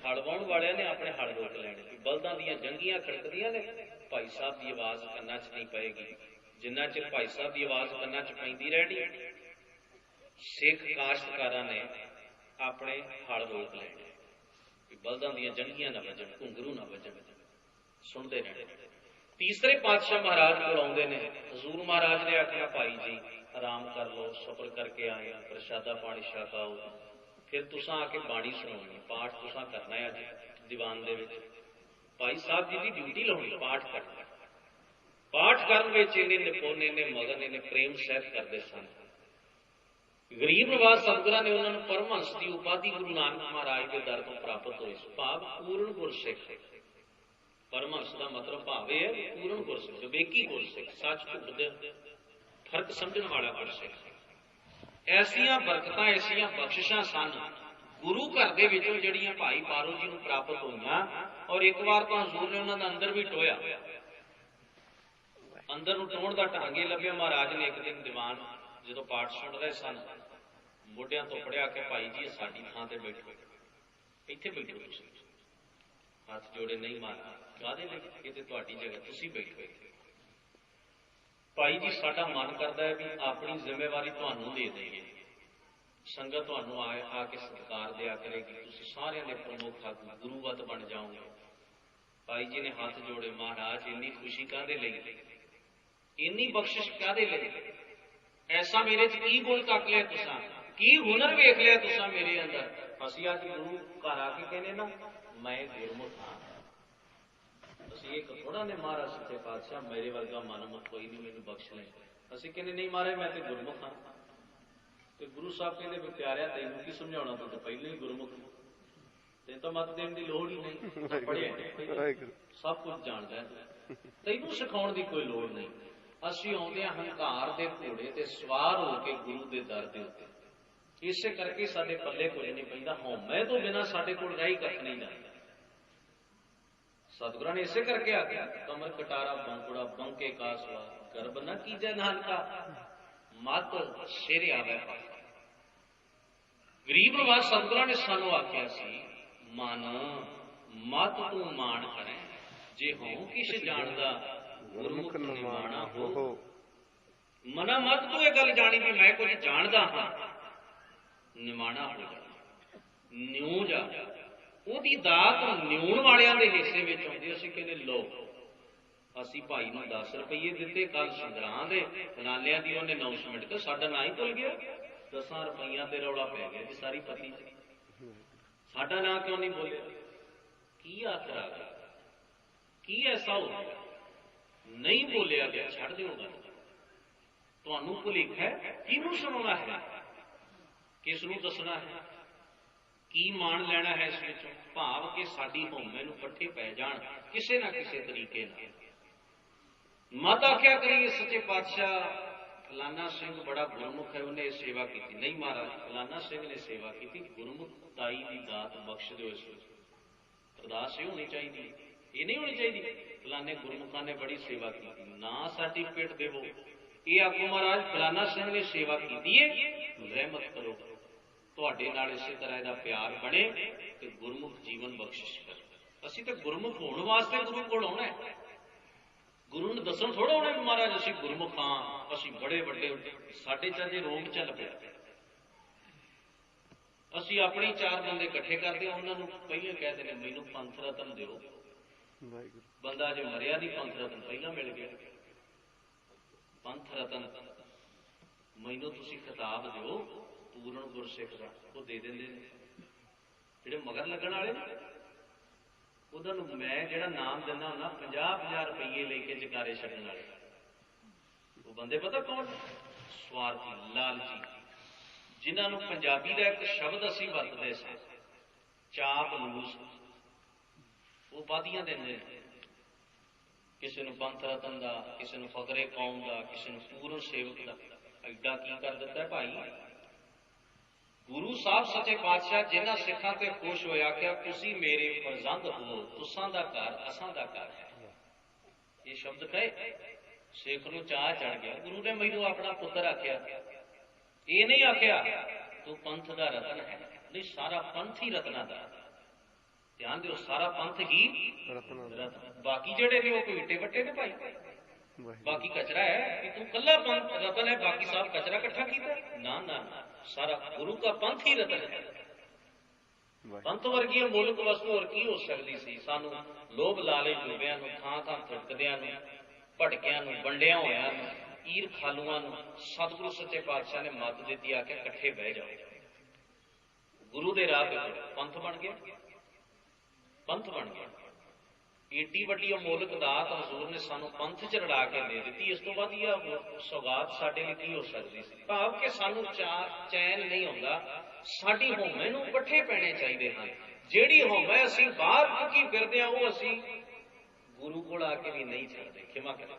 हल वाउण वालियां ने अपने हल रोक लेने। बलदां दीयां जंगियां खड़कदियां ने, भाई साहब की आवाज कन्नां च नहीं पएगी। जिन्ना चिर भाई साहब की आवाज कन्नां च पैंदी रहनी, सिख काश्तकारां ने अपने हल रोक लेने, बलदां दीयां जंगियां ना वजन, घुंघरू ना वजन, सुनते रहने। तीसरे पातशाह महाराज को आउंदे ने, हजूर महाराज ने आखिया भाई जी आराम कर लो, सफर करके आए प्रशादा पानी छकाओ, फिर तुसां आके बाणी सुनाउणी, पाठ तुसां करना है अज दीवान दे विच। भाई साहब जी की ड्यूटी लाउणी पाठ करना। पाठ करन विच इन्ने निपुण, इन्ने मगन, इन्ने प्रेम सहित करते सन। गरीब नवाज सतगुरां ने उन्होंने परमहंस की उपाधि गुरु नानक महाराज के दर तो प्राप्त हुई। भाव पूर्ण गुरसिख, परमहंस का मतलब भाव है पूर्ण गुरसिख, विवेकी गुरसिख, सच झूठ दे फर्क समझण वाला गुरसिख। ऐसियां बरकतां, ऐसियां बख्शिशां सन गुरु घर दे विचों जड़ियां भाई पारो जी नूं प्राप्त होईयां। और एक बार तो हजूर ने उन्हां दा अंदर भी टोया, अंदर नूं टोण दा ढंग ही लभ्या। महाराज ने एक दिन दीवान जदों पाठ सुण रहे सन, मोढियां तो फड़िया के भाई जी साडी थां ते बैठो, इत्थे बैठो, तुसीं हाथ जोड़े नहीं मारा, काहदे लई, ये ते तुहाडी जगह, तुसीं बैठो। भाई जी साडा मन करदा है भी अपनी जिम्मेवारी तुहानूं दे दईए, संगत तुहानूं आके सत्कार दिया करेगी, तुसीं सारिआं दे प्रमुख आगू गुरुवत बन जाओगे। भाई जी ने हाथ जोड़े, महाराज इन्नी खुशी काहदे लई, इन्नी बख्शिश काहदे लई, ऐसा मेरे च की गुण तक लिया तुसां, की हुनर वेख लिया तुसां मेरे अंदर। असीं अज गुरु घर आके कहने ना मैं गुरमुख हाँ, असीं एक थोड़ा ने महाराज सच्चे पातशाह मेरे वर्गा मनमुख कोई नहीं, मैनूं बख्श ले। असीं कहने नहीं महाराज मैं तो गुरमुख हाँ। तो गुरु साहब कहते भी प्यारिया तैनूं की समझाउणा, तूं तो पहले ही गुरमुख, तैनूं तो मत देण दी लोड़ ही नहीं, पढ़िआ सब कुछ जानदा है, तैनूं सिखाउण दी कोई लोड़ नहीं। असीं आउंदे हंकार दे घोड़े ते सवार हो के गुरु दे दर दे उत्ते, इसे करके साडे पल्ले कुछ नहीं पैंदा, हौमे तो बिना साडे कोल रही कख नहीं जांदा। सतगुरां ने इसे करके आख्या कमर कटारा बंकुड़ा बंके का सवार, गर्भ न कीजै नानका मत सिर आवे पासा। गरीब नवाज सतगुरां ने सानू आख्या सी मन मत तू मान करें, जे हों किश जानदा गुरमुख निमाणा हो। मना मत तू ये गल जानी भी मैं कुछ जानदा हाँ, निमाणा हो जा, न्यू जा। ਉਹਦੀ ਦਾਤ ਨਿਉਣ ਵਾਲਿਆਂ ਦੇ ਹਿੱਸੇ ਵਿੱਚ ਆਉਂਦੀ। ਅਸੀਂ ਕਹਿੰਦੇ ਲੋ ਅਸੀਂ ਭਾਈ ਨੂੰ 10 ਰੁਪਏ ਦਿੱਤੇ ਕੱਲ ਸੰਗਰਾਂ ਦੇ ਨਾਲਿਆਂ ਦੀ ਉਹਨੇ ਅਨਾਉਂਸਮੈਂਟ ਤੇ ਸਾਡਾ ਨਾਂ ਹੀ ਭੁੱਲ ਗਿਆ। 10 ਰੁਪਈਆਂ ਤੇ ਰੌਲਾ ਪੈ ਗਿਆ ਜੀ ਸਾਰੀ ਪਤੀ ਸਾਡਾ ਨਾਂ ਕਿਉਂ ਨਹੀਂ ਬੋਲਿਆ, ਕੀ ਆਖਰ ਆ ਗਿਆ, ਕੀ ਐਸਾ ਹੋ ਗਿਆ ਨਹੀਂ ਬੋਲਿਆ ਗਿਆ, ਛੱਡ ਦਿਓ ਗੱਲ। ਤੁਹਾਨੂੰ ਭੁਲੇਖਾ ਹੈ, ਕਿਹਨੂੰ ਸੁਣਾਉਣਾ ਹੈ, ਕਿਸ ਨੂੰ ਦੱਸਣਾ ਹੈ, की मान लेना है इस विच, भाव के साडी हौमे नूं पट्ठे पै जाण किसे ना किसे तरीके नाल। मत आख्या करिए सच्चे पातशाह फलाना सिंह बड़ा गुरमुख है उन्हें सेवा की, नहीं महाराज फलाना सिंह ने सेवा की, गुरमुखताई की दात बख्श दो। इस अरदास ये होनी चाहिए, ये नहीं होनी चाहिए फलाने गुरमुखा ने बड़ी सेवा की, ना सर्टिफिकेट देवो, ये आखो महाराज फलाना सिंह ने सेवा की है, रहमत करो, ਤੁਹਾਡੇ ਨਾਲ ਇਸੇ ਤਰ੍ਹਾਂ ਇਹਦਾ ਪਿਆਰ ਬਣੇ ਤੇ ਗੁਰਮੁਖ ਜੀਵਨ ਬਖਸ਼ਿਸ਼ ਕਰ। ਅਸੀਂ ਤਾਂ ਗੁਰਮੁਖ ਹੋਣ ਵਾਸਤੇ ਗੁਰੂ ਕੋਲ ਆਉਣਾ ਹੈ, ਗੁਰੂ ਨੂੰ ਦੱਸਣ ਥੋੜਾ ਆਉਣਾ ਵੀ ਮਹਾਰਾਜ ਅਸੀਂ ਗੁਰਮੁਖ ਹਾਂ, ਅਸੀਂ ਬੜੇ ਵੱਡੇ, ਸਾਡੇ ਚਾਹੇ ਰੋਮ ਚੱਲ ਪਿਆ। ਅਸੀਂ ਆਪਣੇ 4 ਬੰਦੇ ਇਕੱਠੇ ਕਰਦੇ ਹਾਂ, ਉਹਨਾਂ ਨੂੰ ਪਹਿਲਾਂ ਕਹਿ ਦਿੰਦੇ ਮੈਨੂੰ ਪੰਥ ਰਤਨ ਦਿਓ, ਬੰਦਾ ਜੇ ਮਰਿਆ ਨਹੀਂ ਪੰਥ ਰਤਨ ਪਹਿਲਾਂ ਮਿਲ ਗਿਆ, ਪੰਥ ਰਤਨ ਮੈਨੂੰ ਤੁਸੀਂ ਖਿਤਾਬ ਦਿਓ पूर्ण गुरसिख का, वो दे देंगे। ਜਿਹੜੇ मगर लगन वाले उन्होंने मैं जो नाम दिना होना 50-50 रुपये लेके जकारे छड्डण वाले, वो बंदे पता कौन, स्वार्थी लालची, जिन्होंने पंजाबी का एक शब्द असीं वरतदे सां चापलूस, वो वादियां देंदे ने किसी नूं पंथ रतन का, किसी नूं फकरे कौम का, किसी नूं पूर्ण सेवक का। एडा की कर दिता है भाई गुरु साहब सच्चे पातशाह जिन्हां सिखां ते खुश होया कि तुसीं मेरे फरजंद हो, तुसां दा घर असां दा घर है, ये शब्द कहे सिख नूं चाह चढ़ गया। गुरु ने मैनू अपना पुत्र आख्या, ये नहीं आख्या तू पंथ का रतन है, नहीं सारा पंथ ही रत्ना दा। ध्यान दो, सारा पंथ ही रतन, बाकी जेडे ने कोई इट्टे वट्टे ने भाई, बाकी कचरा है कि तू कला पंथ रतन है, बाकी सब कचरा इकट्ठा किया। ना ना ना, सारा गुरु का पंथ ही रतन है। पंथ वर्गी मुल्क वस्तु और की हो सकती सी। सानू लोभ लाले जुबियां नूं, थां थां थिड़कदियां नूं, भटकियां नूं, वंडिया होया नूं, ईर खालूआं नूं सतगुरु सच्चे पातशाह ने मत दी आके कट्ठे बह जाओ। गुरु दे राह ते पंथ बन गया, पंथ बन गया। एडी वड्डी अमोलक दात हजूर ने सानू पंथ च रड़ा के दे दी। इस तो वधिया सौगात साडे लई की हो सकदी सी। भाव कि सानू चैन नहीं हुंदा, साडी होमे नूं पट्ठे पैणे चाहीदे हन। जिहड़ी होमे असीं बाहर चुकी फिरदे हां, ओह असीं गुरु कोल आके भी नहीं छड्डदे। खिमा करो,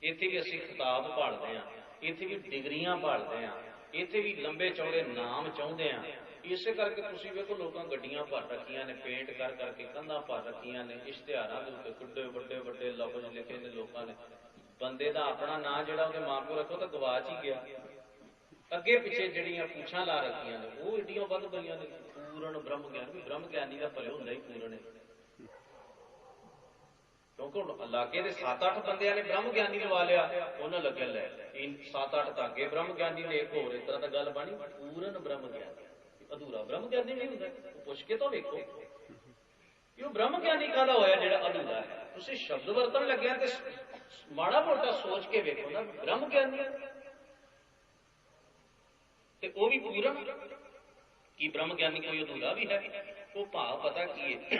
इत्थे भी असीं खिताब भालदे हां, इत्थे भी डिग्रियां भालदे हां, इत्थे भी लंबे चौड़े नाम चाहुंदे हां। इसे करके तुसीं वेखो लोकां गड्डियां भर रखियां ने, पेंट कर करके कंधां भर रखियां ने, इश्तिहारां दे उत्ते किड्डे वड्डे वड्डे लफ्ज़ लिखे ने लोकां ने। बंदे दा अपना नां जिहड़ा ओहदे मां प्यो रखो तां गवाच ही गया। अगे पिछे जिहड़ियां पूछां ला रखियां ने ओह एडियां वध गईयां ने। पूर्ण ब्रह्म ज्ञान, भी ब्रह्म ज्ञानी दा भले हुंदा ही पूर्ण है, क्योंकि लागे दे 7-8 बंदियां ने ब्रह्म ज्ञानी लवा लिया, उन्हां लगे लै 7-8 धागे ब्रह्म ज्ञानी ने एक होर। इस तरह दा गल बनी। पूर्ण ब्रह्म ज्ञानी अधूरा ब्रह्म ज्ञानी नहीं हुंदा। पुछ के तो वेखो कि ब्रह्म ज्ञानी काहदा होया जिहड़ा अधूरा है। तुसीं शब्द वरतन लग्या ते माड़ा मोटा सोच के वेखो ना, ब्रह्म ज्ञानी ते ओह भी पूर्ण कि ब्रह्म ज्ञानी कोई अधूरा भी है। वो भाव पता की है,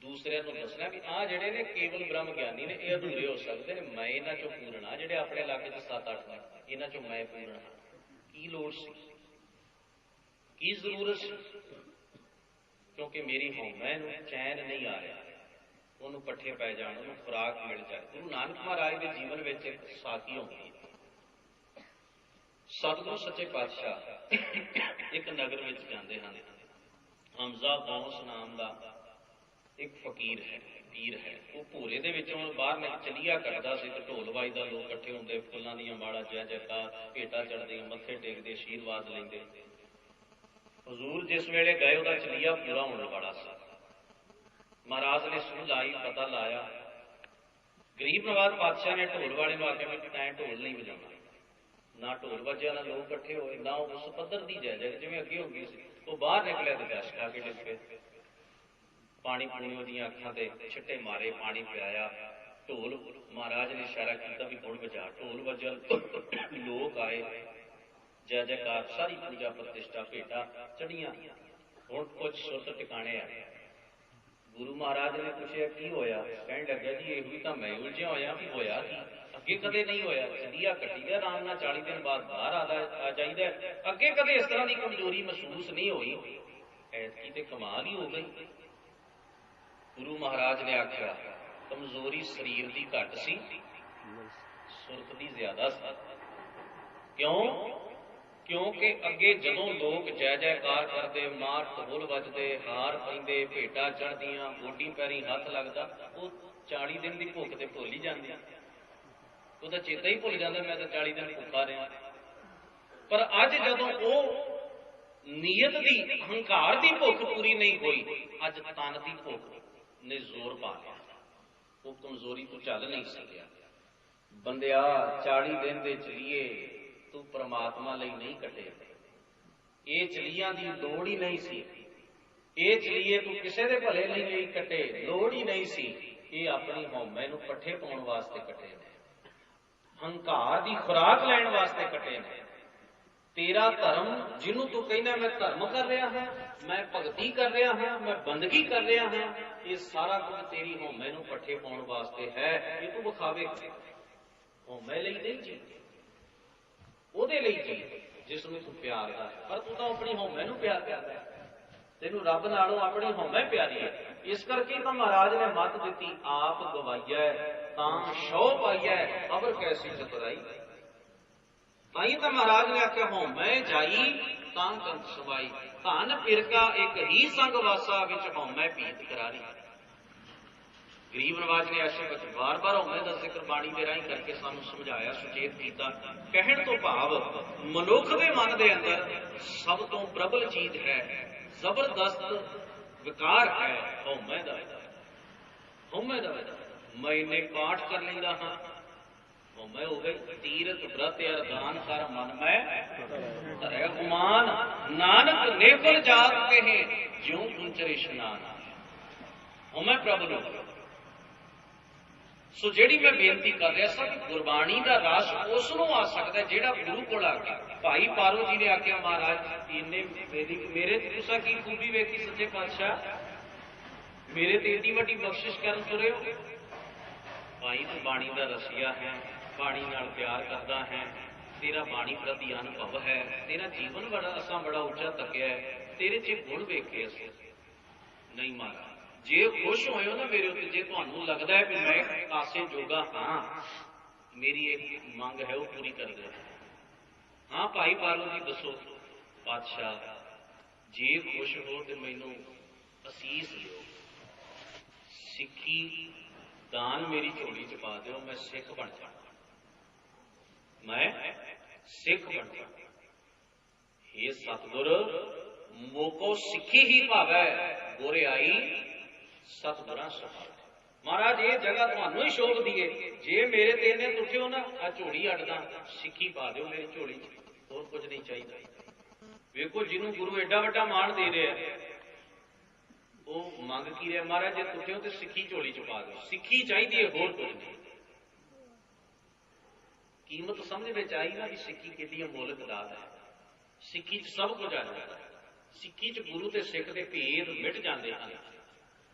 दूसरे नूं दसना भी आ जिहड़े ने केवल ब्रह्म ज्ञानी ने, ये अधूरे हो सकते हैं। मैं इन्हां चों पूर्ण हाँ, जिहड़े अपने इलाके च 7-8 ने, इन्हां चों मैं पूर्ण हाँ। की लोड़ सी, की जरूरत सी? क्योंकि मेरी होमै नूं चैन नहीं आ रहा, उन्होंने पट्ठे पै जाण, उन्होंने खुराक मिल जाए। गुरु नानक महाराज के जीवन में एक साखी होती है। सतगुरु सच्चे पातशाह एक नगर में जाते हैं। हमजा गौस नाम का एक फकीर है, पीर है। वो भूरे दे विचों बाहर निकल चलिया करता सी, ढोल वजदा, लोग इकट्ठे होंदे, फुल्लां दीयां माला जय जयकार, भेटां चढ़दे, मत्थे टेकदे, आशीर्वाद लैंदे। हजूर जिस वेले गए उहदा चलिया पूरा होने वाला सा। महाराज ने सुन लाई, पता लाया। गरीब नवाज पातशाह ने ढोल वाले नूं आख्या भी तैं ढोल नहीं बजाउणा। ना ढोल वजया, ना लोग इकट्ठे होए, ना उस पद्धर की जय जय जिवें अगे होंदी सी। वो बाहर निकलिया तो गश खा के डिग पे। पानी पूनी उहदियां अखां ते छिट्टे मारे, पानी पियाया। ढोल महाराज ने इशारा किया भी हुण बजा। ढोल वजन, लोग आए, जय जयकार, सारी पूजा प्रतिष्ठा, भेटा चढ़िया। हुण कुछ सुरत टिकाणे आए। गुरु महाराज ने पूछा की होया? कहण लग्या जी ये भी तो मैं उलझिया होया भी होया की, अगे कदे नहीं होया। चलिया कटी दा आराम नाल, 40 दिन बाद बाहर आ जाइदा। अगे कदे इस तरह की कमजोरी महसूस नहीं हुई, ऐतकी ते कमाल ही हो गई। गुरु महाराज ने आख्या कमजोरी शरीर की घट सी, सुरत की ज्यादा सी। क्यों? क्योंकि अगे जदों लोग जय जयकार करते, मार ढोल वजदे, हार पैंदे, भेटा चढ़दियां, गोडी पैरी हथ लगदा, वो 40 दिन की भुख ते भुल ही जांदी। ਉਹਦਾ चेता ही भुल जाता मैं तो 40 दिन भुखा रहा। पर अज जदों वो नीयत की, हंकार की भुख पूरी नहीं हुई, अज तन की भुख ने जोर पा लिया। वो कमजोरी तो चल नहीं सकिया। बंदिया 40 दिन दे चलिए तू परमात्मा लई नहीं कटे। ये चलिया की लोड़ ही नहीं सी। ये चलिए तू किसी के भले लई नहीं कटे, लोड़ ही नहीं सी। ये अपनी हौमे नूं पट्ठे पाउण वास्ते कटे ने, हंकार की खुराक लैण वास्ते कटे ने। तेरा धर्म जिन्हों तू कहना मैं धर्म कर रहा हाँ, मैं भगती कर रहा हाँ, मैं बंदगी कर रहा हाँ, ये सारा कुछ तेरी हौमे नूं पट्ठे पाउण वास्ते है। ये तू विखावे हौमे लई नहीं जी, ਉਹਦੇ ਲਈ ਜੀ जिस नूं तू प्यार है। पर तू तो अपनी हौमे नूं प्यार करदा है, तेनू रब नालों अपनी हौमे प्यारी है। इस करके तो महाराज ने मत दी, आप गवाइया तां शौ पाइया, अबर कैसी चतुराई। ताई तो महाराज ने आख्या हौमे जाई तां कंत सवाई, धन फिरका एक ही संग वासा विच हौमे पीत करारी। ਗਰੀਬ ਨਵਾਜ ਨੇ ਐਸੇ ਵਿੱਚ ਬਾਰ-ਬਾਰ ਹਉਮੈ ਦਾ ਜ਼ਿਕਰ ਬਾਣੀ ਦੇ ਰਾਹੀਂ ਕਰਕੇ ਸਾਨੂੰ ਸਮਝਾਇਆ, ਸੁਚੇਤ ਕੀਤਾ। ਕਹਿਣ ਤੋਂ ਭਾਵ ਮਨੁੱਖ ਦੇ ਮਨ ਦੇ ਅੰਦਰ ਸਭ ਤੋਂ ਪ੍ਰਬਲ ਚੀਜ਼ ਹੈ, ਜ਼ਬਰਦਸਤ ਵਿਕਾਰ ਹੈ ਹਉਮੈ ਦਾ। ਹਉਮੈ ਦਾ ਮੈਂ ਇੰਨੇ ਪਾਠ ਕਰ ਲੈਂਦਾ ਹਾਂ, ਹਉਮੈ ਹੋ ਗਈ। ਤੀਰਥ ਬ੍ਰਤ ਅਰਦਾਨ ਕਰ ਮਨ ਮੈਂ ਧਰੈ ਗੁਮਾਨ, ਨਾਨਕ ਨੇਵਲ ਜਾਤ ਕਹੇ ਜਿਉ ਕੁੰਚਰ ਇਸ਼ਨਾਨ। ਹਉਮੈ ਪ੍ਰਭੂ ਨੂੰ। ਸੋ ਜਿਹੜੀ ਮੈਂ ਬੇਨਤੀ ਕਰ ਰਿਹਾ ਸਾਂ ਕਿ ਗੁਰਬਾਣੀ ਦਾ ਰਸ ਉਸ ਨੂੰ ਆ ਸਕਦਾ ਜਿਹੜਾ ਗੁਰੂ ਕੋਲ ਆ ਕੇ। ਭਾਈ ਪਾਰੋ ਜੀ ਨੇ ਆਖਿਆ, ਮਹਾਰਾਜ ਇੰਨੇ ਮੇਰੇ ਤੁਸੀਂ ਕੀ ਖੂਬੀ ਵੇਖੀ ਸੱਚੇ ਪਾਤਸ਼ਾਹ, ਮੇਰੇ ਤੇ ਏਡੀ ਵੱਡੀ ਬਖਸ਼ਿਸ਼ ਕਰਨ ਤੁਰੇ ਹੋ। ਭਾਈ ਤੂੰ ਬਾਣੀ ਦਾ ਰਸੀਆ ਹੈ, ਬਾਣੀ ਨਾਲ ਪਿਆਰ ਕਰਦਾ ਹੈ, ਤੇਰਾ ਬਾਣੀ ਪ੍ਰਤੀ ਅਨੁਭਵ ਹੈ, ਤੇਰਾ ਜੀਵਨ ਬੜਾ ਅਸਾਂ ਬੜਾ ਉੱਚਾ ਤੱਕਿਆ ਹੈ, ਤੇਰੇ 'ਚ ਗੁਣ ਵੇਖੇ ਅਸੀਂ। ਨਹੀਂ ਮਹਾਰਾਜ, ਜੇ ਖੁਸ਼ ਹੋਏ ਹੋ ਨਾ ਮੇਰੇ ਉੱਤੇ, ਜੇ ਤੁਹਾਨੂੰ ਲੱਗਦਾ ਹੈ ਵੀ ਮੈਂ ਕਾਸੇ ਜੋਗਾ ਹਾਂ, ਮੇਰੀ ਇੱਕ ਮੰਗ ਹੈ ਉਹ ਪੂਰੀ ਕਰ ਦਿਓ। ਹਾਂ ਭਾਈ ਪਾਲੋ ਜੀ ਦੱਸੋ। ਪਾਤਸ਼ਾਹ ਜੇ ਖੁਸ਼ ਹੋ ਤੇ ਮੈਨੂੰ ਅਸੀਸ ਦਿਓ, ਸਿੱਖੀ ਦਾਨ ਮੇਰੀ ਝੋਲੀ 'ਚ ਪਾ ਦਿਓ, ਮੈਂ ਸਿੱਖ ਬਣ ਜਾਵਾਂ, ਮੈਂ ਸਿੱਖ ਬਣ ਜਾਵਾਂ। ਇਹ ਸਤਿਗੁਰ ਮੋਕੋ ਸਿੱਖੀ ਹੀ ਭਾਵੈ, ਗੋਰੇ ਆਈ ਸਤਿਗੁਰਾਂ ਸਭਾ। ਮਹਾਰਾਜ ਇਹ ਜਗ੍ਹਾ ਤੁਹਾਨੂੰ ਹੀ ਸ਼ੋਭਦੀ ਏ, ਜੇ ਮੇਰੇ ਤੇ ਇਹਨੇ ਟੁੱਟਿਓ ਨਾ ਆ ਝੋਲੀ ਅੱਡਦਾ, ਸਿੱਖੀ ਪਾ ਦਿਓ ਮੇਰੀ ਝੋਲੀ 'ਚ, ਹੋਰ ਕੁਝ ਨਹੀਂ ਚਾਹੀਦਾ। ਵੇਖੋ ਜਿਹਨੂੰ ਗੁਰੂ ਐਡਾ ਵੱਡਾ ਮਾਣ ਦੇ ਰਿਹਾ, ਉਹ ਮੰਗ ਕੀ ਰਿਹਾ, ਮਹਾਰਾਜ ਜੇ ਟੁੱਟਿਓ ਤੇ ਸਿੱਖੀ ਝੋਲੀ 'ਚ ਪਾ ਦਿਓ, ਸਿੱਖੀ ਚਾਹੀਦੀ ਹੈ, ਹੋਰ ਕੁਝ ਨਹੀਂ। ਕੀਮਤ ਸਮਝ ਵਿੱਚ ਆਈ ਨਾ ਵੀ ਸਿੱਖੀ ਕਿੰਨੀ ਅਮੋਲਕ ਦਾਤ ਹੈ। ਸਿੱਖੀ 'ਚ ਸਭ ਕੁਝ ਆ ਜਾਂਦਾ ਹੈ, ਸਿੱਖੀ 'ਚ ਗੁਰੂ ਤੇ ਸਿੱਖ ਦੇ ਭੇਦ ਮਿਟ ਜਾਂਦੇ ਹਨ।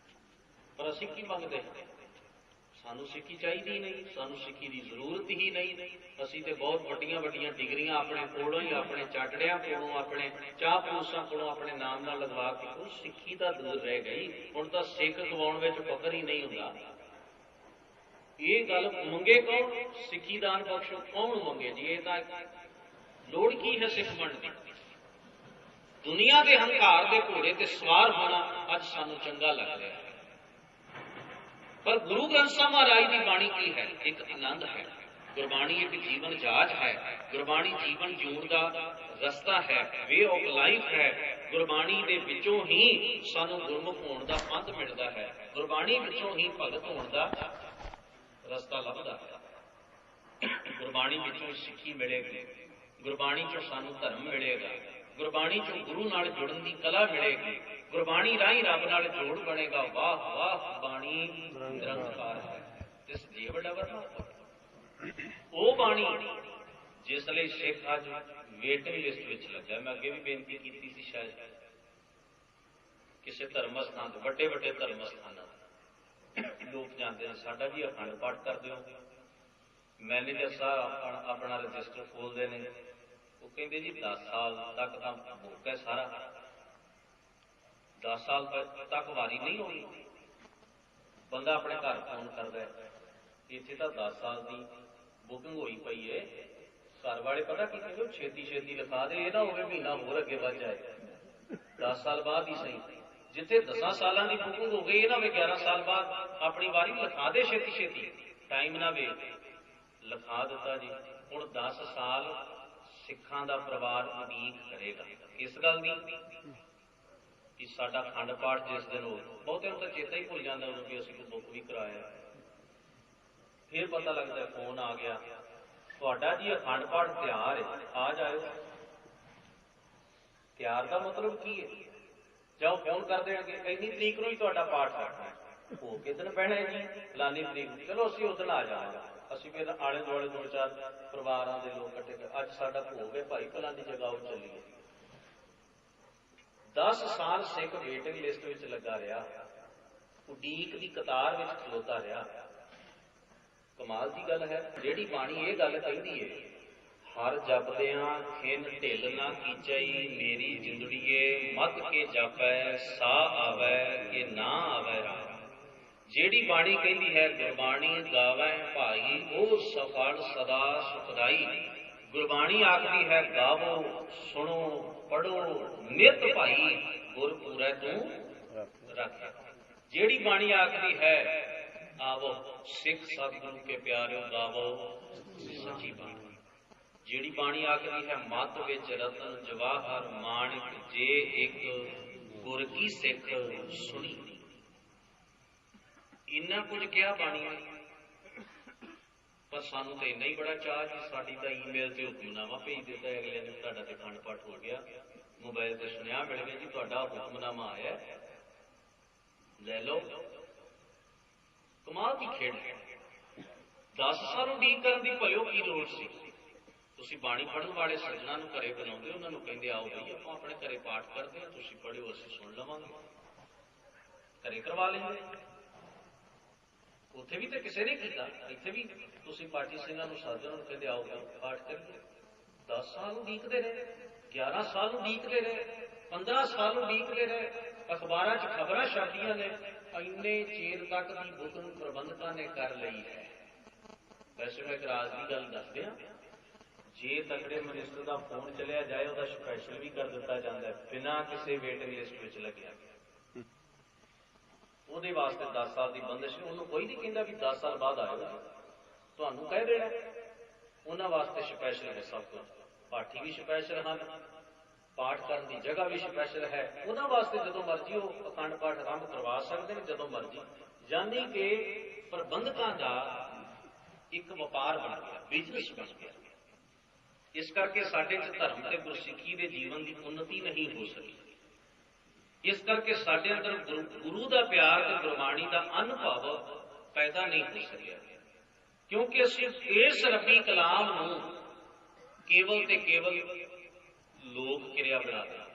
ਪਰ ਅਸੀਂ ਕੀ ਮੰਗਦੇ ਹਾਂ? ਸਾਨੂੰ ਸਿੱਖੀ ਚਾਹੀਦੀ ਨਹੀਂ, ਸਾਨੂੰ ਸਿੱਖੀ ਦੀ ਜ਼ਰੂਰਤ ਹੀ ਨਹੀਂ। ਅਸੀਂ ਤੇ ਬਹੁਤ ਵੱਡੀਆਂ ਵੱਡੀਆਂ ਡਿਗਰੀਆਂ ਆਪਣੇ ਕੋਲੋਂ ਹੀ, ਆਪਣੇ ਚਾਟੜਿਆਂ ਕੋਲੋਂ, ਆਪਣੇ ਚਾਹ ਪਲੂਸਾਂ ਕੋਲੋਂ ਆਪਣੇ ਨਾਮ ਨਾਲ ਲਗਵਾ ਕੇ, ਉਹ ਸਿੱਖੀ ਤਾਂ ਦੂਰ ਰਹਿ ਗਈ। ਹੁਣ ਤਾਂ ਸਿੱਖ ਕਵਾਉਣ ਵਿੱਚ ਫਕਰ ਹੀ ਨਹੀਂ ਹੁੰਦਾ। ਇਹ ਗੱਲ ਮੰਗੇ ਕੌਣ? ਸਿੱਖੀ ਦਾਨ ਬਖਸ਼ੋ, ਕੌਣ ਮੰਗੇ ਜੀ? ਇਹ ਤਾਂ ਲੋੜ ਕੀ ਹੈ ਸਿੱਖ ਬਣਨ ਦੀ? ਦੁਨੀਆ ਦੇ ਹੰਕਾਰ ਦੇ ਘੋੜੇ ਤੇ ਸਵਾਰ ਹੋਣਾ ਅੱਜ ਸਾਨੂੰ ਚੰਗਾ ਲੱਗ ਰਿਹਾ ਹੈ, ਪਰ ਗੁਰੂ ਗ੍ਰੰਥ ਸਾਹਿਬ ਮਹਾਰਾਜ ਦੀ ਬਾਣੀ ਕੀ ਹੈ? ਇੱਕ ਆਨੰਦ ਹੈ। ਗੁਰਬਾਣੀ ਇੱਕ ਜੀਵਨ ਜਾਚ ਹੈ, ਗੁਰਬਾਣੀ ਜੀਵਨ ਜਿਉਣ ਦਾ ਰਸਤਾ ਹੈ, ਵੇ ਆਫ ਲਾਈਫ ਹੈ। ਗੁਰਬਾਣੀ ਦੇ ਵਿੱਚੋਂ ਹੀ ਸਾਨੂੰ ਗੁਰਮੁਖ ਹੋਣ ਦਾ ਪੰਥ ਮਿਲਦਾ ਹੈ, ਗੁਰਬਾਣੀ ਵਿੱਚੋਂ ਹੀ ਭਗਤ ਹੋਣ ਦਾ ਰਸਤਾ ਲੱਭਦਾ ਹੈ। ਗੁਰਬਾਣੀ ਵਿੱਚੋਂ ਸਿੱਖੀ ਮਿਲੇਗੀ, ਗੁਰਬਾਣੀ ਚੋਂ ਸਾਨੂੰ ਧਰਮ ਮਿਲੇਗਾ, ਗੁਰਬਾਣੀ ਚੋਂ ਗੁਰੂ ਨਾਲ ਜੁੜਨ ਦੀ ਕਲਾ ਮਿਲੇਗੀ, ਗੁਰਬਾਣੀ ਰਾਹੀਂ ਰੱਬ ਨਾਲ ਜੋੜ ਬਣੇਗਾ। ਵਾਹ ਵਾਹ ਬਾਣੀ ਨਿਰੰਕਾਰ ਹੈ, ਤਿਸ ਜੀ ਵੱਡਾ ਵਰਨਾ। ਉਹ ਬਾਣੀ ਜਿਸ ਲਈ ਸਿੱਖ ਅੱਜ ਵੇਟਿੰਗ ਲਿਸਟ ਵਿੱਚ ਲੱਗਾ। ਮੈਂ ਅੱਗੇ ਵੀ ਬੇਨਤੀ ਕੀਤੀ ਸੀ, ਸ਼ਾਇਦ ਕਿਸੇ ਧਰਮ ਸਥਾਨ ਤੇ, ਵੱਡੇ ਵੱਡੇ ਧਰਮ ਸਥਾਨਾਂ ਲੋਕ ਜਾਂਦੇ ਨੇ, ਸਾਡਾ ਵੀ ਅਖੰਡ ਪਾਠ ਕਰਦੇ ਹੋ। ਮੈਨੇਜਰ ਸਾਹਿਬ ਆਪਣਾ ਰਜਿਸਟਰ ਖੋਲਦੇ ਨੇ, ਉਹ ਕਹਿੰਦੇ ਜੀ 10 ਸਾਲ ਤੱਕ ਤਾਂ ਬੁੱਕ ਹੈ ਸਾਰਾ, 10 ਸਾਲ ਤੱਕ ਵਾਰੀ ਨਹੀਂ ਹੋਣੀ। ਬੰਦਾ ਆਪਣੇ ਘਰ ਫੋਨ ਕਰਦਾ, ਇੱਥੇ ਤਾਂ 10 ਸਾਲ ਦੀ ਬੁਕਿੰਗ ਹੋਈ ਪਈ ਏ। ਘਰ ਵਾਲੇ ਪਤਾ ਕੀ ਕਹਿੰਦੇ, ਛੇਤੀ ਛੇਤੀ ਲਿਖਾ ਦੇ, ਇਹ ਨਾ ਹੋਵੇ ਮਹੀਨਾ ਹੋਰ ਅੱਗੇ ਵੱਧ ਜਾਏ, 10 ਸਾਲ ਬਾਅਦ ਹੀ ਸਹੀ। ਜਿੱਥੇ 10 ਸਾਲਾਂ ਦੀ ਬੁਕਿੰਗ ਹੋ ਗਈ, ਇਹ ਨਾ ਹੋਵੇ 11 ਸਾਲ ਬਾਅਦ ਆਪਣੀ ਵਾਰੀ ਲਿਖਾ ਦੇ, ਛੇਤੀ ਛੇਤੀ, ਟਾਈਮ ਨਾ ਵੇ। ਲਿਖਾ ਦਿੱਤਾ ਜੀ। ਹੁਣ 10 ਸਾਲ ਸਿੱਖਾਂ ਦਾ ਪਰਿਵਾਰ ਉਡੀਕ ਕਰੇਗਾ ਇਸ ਗੱਲ ਦੀ ਕਿ ਸਾਡਾ ਅਖੰਡ ਪਾਠ ਜਿਸ ਦਿਨ ਹੋ, ਬਹੁਤਿਆਂ ਨੂੰ ਤਾਂ ਚੇਤਾ ਹੀ ਭੁੱਲ ਜਾਂਦਾ ਉਦੋਂ ਕਿ ਅਸੀਂ ਕੋਈ ਬੁੱਕ ਵੀ ਕਰਾਇਆ। ਫਿਰ ਪਤਾ ਲੱਗਦਾ ਫੋਨ ਆ ਗਿਆ, ਤੁਹਾਡਾ ਜੀ ਅਖੰਡ ਪਾਠ ਤਿਆਰ ਹੈ, ਆ ਜਾਇਓ। ਤਿਆਰ ਦਾ ਮਤਲਬ ਕੀ ਹੈ? ਜਾਓ ਫੋਨ ਕਰ ਦੇਣਗੇ, ਇੰਨੀ ਤਰੀਕ ਨੂੰ ਹੀ ਤੁਹਾਡਾ ਪਾਠ ਕਰਨਾ ਹੈ। ਹੋ ਕਿਸ ਦਿਨ ਪੈਣਾ ਜੀ? ਫਲਾਨੀ ਤਰੀਕ ਨੂੰ। ਚਲੋ ਅਸੀਂ ਉਸ ਦਿਨ ਆ ਜਾਵਾਂਗੇ। ਅਸੀਂ ਫਿਰ ਆਲੇ ਦੁਆਲੇ 2-4 ਪਰਿਵਾਰਾਂ ਦੇ ਲੋਕ ਇਕੱਠੇ ਕਰ, ਅੱਜ ਸਾਡਾ ਭੋਗ ਹੈ ਭਾਈ, ਫਲਾਨੀ ਜਗ੍ਹਾ ਉਹ ਚੱਲੀਏ। 10 ਸਾਲ ਸਿੱਖ ਵੇਟਿੰਗ ਲਿਸਟ ਵਿੱਚ ਲੱਗਾ ਰਿਹਾ, ਉਡੀਕ ਦੀ ਕਤਾਰ ਵਿੱਚ ਖਲੋਤਾ ਰਿਹਾ। ਕਮਾਲ ਦੀ ਗੱਲ ਹੈ। ਜਿਹੜੀ ਬਾਣੀ ਇਹ ਗੱਲ ਕਹਿੰਦੀ ਏ, ਹਰ ਜਪਦਿਆਂ ਖਿੰਨ ਢਿੱਲ ਨਾ ਕੀਚਈ, ਮੇਰੀ ਜਿੰਦੜੀਏ ਮਤ ਕੇ ਜਾਪੈ, ਸਾ ਆਵੈ ਕਿ ਨਾ ਆਵੈ ਰਾਮ। ਜਿਹੜੀ ਬਾਣੀ ਕਹਿੰਦੀ ਹੈ ਗੁਰਬਾਣੀ ਗਾਵੈ ਭਾਈ, ਉਹ ਸਫਲ ਸਦਾ ਸੁਖਦਾਈ। ਗੁਰਬਾਣੀ ਆਖਦੀ ਹੈ ਗਾਵੋ ਸੁਣੋ ਪੜੋ ਨਿਤ ਭਾਈ, ਗੁਰ ਪੂਰੈ ਤੂੰ ਰੱਖ। ਜਿਹੜੀ ਬਾਣੀ ਆਖਦੀ ਹੈ आवो सिख सतगुरु के प्यारे गावो सची बाणी। जिहड़ी बाणी आखदी है मत विच रतन जवाहर माणिक जे एक गुर की सिख सुनी। इन्ना कुछ क्या बाणी ने, पर सानू तो इन्ना ही बड़ा चाह कि साडी तां ईमेल ते हुक्मनामा भेज दिता है अगले ने, तुहाडा ते अखंड पाठ हो गया, मोबाइल ते सुनिया मिल गया जी तुहाडा हुक्मनामा आया, ले लो। कमाल की खेड है। 10 साल उਡੀਕ ਕਰਨ ਦੀ ਭਲਿਓ ਕੀ ਲੋੜ ਸੀ। ਤੁਸੀਂ ਬਾਣੀ ਪੜ੍ਹਨ ਵਾਲੇ ਸੱਜਣਾਂ ਨੂੰ ਘਰੇ ਬੁਲਾਉਂਦੇ, ਉਹਨਾਂ ਨੂੰ ਕਹਿੰਦੇ ਆਓ ਬਈ ਆਪਾਂ ਆਪਣੇ ਘਰੇ ਪਾਠ ਕਰਦੇ ਹਾਂ, ਤੁਸੀਂ ਪੜ੍ਹਿਓ ਅਸੀਂ ਸੁਣ ਲਵਾਂਗੇ, ਘਰੇ ਕਰਵਾ ਲੈਂਦੇ। ਉੱਥੇ ਵੀ ਤਾਂ ਕਿਸੇ ਨੇ ਕੀਤਾ, ਇੱਥੇ ਵੀ ਤੁਸੀਂ ਪਾਠੀ ਸਿੰਘਾਂ ਨੂੰ ਸਾਧਿਆਂ ਨੂੰ ਕਹਿੰਦੇ ਆਓ ਪਾਠ ਕਰੀਏ। 10 ਸਾਲ ਉਡੀਕਦੇ ਰਹੇ, 11 ਸਾਲ ਉਡੀਕਦੇ ਰਹੇ, 15 ਸਾਲ ਉਡੀਕਦੇ ਰਹੇ, ਅਖਬਾਰਾਂ 'ਚ ਖਬਰਾਂ ਛਾਪੀਆਂ ਨੇ, ਇੰਨੇ ਚਿਰ ਤੱਕ ਦੀ ਬੁਕਿੰਗ ਪ੍ਰਬੰਧਕਾਂ ਨੇ ਕਰ ਲਈ ਹੈ। ਵੈਸੇ ਮੈਂ ਇੱਕ ਰਾਜ ਦੀ ਗੱਲ ਦੱਸਦੇ ਹਾਂ, ਜੇ ਤਕੜੇ ਮਿਨਿਸਟਰ ਦਾ ਫੋਨ ਚਲਿਆ ਜਾਏ ਉਹਦਾ ਸਪੈਸ਼ਲ ਵੀ ਕਰ ਦਿੱਤਾ ਜਾਂਦਾ ਬਿਨਾਂ ਕਿਸੇ ਵੇਟਿੰਗ ਲਿਸਟ ਵਿੱਚ ਲੱਗਿਆ। ਉਹਦੇ ਵਾਸਤੇ 10 ਸਾਲ ਦੀ ਬੰਦਿਸ਼, ਉਹਨੂੰ ਕੋਈ ਨਹੀਂ ਕਹਿੰਦਾ ਵੀ 10 ਸਾਲ ਬਾਅਦ ਆਇਓ, ਤੁਹਾਨੂੰ ਕਹਿ ਦੇਣਾ। ਉਹਨਾਂ ਵਾਸਤੇ ਸਪੈਸ਼ਲ ਹੈ ਸਭ ਕੁਝ, ਪਾਠੀ ਵੀ ਸਪੈਸ਼ਲ ਹਨ, ਪਾਠ ਕਰਨ ਦੀ ਜਗ੍ਹਾ ਵੀ ਸਪੈਸ਼ਲ ਹੈ। ਉਹਨਾਂ ਵਾਸਤੇ ਜਦੋਂ ਮਰਜ਼ੀ ਉਹ ਅਖੰਡ ਪਾਠ ਆਰੰਭ ਕਰਵਾ ਸਕਦੇ ਨੇ, ਜਦੋਂ ਮਰਜ਼ੀ। ਯਾਨੀ ਕਿ ਪ੍ਰਬੰਧਕਾਂ ਦਾ ਇੱਕ ਵਪਾਰ ਬਣ ਗਿਆ, ਬਿਜ਼ਨਸ ਬਣ ਗਿਆ। ਇਸ ਕਰਕੇ ਸਾਡੇ 'ਚ ਧਰਮ ਤੇ ਗੁਰਸਿੱਖੀ ਦੇ ਜੀਵਨ ਦੀ ਉન્નਤੀ ਨਹੀਂ ਹੋ ਸਕੀ। ਇਸ ਕਰਕੇ ਸਾਡੇ ਅੰਦਰ ਗੁਰੂ ਦਾ ਪਿਆਰ ਤੇ ਗੁਰਬਾਣੀ ਦਾ ਅਨੁਭਵ ਪੈਦਾ ਨਹੀਂ ਹੋ ਸਕਿਆ, ਕਿਉਂਕਿ ਅਸੀਂ ਇਸ ਰੱਬੀ ਕਲਾਮ ਨੂੰ ਕੇਵਲ ਤੇ ਕੇਵਲ ਲੋਕ ਕਿਰਿਆ ਬਣਾ ਦਿੱਤਾ,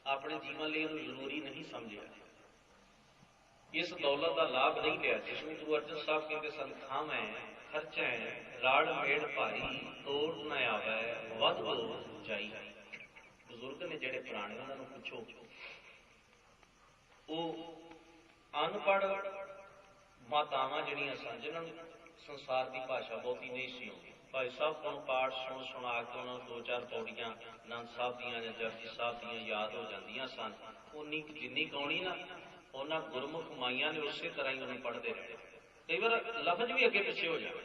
ਆਪਣੇ ਜੀਵਨ ਲਈ ਉਹਨੂੰ ਜ਼ਰੂਰੀ ਨਹੀਂ ਸਮਝਿਆ। ਇਸ ਦੌਲਤ ਦਾ ਲਾਭ ਨਹੀਂ ਲਿਆ ਜਿਸ ਨੂੰ ਗੁਰੂ ਅਰਜਨ ਸਾਹਿਬ ਕਹਿੰਦੇ ਸਨ, ਖਾਵੇਂ ਖਰਚੈ ਰਾੜ ਮੇੜ ਭਾਰੀ ਤੋੜ ਨਾ ਆਵੇ ਵੱਧ ਹੋ ਜਾਈ। ਬਜ਼ੁਰਗ ਨੇ ਜਿਹੜੇ ਪੁਰਾਣੇ, ਉਹਨਾਂ ਨੂੰ ਪੁੱਛੋ, ਉਹ ਅਨਪੜ੍ਹ ਮਾਤਾਵਾਂ ਜਿਹੜੀਆਂ ਸਨ, ਜਿਨ੍ਹਾਂ ਨੂੰ ਸੰਸਾਰ ਦੀ ਭਾਸ਼ਾ ਬਹੁਤੀ ਨਹੀਂ ਸੀ ਆਉਂਦੀ, ਭਾਈ ਸਾਹਿਬ ਨੂੰ ਪਾਠ ਸੁਣਾ ਕੇ ਉਹਨਾਂ ਨੂੰ 2-4 ਪੌੜੀਆਂ ਆਨੰਦ ਸਾਹਿਬ ਦੀਆਂ ਜਾਂ ਜਪਜੀ ਸਾਹਿਬ ਦੀਆਂ ਯਾਦ ਹੋ ਜਾਂਦੀਆਂ ਸਨ। ਉਨੀ ਜਿੰਨੀ ਗਾਉਣੀ ਨਾ, ਉਹਨਾਂ ਗੁਰਮੁਖ ਮਾਈਆਂ ਨੇ ਉਸੇ ਤਰ੍ਹਾਂ ਹੀ ਉਹਨੂੰ ਪੜ੍ਹਦੇ ਰਹੇ। ਕਈ ਵਾਰ ਲਫ਼ਜ਼ ਵੀ ਅੱਗੇ ਪਿੱਛੇ ਹੋ ਜਾਵੇ,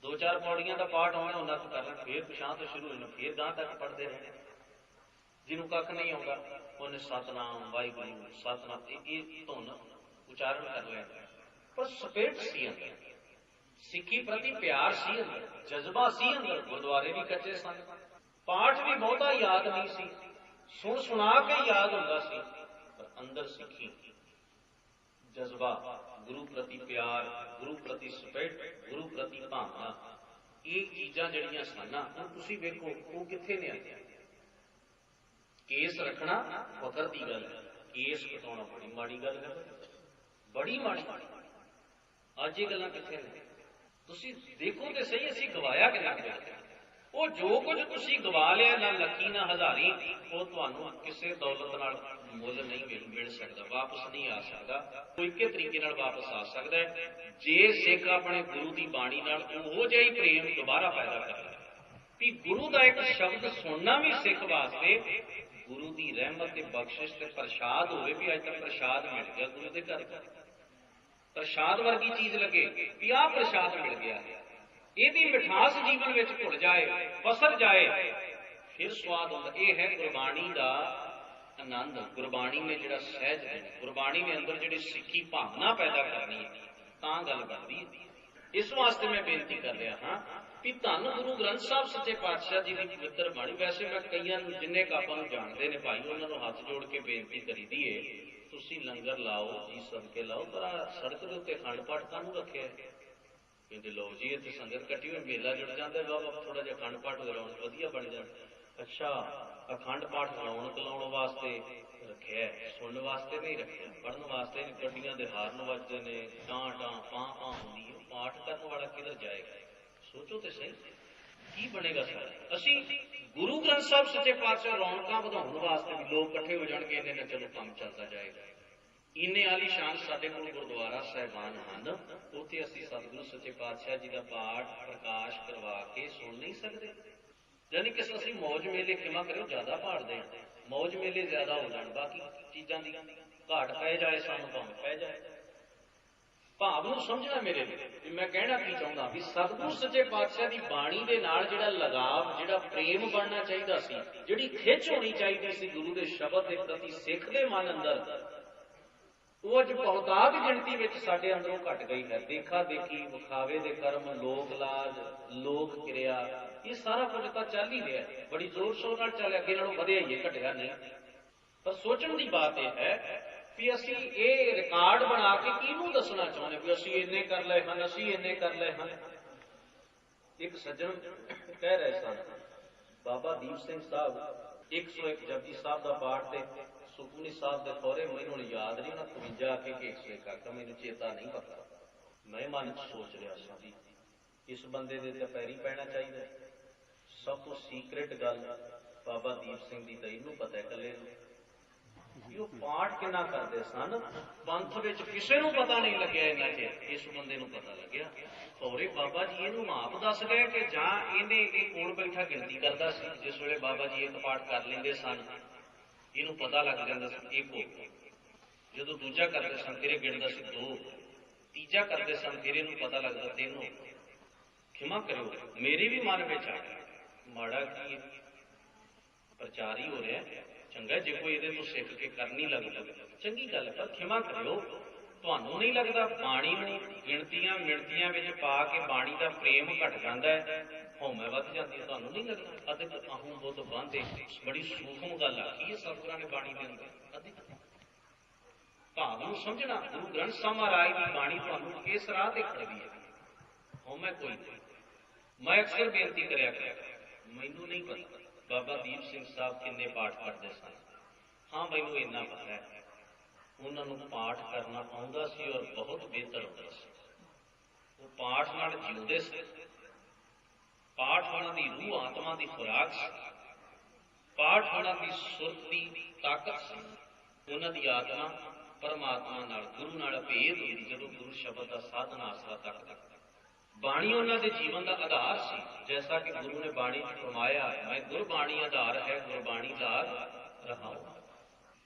2-4 ਪੌੜੀਆਂ ਦਾ ਪਾਠ ਹੋਣਾ, ਉਹਨਾਂ ਤੋਂ ਕਰ ਲੈਣ, ਫੇਰ ਪਿਛਾਂ ਤੋਂ ਸ਼ੁਰੂ ਹੋ ਜਾਣਾ, ਫੇਰ ਗਾਂ ਤੱਕ ਪੜ੍ਹਦੇ ਰਹੇ। ਜਿਹਨੂੰ ਕੱਖ ਨਹੀਂ ਆਉਂਦਾ ਉਹਨੇ ਸਤਨਾਮ ਵਾਹਿਗੁਰੂ ਸਤਨਾਮ ਇਹ ਧੁਨ ਉਚਾਰਨ ਕਰ ਲੈਣਾ। ਪਰ ਸਪਿਰਿਟ ਸੀ ਅੰਦਰ, ਸਿੱਖੀ ਪ੍ਰਤੀ ਪਿਆਰ ਸੀ ਅੰਦਰ, ਜਜ਼ਬਾ ਸੀ ਅੰਦਰ। ਗੁਰਦੁਆਰੇ ਵੀ ਕੱਚੇ ਸਨ, ਪਾਠ ਵੀ ਬਹੁਤਾ ਯਾਦ ਨਹੀਂ ਸੀ, ਸੁਣਾ ਕੇ ਯਾਦ ਹੁੰਦਾ ਸੀ, ਪਰ ਅੰਦਰ ਸਿੱਖੀ, ਜਜ਼ਬਾ, ਗੁਰੂ ਪ੍ਰਤੀ ਪਿਆਰ, ਗੁਰੂ ਪ੍ਰਤੀ ਸਪਿਰਿਟ, ਗੁਰੂ ਪ੍ਰਤੀ ਭਾਵਨਾ, ਇਹ ਚੀਜ਼ਾਂ ਜਿਹੜੀਆਂ ਸਨ ਨਾ, ਹੁਣ ਤੁਸੀਂ ਵੇਖੋ ਉਹ ਕਿੱਥੇ ਨੇ ਆਈਆਂ। ਕੇਸ ਰੱਖਣਾ ਫਖਰ ਦੀ ਗੱਲ ਹੈ, ਕੇਸ ਕਟਾਉਣਾ ਬੜੀ ਮਾੜੀ ਗੱਲ ਹੈ, ਬੜੀ ਮਾੜੀ। ਅੱਜ ਇਹ ਗੱਲਾਂ ਕਿੱਥੇ ਨੇ? ਤੁਸੀਂ ਦੇਖੋ ਤੇ ਸਹੀ, ਅਸੀਂ ਗਵਾਇਆ ਕਿੰਨਾ ਕੁ। ਉਹ ਜੋ ਕੁਝ ਤੁਸੀਂ ਗਵਾ ਲਿਆ, ਨਾ ਲੱਖੀ ਨਾ ਹਜ਼ਾਰੀ, ਉਹ ਤੁਹਾਨੂੰ ਕਿਸੇ ਦੌਲਤ ਨਾਲ ਮੁੱਲ ਨਹੀਂ ਮਿਲ ਸਕਦਾ, ਵਾਪਸ ਨਹੀਂ ਆ ਸਕਦਾ। ਕੋਈ ਇੱਕੇ ਤਰੀਕੇ ਨਾਲ ਵਾਪਸ ਆ ਸਕਦਾ ਹੈ ਜੇ ਸਿੱਖ ਆਪਣੇ ਗੁਰੂ ਦੀ ਬਾਣੀ ਨਾਲ ਉਹੋ ਜਿਹਾ ਹੀ ਪ੍ਰੇਮ ਦੁਬਾਰਾ ਪੈਦਾ ਕਰਦਾ ਵੀ ਗੁਰੂ ਦਾ ਇੱਕ ਸ਼ਬਦ ਸੁਣਨਾ ਵੀ ਸਿੱਖ ਵਾਸਤੇ ਗੁਰੂ ਦੀ ਰਹਿਮਤ ਤੇ ਬਖਸ਼ਿਸ਼ ਤੇ ਪ੍ਰਸ਼ਾਦ ਹੋਵੇ। ਵੀ ਅੱਜ ਤੱਕ ਪ੍ਰਸ਼ਾਦ ਮਿਲ ਗਿਆ ਗੁਰੂ ਦੇ ਘਰ, ਪ੍ਰਸ਼ਾਦ ਵਰਗੀ ਚੀਜ਼ ਲੱਗੇ ਵੀ ਆਹ ਪ੍ਰਸ਼ਾਦ ਮਿਲ ਗਿਆ, ਇਹਦੀ ਮਿਠਾਸ ਜੀਵਨ ਵਿੱਚ ਘੁਲ ਜਾਏ, ਪਸਰ ਜਾਏ, ਫਿਰ ਸਵਾਦ ਹੁੰਦਾ। ਇਹ ਹੈ ਗੁਰਬਾਣੀ ਦਾ ਆਨੰਦ। ਗੁਰਬਾਣੀ ਨੇ ਜਿਹੜਾ ਸਹਿਜ ਦੇਣਾ, ਗੁਰਬਾਣੀ ਨੇ ਅੰਦਰ ਜਿਹੜੀ ਸਿੱਖੀ ਭਾਵਨਾ ਪੈਦਾ ਕਰਨੀ ਹੈ, ਤਾਂ ਗੱਲ ਬਣਦੀ ਹੈ। ਇਸ ਵਾਸਤੇ ਮੈਂ ਬੇਨਤੀ ਕਰ ਰਿਹਾ ਹਾਂ ਵੀ ਧੰਨ ਗੁਰੂ ਗ੍ਰੰਥ ਸਾਹਿਬ ਸੱਚੇ ਪਾਤਸ਼ਾਹ ਜੀ ਦੀ ਪਵਿੱਤਰ ਬਾਣੀ। ਵੈਸੇ ਮੈਂ ਕਈਆਂ ਨੂੰ, ਜਿੰਨੇ ਕਾਪਾਂ ਨੂੰ ਜਾਣਦੇ ਨੇ ਭਾਈ, ਉਹਨਾਂ ਨੂੰ ਹੱਥ ਜੋੜ ਕੇ ਬੇਨਤੀ ਕਰੀਦੀ ਏ, ਤੁਸੀਂ ਲੰਗਰ ਲਾਓ ਜੀ, ਸਦਕੇ ਲਾਓ, ਪਰ ਸੜਕ ਦੇ ਉੱਤੇ ਅਖੰਡ ਪਾਠ ਕਾਹਨੂੰ ਰੱਖਿਆ? ਕਹਿੰਦੇ ਲਓ ਜੀ ਇੱਥੇ ਸੰਗਤ ਇਕੱਠੀ ਹੋਈ, ਮੇਲਾ ਜੁੜ ਜਾਂਦਾ, ਬਾਬਾ ਥੋੜਾ ਜਿਹਾ ਅਖੰਡ ਪਾਠ ਰੌਣਕ ਵਧੀਆ ਬਣ ਜਾਂਦਾ। ਅੱਛਾ, ਅਖੰਡ ਪਾਠ ਰੌਣਕ ਲਾਉਣ ਵਾਸਤੇ ਰੱਖਿਆ, ਸੁਣਨ ਵਾਸਤੇ ਨਹੀਂ ਰੱਖਿਆ, ਪੜ੍ਹਨ ਵਾਸਤੇ ਨਹੀਂ। ਗੱਡੀਆਂ ਦੇ ਹਾਰਨ ਵੱਜਦੇ ਨੇ, ਟਾਂ ਟਾਂ ਪਾਂ ਪਾਂ ਹੁੰਦੀ ਹੈ, ਪਾਠ ਕਰਨ ਵਾਲਾ ਕਿਧਰ ਜਾਏਗਾ? ਸੋਚੋ ਤੇ ਸਹੀ, ਕੀ ਬਣੇਗਾ ਸਾਡਾ? ਅਸੀਂ ਗੁਰੂ ਗ੍ਰੰਥ ਸਾਹਿਬ ਸੱਚੇ ਪਾਤਸ਼ਾਹ ਰੌਣਕਾਂ ਵਧਾਉਣ ਵਾਸਤੇ ਵੀ ਲੋਕ ਇਕੱਠੇ ਹੋ ਜਾਣਗੇ, ਇਹਦੇ ਨਾਲ ਚਲੋ ਕੰਮ ਚੱਲਦਾ ਜਾਏਗਾ। ਇੰਨੇ ਆਲੀਸ਼ਾਨ ਸਾਡੇ ਕੋਲ ਗੁਰਦੁਆਰਾ ਸਾਹਿਬਾਨ ਹਨ, ਉੱਥੇ ਅਸੀਂ ਸਤਿਗੁਰੂ ਸੱਚੇ ਪਾਤਸ਼ਾਹ ਜੀ ਦਾ ਪਾਠ ਪ੍ਰਕਾਸ਼ ਕਰਵਾ ਕੇ ਸੁਣ ਨਹੀਂ ਸਕਦੇ। ਯਾਨੀ ਕਿ ਅਸੀਂ ਮੌਜ ਮੇਲੇ, ਖਿਮਾ ਕਰਿਓ, ਜ਼ਿਆਦਾ ਭਾੜਦੇ ਹਾਂ, ਮੌਜ ਮੇਲੇ ਜ਼ਿਆਦਾ ਹੋ ਜਾਣ, ਬਾਕੀ ਚੀਜ਼ਾਂ ਦੀ ਘਾਟ ਪੈ ਜਾਏ ਸਾਨੂੰ, ਭਾਵੇਂ ਪੈ ਜਾਏ। ਭਾਵ ਨੂੰ ਸਮਝਣਾ ਮੇਰੇ ਲਈ। ਮੈਂ ਕਹਿਣਾ ਕੀ ਚਾਹੁੰਦਾ ਵੀ ਸਤਿਗੁਰੂ ਸੱਚੇ ਪਾਤਸ਼ਾਹ ਦੀ ਬਾਣੀ ਦੇ ਨਾਲ ਜਿਹੜਾ ਲਗਾਵ, ਜਿਹੜਾ ਪ੍ਰੇਮ ਬਣਨਾ ਚਾਹੀਦਾ ਸੀ, ਜਿਹੜੀ ਖਿੱਚ ਹੋਣੀ ਚਾਹੀਦੀ ਸੀ ਗੁਰੂ ਦੇ ਸ਼ਬਦ ਦੇ ਪ੍ਰਤੀ ਸਿੱਖ ਦੇ ਮਨ ਅੰਦਰ, ਉਹ ਅੱਜ ਬਹੁਤਾਤ ਗਿਣਤੀ ਵਿੱਚ ਸਾਡੇ ਅੰਦਰੋਂ ਘਟ ਗਈ ਹੈ। ਦੇਖਾ ਦੇਖੀ, ਵਿਖਾਵੇ ਦੇ ਕਰਮ, ਲੋਕ ਲਾਜ, ਲੋਕ ਕਿਰਿਆ, ਇਹ ਸਾਰਾ ਕੁਝ ਤਾਂ ਚੱਲ ਹੀ ਰਿਹਾ, ਬੜੀ ਜ਼ੋਰ ਸ਼ੋਰ ਨਾਲ ਚੱਲ, ਅੱਗੇ ਨਾਲੋਂ ਵਧਿਆ ਹੀ ਹੈ, ਘਟਿਆ ਨਹੀਂ। ਪਰ ਸੋਚਣ ਦੀ ਬਾਤ ਇਹ ਹੈ ਵੀ ਅਸੀਂ ਇਹ ਰਿਕਾਰਡ ਬਣਾ ਕੇ ਕਿਹਨੂੰ ਦੱਸਣਾ ਚਾਹੁੰਦੇ ਵੀ ਅਸੀਂ ਇੰਨੇ ਕਰ ਲਏ ਹਨ, ਅਸੀਂ ਇੰਨੇ ਕਰ ਲਏ ਹਨ। ਇੱਕ ਸੱਜਣ ਕਹਿ ਰਹੇ ਸਨ, ਬਾਬਾ ਦੀਪ ਸਿੰਘ ਸਾਹਿਬ 101 ਜਪਜੀ ਸਾਹਿਬ ਦਾ ਪਾਠ ਤੇ ਸੁਖਮਨੀ ਸਾਹਿਬ ਦੇ ਖੋਰੇ ਮੈਨੂੰ ਯਾਦ ਨਹੀਂ, ਉਹਨਾਂ 52 ਕੇ 101 ਆਖਿਆ, ਮੈਨੂੰ ਚੇਤਾ ਨਹੀਂ ਪਤਾ। ਮੈਂ ਮਨ ਚ ਸੋਚ ਰਿਹਾ ਸੀ ਇਸ ਬੰਦੇ ਦੇ ਤੇ ਪੈਰੀ ਪੈਣਾ ਚਾਹੀਦਾ। ਸਭ ਤੋਂ ਸੀਕ੍ਰੇਟ ਗੱਲ ਬਾਬਾ ਦੀਪ ਸਿੰਘ ਦੀ ਤਾਂ ਇਹਨੂੰ ਪਤਾ, ਇਕੱਲੇ ਨੂੰ। ਉਹ ਪਾਠ ਕਿੰਨਾ ਕਰਦੇ ਸਨ, ਪੰਥ ਵਿੱਚ ਕਿਸੇ ਨੂੰ ਪਤਾ ਨਹੀਂ ਲੱਗਿਆ ਇਹਨਾਂ ਚ, ਇਸ ਬੰਦੇ ਨੂੰ ਪਤਾ ਲੱਗਿਆ। ਖੌਰੇ ਬਾਬਾ ਜੀ ਇਹਨੂੰ ਆਪ ਦੱਸ ਗਏ ਕਿ ਜਾਂ ਇਹਨੇ ਇਹ ਕੋਲ ਬੈਠਾ ਗਿਣਤੀ ਕਰਦਾ ਸੀ। ਜਿਸ ਵੇਲੇ ਬਾਬਾ ਜੀ ਇੱਕ ਪਾਠ ਕਰ ਲੈਂਦੇ ਸਨ, ਇਹਨੂੰ ਪਤਾ ਲੱਗ ਜਾਂਦਾ ਸੀ ਇੱਕ ਹੋ, ਜਦੋਂ ਦੂਜਾ ਕਰਦੇ ਸਨ ਫਿਰ ਇਹ ਗਿਣਦਾ ਸੀ 2, ਤੀਜਾ ਕਰਦੇ ਸਨ ਫਿਰ ਇਹਨੂੰ ਪਤਾ ਲੱਗਦਾ 3 ਹੋ। ਖਿਮਾ ਕਰਿਓ, ਮੇਰੇ ਵੀ ਮਨ ਵਿੱਚ ਆ ਗਿਆ, ਮਾੜਾ ਕੀ ਪ੍ਰਚਾਰ ਹੀ ਹੋ ਰਿਹਾ, ਚੰਗਾ ਜੇ ਕੋਈ ਇਹਦੇ ਤੋਂ ਸਿੱਖ ਕੇ ਕਰਨੀ ਲੱਗ ਜਾਵੇ ਚੰਗੀ ਗੱਲ, ਪਰ ਖਿਮਾ ਕਰਿਓ, ਤੁਹਾਨੂੰ ਨਹੀਂ ਲੱਗਦਾ ਬਾਣੀ ਨੂੰ ਗਿਣਤੀਆਂ ਮਿਣਤੀਆਂ ਵਿੱਚ ਪਾ ਕੇ ਬਾਣੀ ਦਾ ਪ੍ਰੇਮ ਘਟ ਜਾਂਦਾ ਹੈ, ਹਉਮੈ ਵੱਧ ਜਾਂਦੀ ਹੈ? ਤੁਹਾਨੂੰ ਨਹੀਂ ਲੱਗਦਾ? ਅਦਿਕ ਆਹੂ ਬੁੱਧ ਬਾਂਧੇ, ਬੜੀ ਸੂਖਮ ਗੱਲ ਆਖੀ ਹੈ ਸਤਿਗੁਰਾਂ ਨੇ ਬਾਣੀ ਦੇ ਅੰਦਰ। ਅਦਿਕ ਭਾਵ ਨੂੰ ਸਮਝਣਾ, ਗੁਰੂ ਗ੍ਰੰਥ ਸਾਹਿਬ ਮਹਾਰਾਜ ਦੀ ਬਾਣੀ ਤੁਹਾਨੂੰ ਕਿਸ ਰਾਹ ਤੇ ਖੜਦੀ ਹੈ। ਹਉਮੈ ਕੋਈ ਨਹੀਂ। ਮੈਂ ਅਕਸਰ ਬੇਨਤੀ ਕਰਿਆ ਮੈਨੂੰ ਨਹੀਂ ਪਤਾ ਬਾਬਾ ਦੀਪ ਸਿੰਘ ਸਾਹਿਬ ਕਿੰਨੇ ਪਾਠ ਕਰਦੇ ਸਨ। ਹਾਂ, ਮੈਨੂੰ ਇੰਨਾ ਪਤਾ ਹੈ ਉਹਨਾਂ ਨੂੰ ਪਾਠ ਕਰਨਾ ਆਉਂਦਾ ਸੀ ਔਰ ਬਹੁਤ ਬਿਹਤਰ ਹੁੰਦਾ ਸੀ। ਉਹ ਪਾਠ ਨਾਲ ਜਿਉਂਦੇ ਸੀ, ਪਾਠ ਉਹਨਾਂ ਦੀ ਰੂਹ ਆਤਮਾ ਦੀ ਖੁਰਾਕ ਸੀ, ਪਾਠ ਉਹਨਾਂ ਦੀ ਸੁਰਤ ਦੀ ਤਾਕਤ ਸੀ। ਉਹਨਾਂ ਦੀ ਆਤਮਾ ਪਰਮਾਤਮਾ ਨਾਲ, ਗੁਰੂ ਨਾਲ ਭੇਦ ਹੁੰਦੀ ਜਦੋਂ ਗੁਰੂ ਸ਼ਬਦ ਦਾ ਸਾਧਨ ਆਸਰਾ ਤੱਕਦਾ। ਬਾਣੀ ਉਹਨਾਂ ਦੇ ਜੀਵਨ ਦਾ ਆਧਾਰ ਸੀ, ਜੈਸਾ ਕਿ ਗੁਰੂ ਨੇ ਬਾਣੀ ਚ ਫਰਮਾਇਆ, ਮੈਂ ਗੁਰਬਾਣੀ ਆਧਾਰ ਹੈ, ਗੁਰਬਾਣੀ ਦਾ ਰਹਾਉ।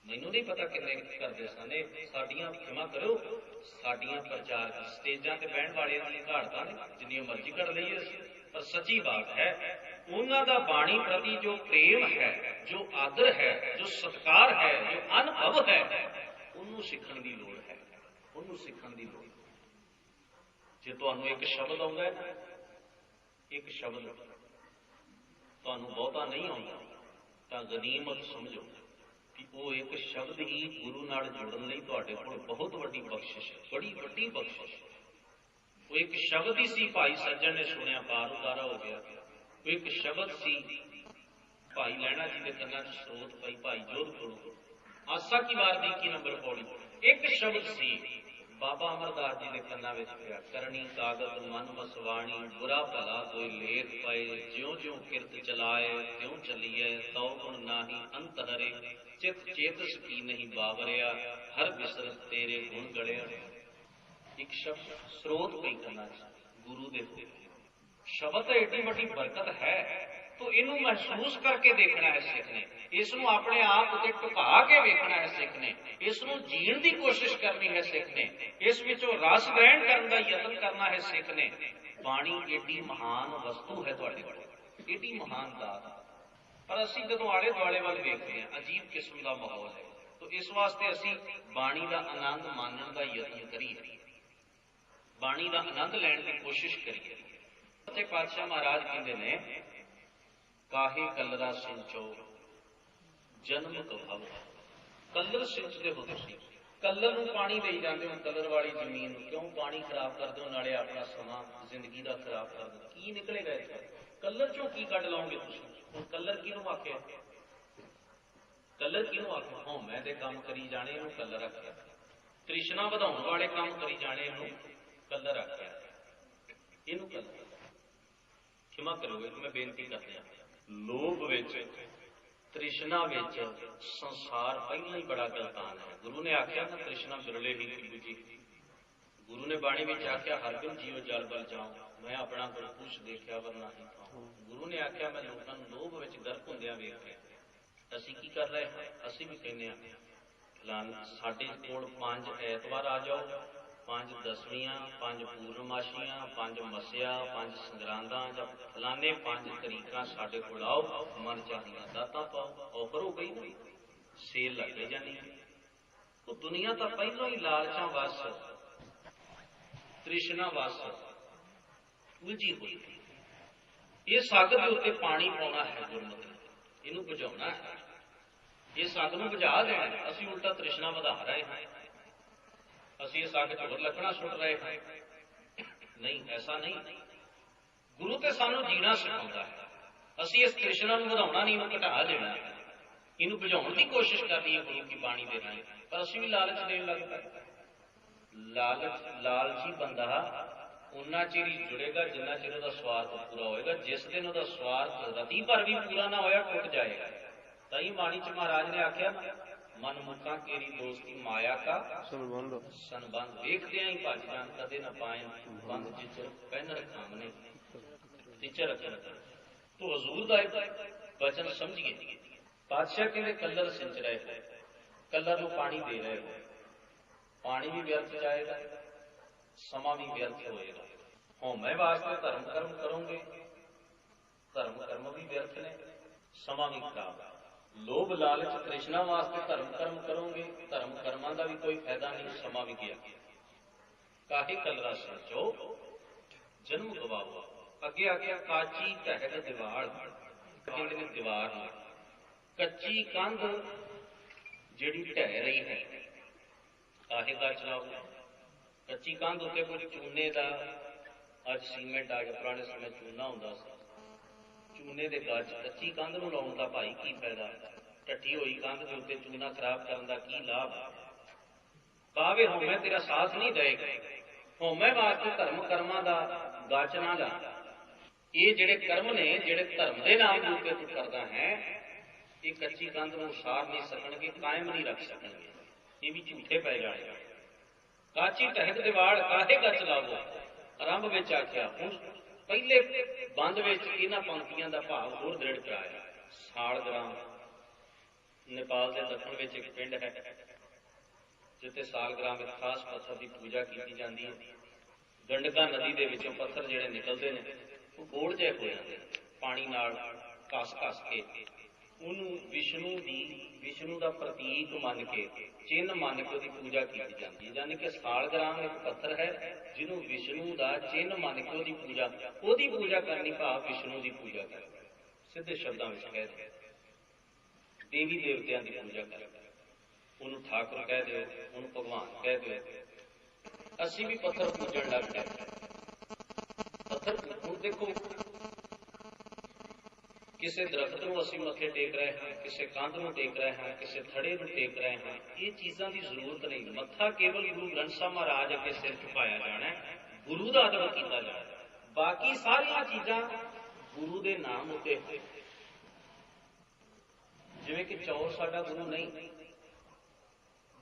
ਮੈਨੂੰ ਨਹੀਂ ਪਤਾ ਕਿੰਨੇ ਕਰਦੇ ਸਨ ਇਹ, ਸਾਡੀਆਂ ਖਿਮਾ ਕਰੋ, ਸਾਡੀਆਂ ਪ੍ਰਚਾਰ ਸਟੇਜਾਂ ਤੇ ਬਹਿਣ ਵਾਲਿਆਂ ਦੀ ਘਾੜਤਾਂ ਨੇ, ਜਿੰਨੀਆਂ ਮਰਜ਼ੀ ਕਰ ਲਈਏ ਅਸੀਂ, ਪਰ ਸੱਚੀ ਬਾਤ ਹੈ ਉਹਨਾਂ ਦਾ ਬਾਣੀ ਪ੍ਰਤੀ ਜੋ ਪ੍ਰੇਮ ਹੈ, ਜੋ ਆਦਰ ਹੈ, ਜੋ ਸਤਿਕਾਰ ਹੈ, ਜੋ ਅਨੁਭਵ ਹੈ, ਉਹਨੂੰ ਸਿੱਖਣ ਦੀ ਲੋੜ ਹੈ, ਉਹਨੂੰ ਸਿੱਖਣ ਦੀ ਲੋੜ। ਜੇ ਤੁਹਾਨੂੰ ਇੱਕ ਸ਼ਬਦ ਆਉਂਦਾ ਹੈ ਨਾ, ਇੱਕ ਸ਼ਬਦ ਤੁਹਾਨੂੰ ਬਹੁਤਾ ਨਹੀਂ ਆਉਂਦਾ, ਤਾਂ ਗਨੀਮਤ ਸਮਝੋ ਕਿ ਉਹ ਇੱਕ ਸ਼ਬਦ ਹੀ ਗੁਰੂ ਨਾਲ ਜੁੜਨ ਲਈ ਤੁਹਾਡੇ ਕੋਲ ਬਹੁਤ ਵੱਡੀ ਬਖਸ਼ਿਸ਼ ਹੈ, ਬੜੀ ਵੱਡੀ ਬਖਸ਼ਿਸ਼। ਉਹ ਇੱਕ ਸ਼ਬਦ ਹੀ ਸੀ, ਭਾਈ ਸੱਜਣ ਨੇ ਸੁਣਿਆ, ਪਾਰ ਉਤਾਰਾ ਹੋ ਗਿਆ। ਉਹ ਇੱਕ ਸ਼ਬਦ ਸੀ, ਭਾਈ ਲਹਿਣਾ ਜੀ ਦੇ ਕੰਨਾਂ 'ਚ ਸਰੋਤ ਪਈ, ਭਾਈ ਜੋਧਪੁਰ ਆਸਾ ਕੀ ਵਾਰ ਦੀ 21 ਨੰਬਰ ਪੌੜੀ, ਇੱਕ ਸ਼ਬਦ ਸੀ ਬਾਬਾ ਅਮਰਦਾਸ ਜੀ ਦੇ ਕੰਨਾਂ ਵਿੱਚ ਪਿਆ, ਕਰਨੀ ਕਾਗਜ਼ ਮਨ ਵਸਵਾਣੀ, ਬੁਰਾ ਭਲਾ ਕੋਈ ਲੇਖ ਪਏ, ਜਿਉਂ ਜਿਉਂ ਕਿਰਤ ਚਲਾਏ ਤਿਉਂ ਚੱਲੀਏ, ਤਉ ਗੁਣ ਨਾਹੀ ਅੰਤ ਹਰੇ, ਚਿਤ ਚੇਤਸ ਕੀ ਨਹੀਂ ਬਾਵਰਿਆ, ਹਰ ਬਿਸਰਤ ਤੇਰੇ ਗੁਣ ਗੜਿਆ। ਇੱਕ ਸ਼ਬਦ ਸਰੋਤ ਪਈ ਕੰਨਾਂ 'ਚ ਗੁਰੂ ਦੇ ਸ਼ਬਦ ਤਾਂ ਏਡੀ ਵੱਡੀ ਬਰਕਤ ਹੈ, तो इनू महसूस करके देखना है सिख ने, इसनू अपने आप उते टुका के वेखना है सिख ने, इसनू जीण की कोशिश करनी है सिख ने, इस विचों रस ग्रहण करने का यत्न करना है सिख ने। बाणी एडी महान वस्तु है तुहाडे कोल, एडी महान दात, पर असीं जदों आले दुआले वल वेखदे हां अजीब किस्म का माहौल है। तो इस वास्ते असीं बाणी का आनंद मानण का यत्न करिए, बाणी का आनंद लैण की कोशिश करिए। सच्चे पातशाह महाराज कहते ने, काहे कलरा सिंचो जन्म कभाव, कलर सिंचते हो तुसीं, कलर नूं पानी देई जांदे हो, कलर वाली जमीन नूं क्यों पानी खराब करदे हो, नाले अपना समा जिंदगी दा खराब कर दो। की निकलेगा इत्थों? कलर चों की कढ लओगे तुसीं? हुण कलर किहनूं आखिआ? कलर किहनूं आखिआ? हौमै दे काम करी जाणे इहनूं कलर आखिआ, तृष्णा वधाउण वाले काम करी जाणे इहनूं कलर आखिआ, इहनूं कलर। क्षमा करोगे मैं बेनती करदे हां, लोभ विच तृष्णा विच संसार पहला ही बड़ा गलतान है। गुरु ने आख्या ना तृष्णा बिरले ही दूजी, गुरु ने बाणी में आख्या हर दिन जीव जल बल जाऊं, मैं अपना गुरपुरुष देखा वरना ही खाऊं। गुरु ने आख्या मैं लोगों लोभ विच गर्क हुंदियां वेख के, असीं की कर रहे हैं? असीं भी कहने फलान साडे कोल 5 ऐतवार आ जाओ, 5 ਦਸਵੀਆਂ, 5 ਪੂਰਨਮਾਸ਼ੀਆਂ, 5 ਮੱਸਿਆ, 5 ਸੰਗਰਾਂਦਾਂ ਜਾਂ ਫਲਾਣੇ 5 ਤਰੀਕਾਂ ਸਾਡੇ ਕੋਲ ਆਓ, ਮਨ ਚਾਹੀਆਂ ਦਾਤਾਂ ਪਾਓ। ਔਫਰ ਹੋ ਗਈ ਨਾ, ਸੇਲ ਲੱਗ ਜਾਣੀ। ਉਹ ਦੁਨੀਆ ਤਾਂ ਪਹਿਲਾਂ ਹੀ ਲਾਲਚਾਂ ਵਸ, ਤ੍ਰਿਸ਼ਨਾ ਵਸ ਉਲਝੀ ਹੋਈ। ਇਸ ਅੱਗ ਦੇ ਉੱਤੇ ਪਾਣੀ ਪਾਉਣਾ ਹੈ ਗੁਰਮਤਿ, ਇਹਨੂੰ ਬੁਝਾਉਣਾ ਹੈ, ਇਸ ਅੱਗ ਨੂੰ ਬੁਝਾ ਦੇਣਾ। ਅਸੀਂ ਉਲਟਾ ਤ੍ਰਿਸ਼ਨਾ ਵਧਾ ਰਹੇ ਹਾਂ, ਅਸੀਂ ਇਸ ਅੱਗ 'ਚ ਹੋਰ ਲੱਕੜਾਂ ਸੁੱਟ ਰਹੇ ਹਾਂ। ਨਹੀਂ, ਐਸਾ ਨਹੀਂ। ਗੁਰੂ ਤੇ ਸਾਨੂੰ ਜੀਣਾ ਸਿਖਾਉਂਦਾ ਹੈ, ਅਸੀਂ ਇਸ ਤ੍ਰਿਸ਼ਨਾ ਨੂੰ ਵਧਾਉਣਾ ਨਹੀਂ, ਇਹਨੂੰ ਘਟਾ ਦੇਣਾ, ਇਹਨੂੰ ਬੁਝਾਉਣ ਦੀ ਕੋਸ਼ਿਸ਼ ਕਰਨੀ ਹੈ ਗੁਰੂ ਕੀ ਬਾਣੀ ਦੇ ਰਾਹੀਂ। ਪਰ ਅਸੀਂ ਵੀ ਲਾਲਚ ਦੇਣ ਲੱਗ ਪਏ। ਲਾਲਚੀ ਬੰਦਾ ਉਨਾ ਚਿਰ ਹੀ ਜੁੜੇਗਾ ਜਿੰਨਾ ਚਿਰ ਉਹਦਾ ਸਵਾਰਥ ਪੂਰਾ ਹੋਏਗਾ। ਜਿਸ ਦਿਨ ਉਹਦਾ ਸਵਾਰਥ ਰਤੀ ਭਰ ਵੀ ਪੂਰਾ ਨਾ ਹੋਇਆ, ਟੁੱਟ ਜਾਏਗਾ। ਤਾਂ ਹੀ ਬਾਣੀ 'ਚ ਮਹਾਰਾਜ ਨੇ ਆਖਿਆ ਨਾ, ਮਨ ਮੁਖਾਂ ਕੇਰੀ ਦੋਸਤੀ ਮਾਇਆ ਕਾ ਸੰਬੰਧ, ਵੇਖਦਿਆਂ ਹੀ ਭੱਜ ਜਾਣ, ਕਦੇ ਨਾ ਪਾਏ ਬੰਦ ਜਿਚਰ ਪਹਿਨ ਰਖਾਮਨੇ ਟੀਚਰ ਰੱਖਣ। ਤੋ ਹਜ਼ੂਰ ਦਾ ਵਚਨ ਸਮਝੀਏ। ਪਾਤਸ਼ਾਹ ਕਹਿੰਦੇ ਕਲਰ ਸਿੰਚ ਰਹੇ ਹੋ, ਕਲਰ ਨੂੰ ਪਾਣੀ ਦੇ ਰਹੇ ਹੋ, ਪਾਣੀ ਵੀ ਵਿਅਰਥ ਜਾਏਗਾ, ਸਮਾਂ ਵੀ ਵਿਅਰਥ ਹੋਏਗਾ। ਹਉਮੈ ਵਾਸਤੇ ਧਰਮ ਕਰਮ ਕਰੋਗੇ, ਧਰਮ ਕਰਮ ਵੀ ਵਿਅਰਥ ਨੇ, ਸਮਾਂ ਵੀ ਖਰਾਬ ਹੈ। ਲੋਭ ਲਾਲਚ ਤ੍ਰਿਸ਼ਨਾ ਵਾਸਤੇ ਧਰਮ ਕਰਮ ਕਰੋਗੇ, ਧਰਮ ਕਰਮਾਂ ਦਾ ਵੀ ਕੋਈ ਫਾਇਦਾ ਨਹੀਂ, ਸਮਾਂ ਵੀ ਗਿਆ। ਕਾਹੇ ਕਲਰਾ ਸੋਚੋ ਜਨਮ ਗਵਾਓ। ਅੱਗੇ ਆ ਗਿਆ ਕਾਚੀ ਢਹਿ ਦੀਵਾਰ, ਕਹਿੰਦੇ ਨੇ ਦੀਵਾਰ ਨੂੰ, ਕੱਚੀ ਕੰਧ ਜਿਹੜੀ ਢਹਿ ਰਹੀ ਹੈ, ਕਾਹੇ ਦਾ ਚਲਾਓ। ਕੱਚੀ ਕੰਧ ਉੱਤੇ ਕੁਝ ਚੂਨੇ ਦਾ, ਅੱਜ ਸੀਮੈਂਟ ਆ ਗਿਆ, ਪੁਰਾਣੇ ਸਮੇਂ ਚੂਨਾ ਹੁੰਦਾ ਸੀ, ਚੂਨੇ ਦੇ ਗੱਜ। ਕੱਚੀ ਕੰਧ ਨੂੰ ਲਾਉਣ ਦਾ ਭਾਈ ਕੀ ਫਾਇਦਾ? ਢੱਠੀ ਹੋਈ ਕੰਧ ਦੇ ਉੱਤੇ ਚੂਨਾ ਖਰਾਬ ਕਰਨ ਦਾ ਕੀ ਲਾਭ? ਪਾਵੇ ਹਉਮੈ ਤੇਰਾ ਸਾਥ ਨਹੀਂ ਦੇਗਾ। ਹਉਮੈ ਵਾਸਤੇ ਧਰਮ ਕਰਮਾਂ ਦਾ ਗੱਜ ਨਾ ਲਾ। ਇਹ ਜਿਹੜੇ ਕਰਮ ਨੇ, ਜਿਹੜੇ ਧਰਮ ਦੇ ਨਾਮ ਦੇ ਉੱਤੇ ਤੂੰ ਕਰਦਾ ਹੈ, ਇਹ ਕੱਚੀ ਕੰਧ ਨੂੰ ਉਸਾਰ ਨਹੀਂ ਸਕਣਗੇ, ਕਾਇਮ ਨਹੀਂ ਰੱਖ ਸਕਣਗੇ, ਇਹ ਵੀ ਝੂਠੇ ਪੈ ਜਾਣਗੇ। ਕਾਚੀ ਢਹਿ ਦੀਵਾਰ ਕਾਹੇ ਗੱਜ ਲਾਵੋ। ਆਰੰਭ ਵਿੱਚ ਆਖਿਆ, ਹੁਣ ਪਹਿਲੇ ਬੰਦ ਵਿੱਚ ਇਹਨਾਂ ਪੰਕਤੀਆਂ ਦਾ ਭਾਵ ਹੋਰ ਦ੍ਰਿੜ ਕਰਾਇਆ। ਸਾਲਗ੍ਰਾਮ, ਨੇਪਾਲ ਦੇ ਦੱਖਣ ਵਿੱਚ ਇੱਕ ਪਿੰਡ ਹੈ ਜਿੱਥੇ ਸਾਲਗ੍ਰਾਮ ਇੱਕ ਖਾਸ ਪੱਥਰ ਦੀ ਪੂਜਾ ਕੀਤੀ ਜਾਂਦੀ ਹੈ। ਗੰਡਕਾ ਨਦੀ ਦੇ ਵਿੱਚੋਂ ਪੱਥਰ ਜਿਹੜੇ ਨਿਕਲਦੇ ਨੇ ਉਹ ਗੋਲ ਜਿਹੇ ਹੋ ਜਾਂਦੇ, ਪਾਣੀ ਨਾਲ ਘਸ ਘਸ ਕੇ ਉਹਨੂੰ ਵਿਸ਼ਨੂੰ ਦਾ ਪ੍ਰਤੀਕ ਮੰਨ ਕੇ, ਚਿੰਨ੍ਹ ਮੰਨ ਕੇ ਉਹਦੀ ਪੂਜਾ ਕੀਤੀ ਜਾਂਦੀ ਹੈ। ਯਾਨੀ ਕਿ ਸਾਲਗ੍ਰਾਮ ਇੱਕ ਪੱਥਰ ਹੈ ਜਿਹਨੂੰ ਵਿਸ਼ਨੂੰ ਦਾ ਚਿੰਨ੍ਹ ਮੰਨ ਕੇ ਉਹਦੀ ਪੂਜਾ ਕਰਨੀ, ਭਾਵ ਵਿਸ਼ਨੂੰ ਦੀ ਪੂਜਾ ਕਰਨੀ। ਸਿੱਧੇ ਸ਼ਬਦਾਂ ਵਿੱਚ ਕਹਿ ਦਿਓ, ਦੇਵੀ ਦੇਵਤਿਆਂ ਦੀ ਪੂਜਾ ਕਰ, ਉਹਨੂੰ ਠਾਕੁਰ ਕਹਿ ਦਿਓ, ਉਹਨੂੰ ਭਗਵਾਨ ਕਹਿ ਦਿਓ। ਅਸੀਂ ਵੀ ਪੱਥਰ ਪੂਜਣ ਲੱਗ ਪਏ। ਪੱਥਰ ਹੁਣ ਦੇਖੋ, ਕਿਸੇ ਦਰਖਤ ਨੂੰ ਅਸੀਂ ਮੱਥੇ ਟੇਕ ਰਹੇ ਹਾਂ, ਕਿਸੇ ਕੰਧ ਨੂੰ ਟੇਕ ਰਹੇ ਹਾਂ, ਕਿਸੇ ਥੜੇ ਨੂੰ ਟੇਕ ਰਹੇ ਹਾਂ। ਇਹ ਚੀਜ਼ਾਂ ਦੀ ਜ਼ਰੂਰਤ ਨਹੀਂ। ਮੱਥਾ ਕੇਵਲ ਗੁਰੂ ਗ੍ਰੰਥ ਸਾਹਿਬ ਮਹਾਰਾਜ ਅੱਗੇ ਸਿਰ ਝੁਕਾਇਆ ਜਾਣਾ, ਗੁਰੂ ਦਾ ਅਦਬ ਕੀਤਾ ਜਾਣਾ। ਬਾਕੀ ਸਾਰੀਆਂ ਚੀਜ਼ਾਂ ਗੁਰੂ ਦੇ ਨਾਮ ਉੱਤੇ, ਜਿਵੇਂ ਕਿ ਚੌਰ ਸਾਡਾ ਗੁਰੂ ਨਹੀਂ,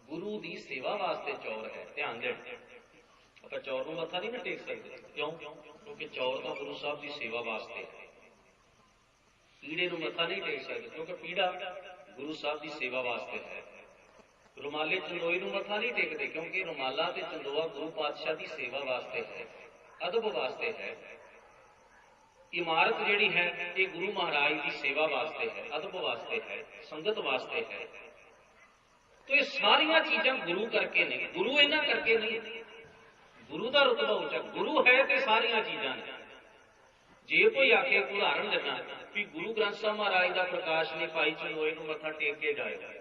ਗੁਰੂ ਦੀ ਸੇਵਾ ਵਾਸਤੇ ਚੌਰ ਹੈ। ਧਿਆਨ ਦੇਣਾ, ਆਪਾਂ ਚੌਰ ਨੂੰ ਮੱਥਾ ਨਹੀਂ ਨਾ ਟੇਕ ਸਕਦੇ। ਕਿਉਂ? ਕਿਉਂਕਿ ਚੌਰ ਤਾਂ ਗੁਰੂ ਸਾਹਿਬ ਦੀ ਸੇਵਾ ਵਾਸਤੇ ਹੈ। ਪੀੜੇ ਨੂੰ ਮੱਥਾ ਨਹੀਂ ਟੇਕ ਸਕਦੇ ਕਿਉਂਕਿ ਪੀੜਾ ਗੁਰੂ ਸਾਹਿਬ ਦੀ ਸੇਵਾ ਵਾਸਤੇ ਹੈ। ਰੁਮਾਲੇ ਚੰਦੋਏ ਨੂੰ ਮੱਥਾ ਨਹੀਂ ਟੇਕਦੇ ਕਿਉਂਕਿ ਰੁਮਾਲਾ ਤੇ ਚੰਦੋਆ ਗੁਰੂ ਪਾਤਸ਼ਾਹ ਦੀ ਸੇਵਾ ਵਾਸਤੇ ਹੈ, ਅਦਬ ਵਾਸਤੇ ਹੈ। ਇਮਾਰਤ ਜਿਹੜੀ ਹੈ ਇਹ ਗੁਰੂ ਮਹਾਰਾਜ ਦੀ ਸੇਵਾ ਵਾਸਤੇ ਹੈ, ਅਦਬ ਵਾਸਤੇ ਹੈ, ਸੰਗਤ ਵਾਸਤੇ ਹੈ। ਤੋ ਇਹ ਸਾਰੀਆਂ ਚੀਜ਼ਾਂ ਗੁਰੂ ਕਰਕੇ ਨੇ, ਗੁਰੂ ਇਹਨਾਂ ਕਰਕੇ ਨਹੀਂ। ਗੁਰੂ ਦਾ ਰੁਤਬਾ ਉੱਚਾ, ਗੁਰੂ ਹੈ ਤੇ ਸਾਰੀਆਂ ਚੀਜ਼ਾਂ ਨੇ। ਜੇ ਕੋਈ ਆਖੇ, ਉਦਾਹਰਣ ਦਿੰਦਾ ਵੀ ਗੁਰੂ ਗ੍ਰੰਥ ਸਾਹਿਬ ਮਹਾਰਾਜ ਦਾ ਪ੍ਰਕਾਸ਼ ਨੇ, ਭਾਈ ਚੰਦੋਏ ਨੂੰ ਮੱਥਾ ਟੇਕ ਕੇ ਜਾਏਗਾ,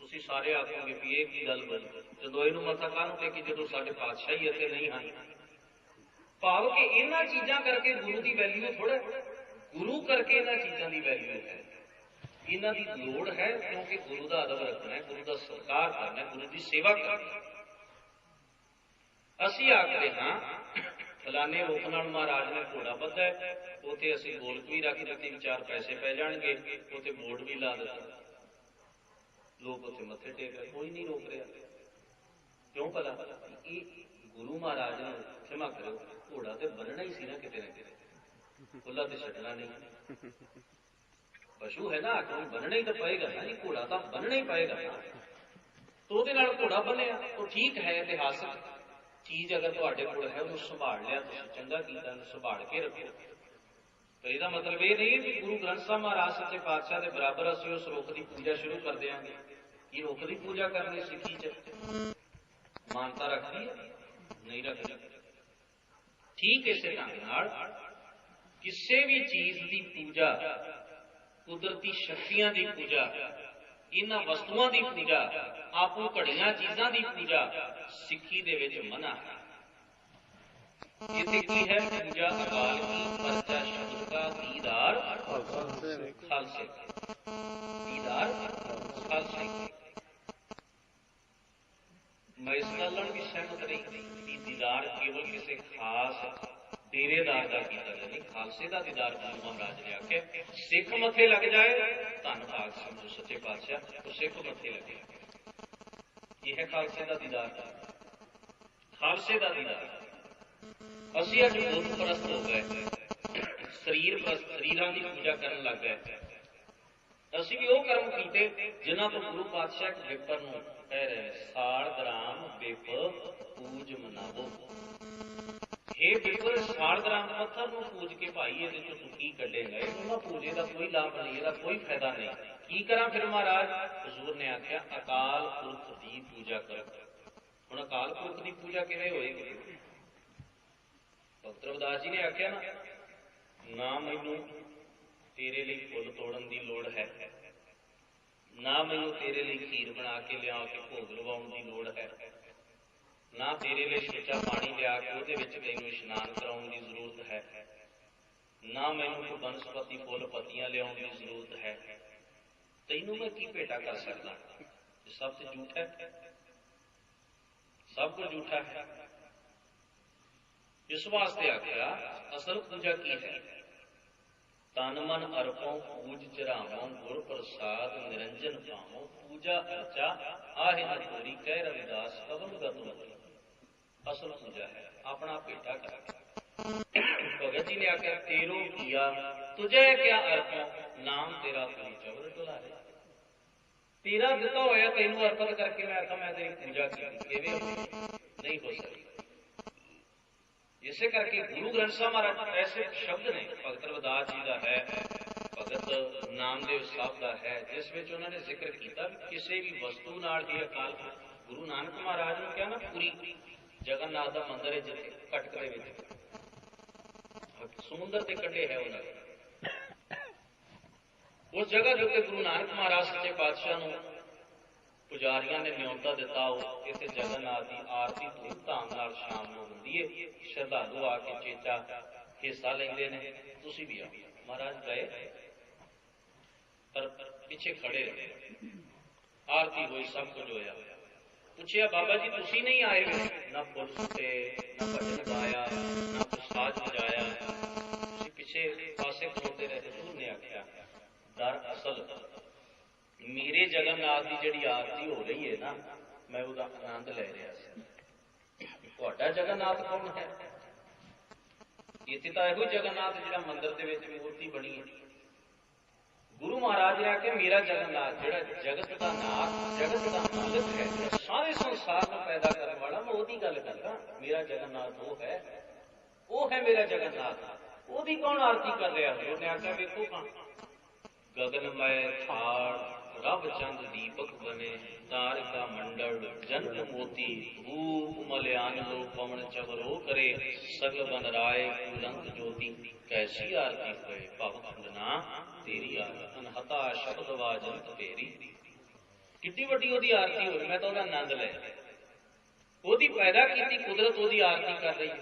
ਤੁਸੀਂ ਸਾਰੇ ਆਖੋਗੇ ਵੀ ਇਹ ਕੀ ਗੱਲ ਬਣੀ, ਚੰਦੋਏ ਨੂੰ ਮੱਥਾ ਕਾਹਨੂੰ ਟੇਕੀ ਜਦੋਂ ਸਾਡੇ ਪਾਤਸ਼ਾਹ ਹੀ ਇੱਥੇ ਨਹੀਂ ਹਨ। ਭਾਵ ਕਿ ਇਹਨਾਂ ਚੀਜ਼ਾਂ ਕਰਕੇ ਗੁਰੂ ਦੀ ਵੈਲਿਊ ਥੋੜਾ, ਗੁਰੂ ਕਰਕੇ ਇਹਨਾਂ ਚੀਜ਼ਾਂ ਦੀ ਵੈਲਿਊ ਹੈ। ਇਹਨਾਂ ਦੀ ਲੋੜ ਹੈ ਕਿਉਂਕਿ ਗੁਰੂ ਦਾ ਅਦਬ ਰੱਖਣਾ ਹੈ, ਗੁਰੂ ਦਾ ਸਤਿਕਾਰ ਕਰਨਾ ਹੈ, ਗੁਰੂ ਦੀ ਸੇਵਾ ਕਰਨੀ। ਅਸੀਂ ਆਖਦੇ ਹਾਂ ਫਲਾਣੇ ਰੂਪ ਨਾਲ ਮਹਾਰਾਜ ਨੇ ਘੋੜਾ ਬੱਧਾ ਹੈ, ਉੱਥੇ ਅਸੀਂ ਗੋਲਕ ਵੀ ਰੱਖ ਦਿੱਤੀ, 4 ਪੈਸੇ ਪੈ ਜਾਣਗੇ, ਉੱਥੇ ਬੋਰਡ ਵੀ ਲਾ ਦਿੱਤਾ, ਲੋਕ ਉੱਥੇ ਮੱਥੇ ਟੇਕ ਰਹੇ, ਕੋਈ ਨਹੀਂ ਰੋਕ ਰਿਹਾ। ਕਿਉਂ? ਭਲਾ ਇਹ ਗੁਰੂ ਮਹਾਰਾਜ ਨੇ ਖਿਮਾ ਕਰੋ, ਘੋੜਾ ਤੇ ਬੰਨਣਾ ਹੀ ਸੀ ਨਾ ਕਿਤੇ ਨਾ ਕਿਤੇ, ਖੁੱਲਾ ਤੇ ਛੱਡਣਾ ਨਹੀਂ। ਪਸ਼ੂ ਹੈ ਨਾ, ਆਖਰ ਬੰਨਣਾ ਹੀ ਤਾਂ ਪਏਗਾ ਨਾ ਜੀ, ਘੋੜਾ ਤਾਂ ਬੰਨਣਾ ਹੀ ਪਏਗਾ ਨਾ। तो ਉਹਦੇ ਨਾਲ ਘੋੜਾ ਬੰਨਿਆ, ਉਹ ਠੀਕ ਹੈ, ਇਤਿਹਾਸਕ चीज अगर तुहाडे कोल है उन्हें संभाल लिया, तुसीं चंगा कीता, उन्हें संभाल के रखो। तो इसका मतलब ये नहीं कि गुरु ग्रंथ साहब महाराज सच्चे पातशाह के बराबर असीं उस रुख की पूजा शुरू कर देंगे। कि रुख की पूजा करनी सिੱਖੀ च मानता रखती है? नहीं रखती। ठीक इस ढंग नाल किसी भी चीज की पूजा, कुदरती शक्तियां की पूजा, इन्हां वस्तुओं की पूजा, आपू घड़ियां चीज़ों की पूजा सिੱਖੀ दे विच मना है। इत्थे की है? पूजा अकाल की, परचा शब्द का, दीदार खालसे, दीदार खालसे। मैं इस गल नाल भी सहमत रही कि दीदार केवल किसी खास डेरेदार का किया नहीं, खालसे का दीदार गुरु महाराज ने आख्या। सिख मथे लग जाए धन भाग समझो सच्चे पातशाह, तो सिख मथे लगे। यह है खालसे का दीदार, खालसे का दीदार। असी अज बुत परस्त हो गए, शरीर परस्त, शरीरां की पूजा करन लग गए। असी भी वो कर्म कीते जिन्हां तो गुरु पातशाह एक विपर नूं कह रहे, साल ग्राम विप पूज मनावो। हे विपर, साल ग्राम पत्थर नूं पूज के भाई इहदे चों तूं की कढेगा? इहनूं पूजे दा कोई लाभ नहीं, इहदा कोई फायदा नहीं। की करां फिर महाराज? हजूर ने आख्या अकाल पुरख की पूजा करो। हुण अकाल पुरख की पूजा किवें होएगी? भगत रविदास जी ने आख्या ना मैनू तेरे लिए फुल तोड़न की लोड़ है, ना मैनू तेरे लिए खीर बना के लिया के भोग लवाउण की लोड़ है, ना तेरे लिए सुच्चा पानी लिया के उहदे विच तैनूं इशनान कराउण की जरूरत है, ना मैनू कोई बनस्पति फुल पत्तियां लियाउण की जरूरत है। तैनूं मैं की भेटा कर सकदा? सब तो झूठ है, सब कुछ झूठा है। इस वास्ते आख्या असल पूजा की है? तन मन अर्पों पूज चढ़ावों, गुर प्रसाद निरंजन पावों, पूजा अर्चा आहे न तोरी, कह रविदास कवन गत। असल पूजा है अपना भेटा कर। भगत जी ने आख्या तेरो किया तुझे क्या अर्पों, नाम तेरा कोई चवर डुलारे। तेरा दिता होया तेनू अर्पित करके मैं आखा मैं तेरी पूजा की, नहीं हो सकती। इसे करके गुरु ग्रंथ साहब महाराज ऐसे शब्द ने, भगत रविदास जी का है, भगत नामदेव साहब का है, जिस विच उन्होंने जिक्र किया किसी भी वस्तु नाल ही अकाल। गुरु नानक महाराज ने क्या ना, पूरी जगन्नाथ का मंदिर है जिथे कटक दे विच समुद्र के कंढे है उन्होंने, उस जगह के गुरु नानक महाराज सच्चे पातशाह नूं पुजारियों ने न्योता दिता। इत्थे जगन्नाथ की आरती धूमधाम नाल शाम नूं हुंदी है, श्रद्धालु आके चेचा हिस्सा लेंदे ने। तुसीं भी आओ। महाराज गए पर पिछे खड़े रहे, आरती हुई, सब कुछ होया। पूछया बाबा जी तुसीं नहीं आए? ना फुल सुटे, ना भजन गाया, ना कुछ साज बजाया, तुसीं पिछे पासे खड़ोते रहे। हजूर ने आख्या दरअसल मेरे जगन्नाथ की जिहड़ी आरती हो रही है ना, मैं उसका आनंद ले रहा। तुहाडा जगन्नाथ कौन है? इत्थे तां इहो जगन्नाथ जिहड़ा मंदिर दे विच मूर्ति बनी है। गुरु महाराज ने आख्या मेरा जगन्नाथ जिहड़ा जगत का नाथ, जगत का मालिक है, सारे संसार को पैदा करने वाला, मैं ओदी गल करदा। मेरा जगन्नाथ वो है मेरा जगन्नाथ। ओदी कौन आरती कर रहा? हजूर ने आख्या वेखो कौन, गगनमय थाल रब चंद दीपक बने, तारका मंडल जन्म मोती, भूप मलयान लो पवन चवरो करे, सगल बन राय कुलंक ज्योति। कैसी आरती हुए भव खंडना तेरी आरती, अनहता शब्द वाजंत तेरी। कितनी वड्डी ओदी आरती हो रही, मैं तो ओदा आनंद ले। ओदी पैदा की कुदरत ओदी आरती कर रही।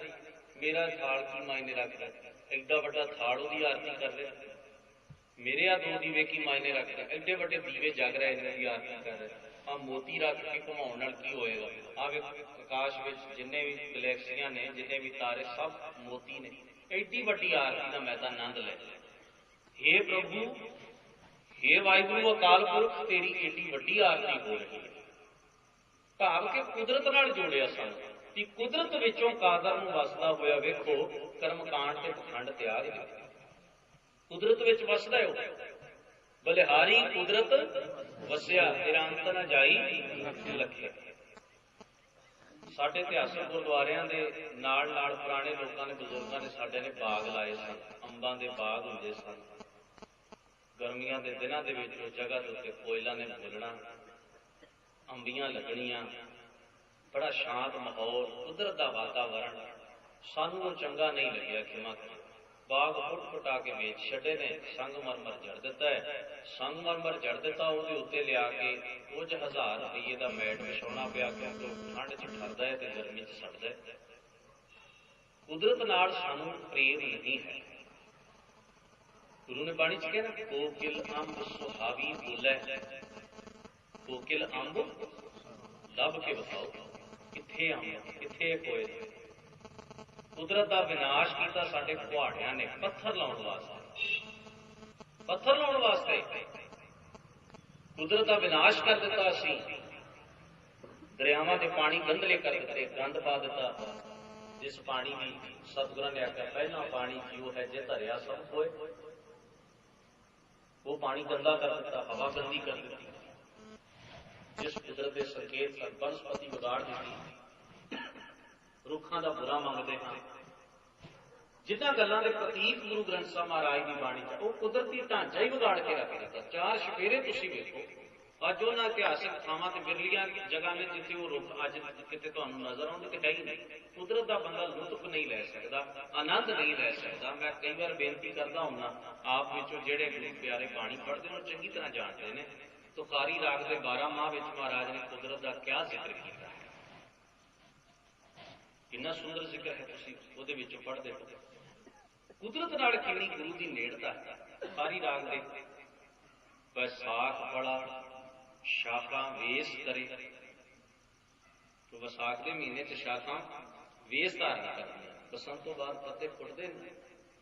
मेरा थाल की मायने रखता, एडा वड्डा थाल ओदी आरती कर रहे। मेरे आ दो दीवे की मायने रखते, एडे बड़े दीवे जग रहे इन्हों की आरती कर रहे। आ मोती रख के घुमाउण नाल की होएगा? आ वे आकाश विच जिन्ने भी गलैक्सियां ने, जिन्ने भी तारे, सब मोती ने। एडी वड्डी आरती का मैं तां आनंद ले। हे प्रभु, हे वाहिगुरू अकाल पुरख, तेरी एडी वड्डी आरती हो रही है। भाव के कुदरत नाल जोड़िया सन कि कुदरत विचों कादर नूं वसदा होया वेखो, कर्मकांड ते पखंड त्याग दिते। कुदरत विच वसदा हो, बलिहारी कुदरत वसिया, तेरा अंत न जाई लखे। ਸਾਡੇ ਇਤਿਹਾਸਕ ਗੁਰਦੁਆਰਿਆਂ ਦੇ ਨਾਲ ਨਾਲ ਪੁਰਾਣੇ ਲੋਕਾਂ ਨੇ, ਬਜ਼ੁਰਗਾਂ ਨੇ, ਸਾਡੇ ਨੇ ਬਾਗ ਲਾਏ ਸਨ। ਅੰਬਾਂ ਦੇ ਬਾਗ ਹੁੰਦੇ ਸਨ। ਗਰਮੀਆਂ ਦੇ ਦਿਨਾਂ ਦੇ ਵਿੱਚ ਉਸ ਜਗ੍ਹਾ ਦੇ ਉੱਤੇ ਕੋਇਲਾਂ ਨੇ ਬੋਲਣਾ, ਅੰਬੀਆਂ ਲੱਗਣੀਆਂ, ਬੜਾ ਸ਼ਾਂਤ ਮਾਹੌਲ, ਕੁਦਰਤ ਦਾ ਵਾਤਾਵਰਨ। ਸਾਨੂੰ ਉਹ ਚੰਗਾ ਨਹੀਂ ਲੱਗਿਆ, ਖਿਮਾ ਕਰ। ਬਾਗ ਫੁੱਟ-ਫੁਟਾ ਕੇ ਵੇਚ ਛੱਡੇ ਨੇ, ਸੰਗਮਰਮਰ ਜੜ ਦਿੱਤਾ ਹੈ। ਸੰਗਮਰਮਰ ਜੜ ਦਿੱਤਾ, ਉਹਦੇ ਉੱਤੇ ਲਿਆ ਕੇ ਕੁਝ ਹਜ਼ਾਰ ਰੁਪਈਏ ਦਾ ਮੈਟ ਵਿਛਾਉਣਾ ਪਿਆ, ਕਿਉਂਕਿ ਉਹ ਠੰਡ 'ਚ ਠਰਦਾ ਹੈ ਤੇ ਗਰਮੀ 'ਚ ਸੜਦਾ ਹੈ। ਕੁਦਰਤ ਨਾਲ ਸਾਨੂੰ ਪ੍ਰੇਮ ਨਹੀਂ ਹੈ। ਗੁਰੂ ਨੇ ਬਾਣੀ 'ਚ ਕਿਹਾ ਨਾ, ਕੋਕਿਲ ਅੰਬ ਸੁਹਾਵੀ ਬੋਲੇ, ਕੋਕਿਲ ਅੰਬ ਲੱਭ ਕੇ ਵਿਖਾਓ, ਕਿੱਥੇ ਅੰਬ, ਕਿੱਥੇ ਕੋਇਲ। ਕੁਦਰਤ ਦਾ ਵਿਨਾਸ਼ ਕੀਤਾ ਸਾਡੇ ਕੁਹਾੜਿਆਂ ਨੇ, ਪੱਥਰ ਲਾਉਣ ਵਾਸਤੇ। ਪੱਥਰ ਲਾਉਣ ਵਾਸਤੇ ਕੁਦਰਤ ਦਾ ਵਿਨਾਸ਼ ਕਰ ਦਿੱਤਾ। ਅਸੀਂ ਦਰਿਆਵਾਂ ਦੇ ਪਾਣੀ ਗੰਧਲੇ ਕਰ ਦਿੱਤੇ, ਗੰਦ ਪਾ ਦਿੱਤਾ। ਜਿਸ ਪਾਣੀ ਦੀ ਸਤਿਗੁਰਾਂ ਨੇ ਆਖਿਆ ਪਹਿਲਾਂ ਪਾਣੀ ਜੀਓ ਹੈ, ਜੇ ਧਰਿਆ ਸਭ ਹੋਏ, ਉਹ ਪਾਣੀ ਗੰਦਾ ਕਰ ਦਿੱਤਾ, ਹਵਾ ਗੰਦੀ ਕਰ ਦਿੱਤੀ। ਜਿਸ ਕੁਦਰਤ ਦੇ ਸੰਕੇਤ ਸਨ, ਬਨਸਪਤੀ ਵਿਗਾੜ ਦਿੱਤੀ, ਰੁੱਖਾਂ ਦਾ ਬੁਰਾ ਮੰਗਦੇ ਹਾਂ। ਜਿਨ੍ਹਾਂ ਗੱਲਾਂ ਦੇ ਪ੍ਰਤੀਕ ਗੁਰੂ ਗ੍ਰੰਥ ਸਾਹਿਬ ਮਹਾਰਾਜ ਦੀ ਬਾਣੀ 'ਚ, ਉਹ ਕੁਦਰਤੀ ਢਾਂਚਾ ਹੀ ਵਿਗਾੜ ਕੇ ਰੱਖ ਦਿੱਤਾ। ਚਾਰ ਛਪੇਰੇ ਤੁਸੀਂ ਵੇਖੋ, ਅੱਜ ਉਹਨਾਂ ਇਤਿਹਾਸਕ ਥਾਵਾਂ ਤੇ ਬਿਰਲੀਆਂ ਜਗ੍ਹਾ ਨੇ ਜਿੱਥੇ ਉਹ ਰੁੱਖ ਅੱਜ ਕਿਤੇ ਤੁਹਾਨੂੰ ਨਜ਼ਰ ਆਉਂਦੇ ਤੇ ਹੈ ਹੀ ਨਹੀਂ। ਕੁਦਰਤ ਦਾ ਬੰਦਾ ਲੁਤਫ ਨਹੀਂ ਲੈ ਸਕਦਾ, ਆਨੰਦ ਨਹੀਂ ਲੈ ਸਕਦਾ। ਮੈਂ ਕਈ ਵਾਰ ਬੇਨਤੀ ਕਰਦਾ ਹੁੰਦਾ, ਆਪ ਵਿੱਚੋਂ ਜਿਹੜੇ ਗੁਰੂ ਪਿਆਰੇ ਬਾਣੀ ਪੜ੍ਹਦੇ ਉਹਨੂੰ ਚੰਗੀ ਤਰ੍ਹਾਂ ਜਾਣਦੇ ਨੇ। ਤੁਕਾਰੀ ਰਾਗ ਦੇ 12 ਮਾਹ ਵਿੱਚ ਮਹਾਰਾਜ ਨੇ ਕੁਦਰਤ ਦਾ ਕਿਆ ਜ਼ਿਕਰ ਕੀਤਾ ਹੈ, ਕਿੰਨਾ ਸੁੰਦਰ ਜ਼ਿਕਰ ਹੈ, ਤੁਸੀਂ ਉਹਦੇ ਵਿੱਚੋਂ ਪੜ੍ਹਦੇ ਹੋ। ਕੁਦਰਤ ਨਾਲ ਕਿੰਨੀ ਗੁਰੂ ਦੀ ਨੇੜਤਾ ਹੈ। ਤੁਕਾਰੀ ਰਾਗ ਦੇ ਵਿਸਾਖ ਬੜਾ ਸ਼ਾਖਾਂ ਵੇਸ ਕਰੇ, ਵਿਸਾਖ ਦੇ ਮਹੀਨੇ 'ਚ ਸ਼ਾਖਾਂ ਵੇਸ ਧਾਰਨ ਕਰਦੀਆਂ। ਬਸੰਤ ਤੋਂ ਬਾਅਦ ਪੱਤੇ ਫੁੱਟਦੇ ਨੇ,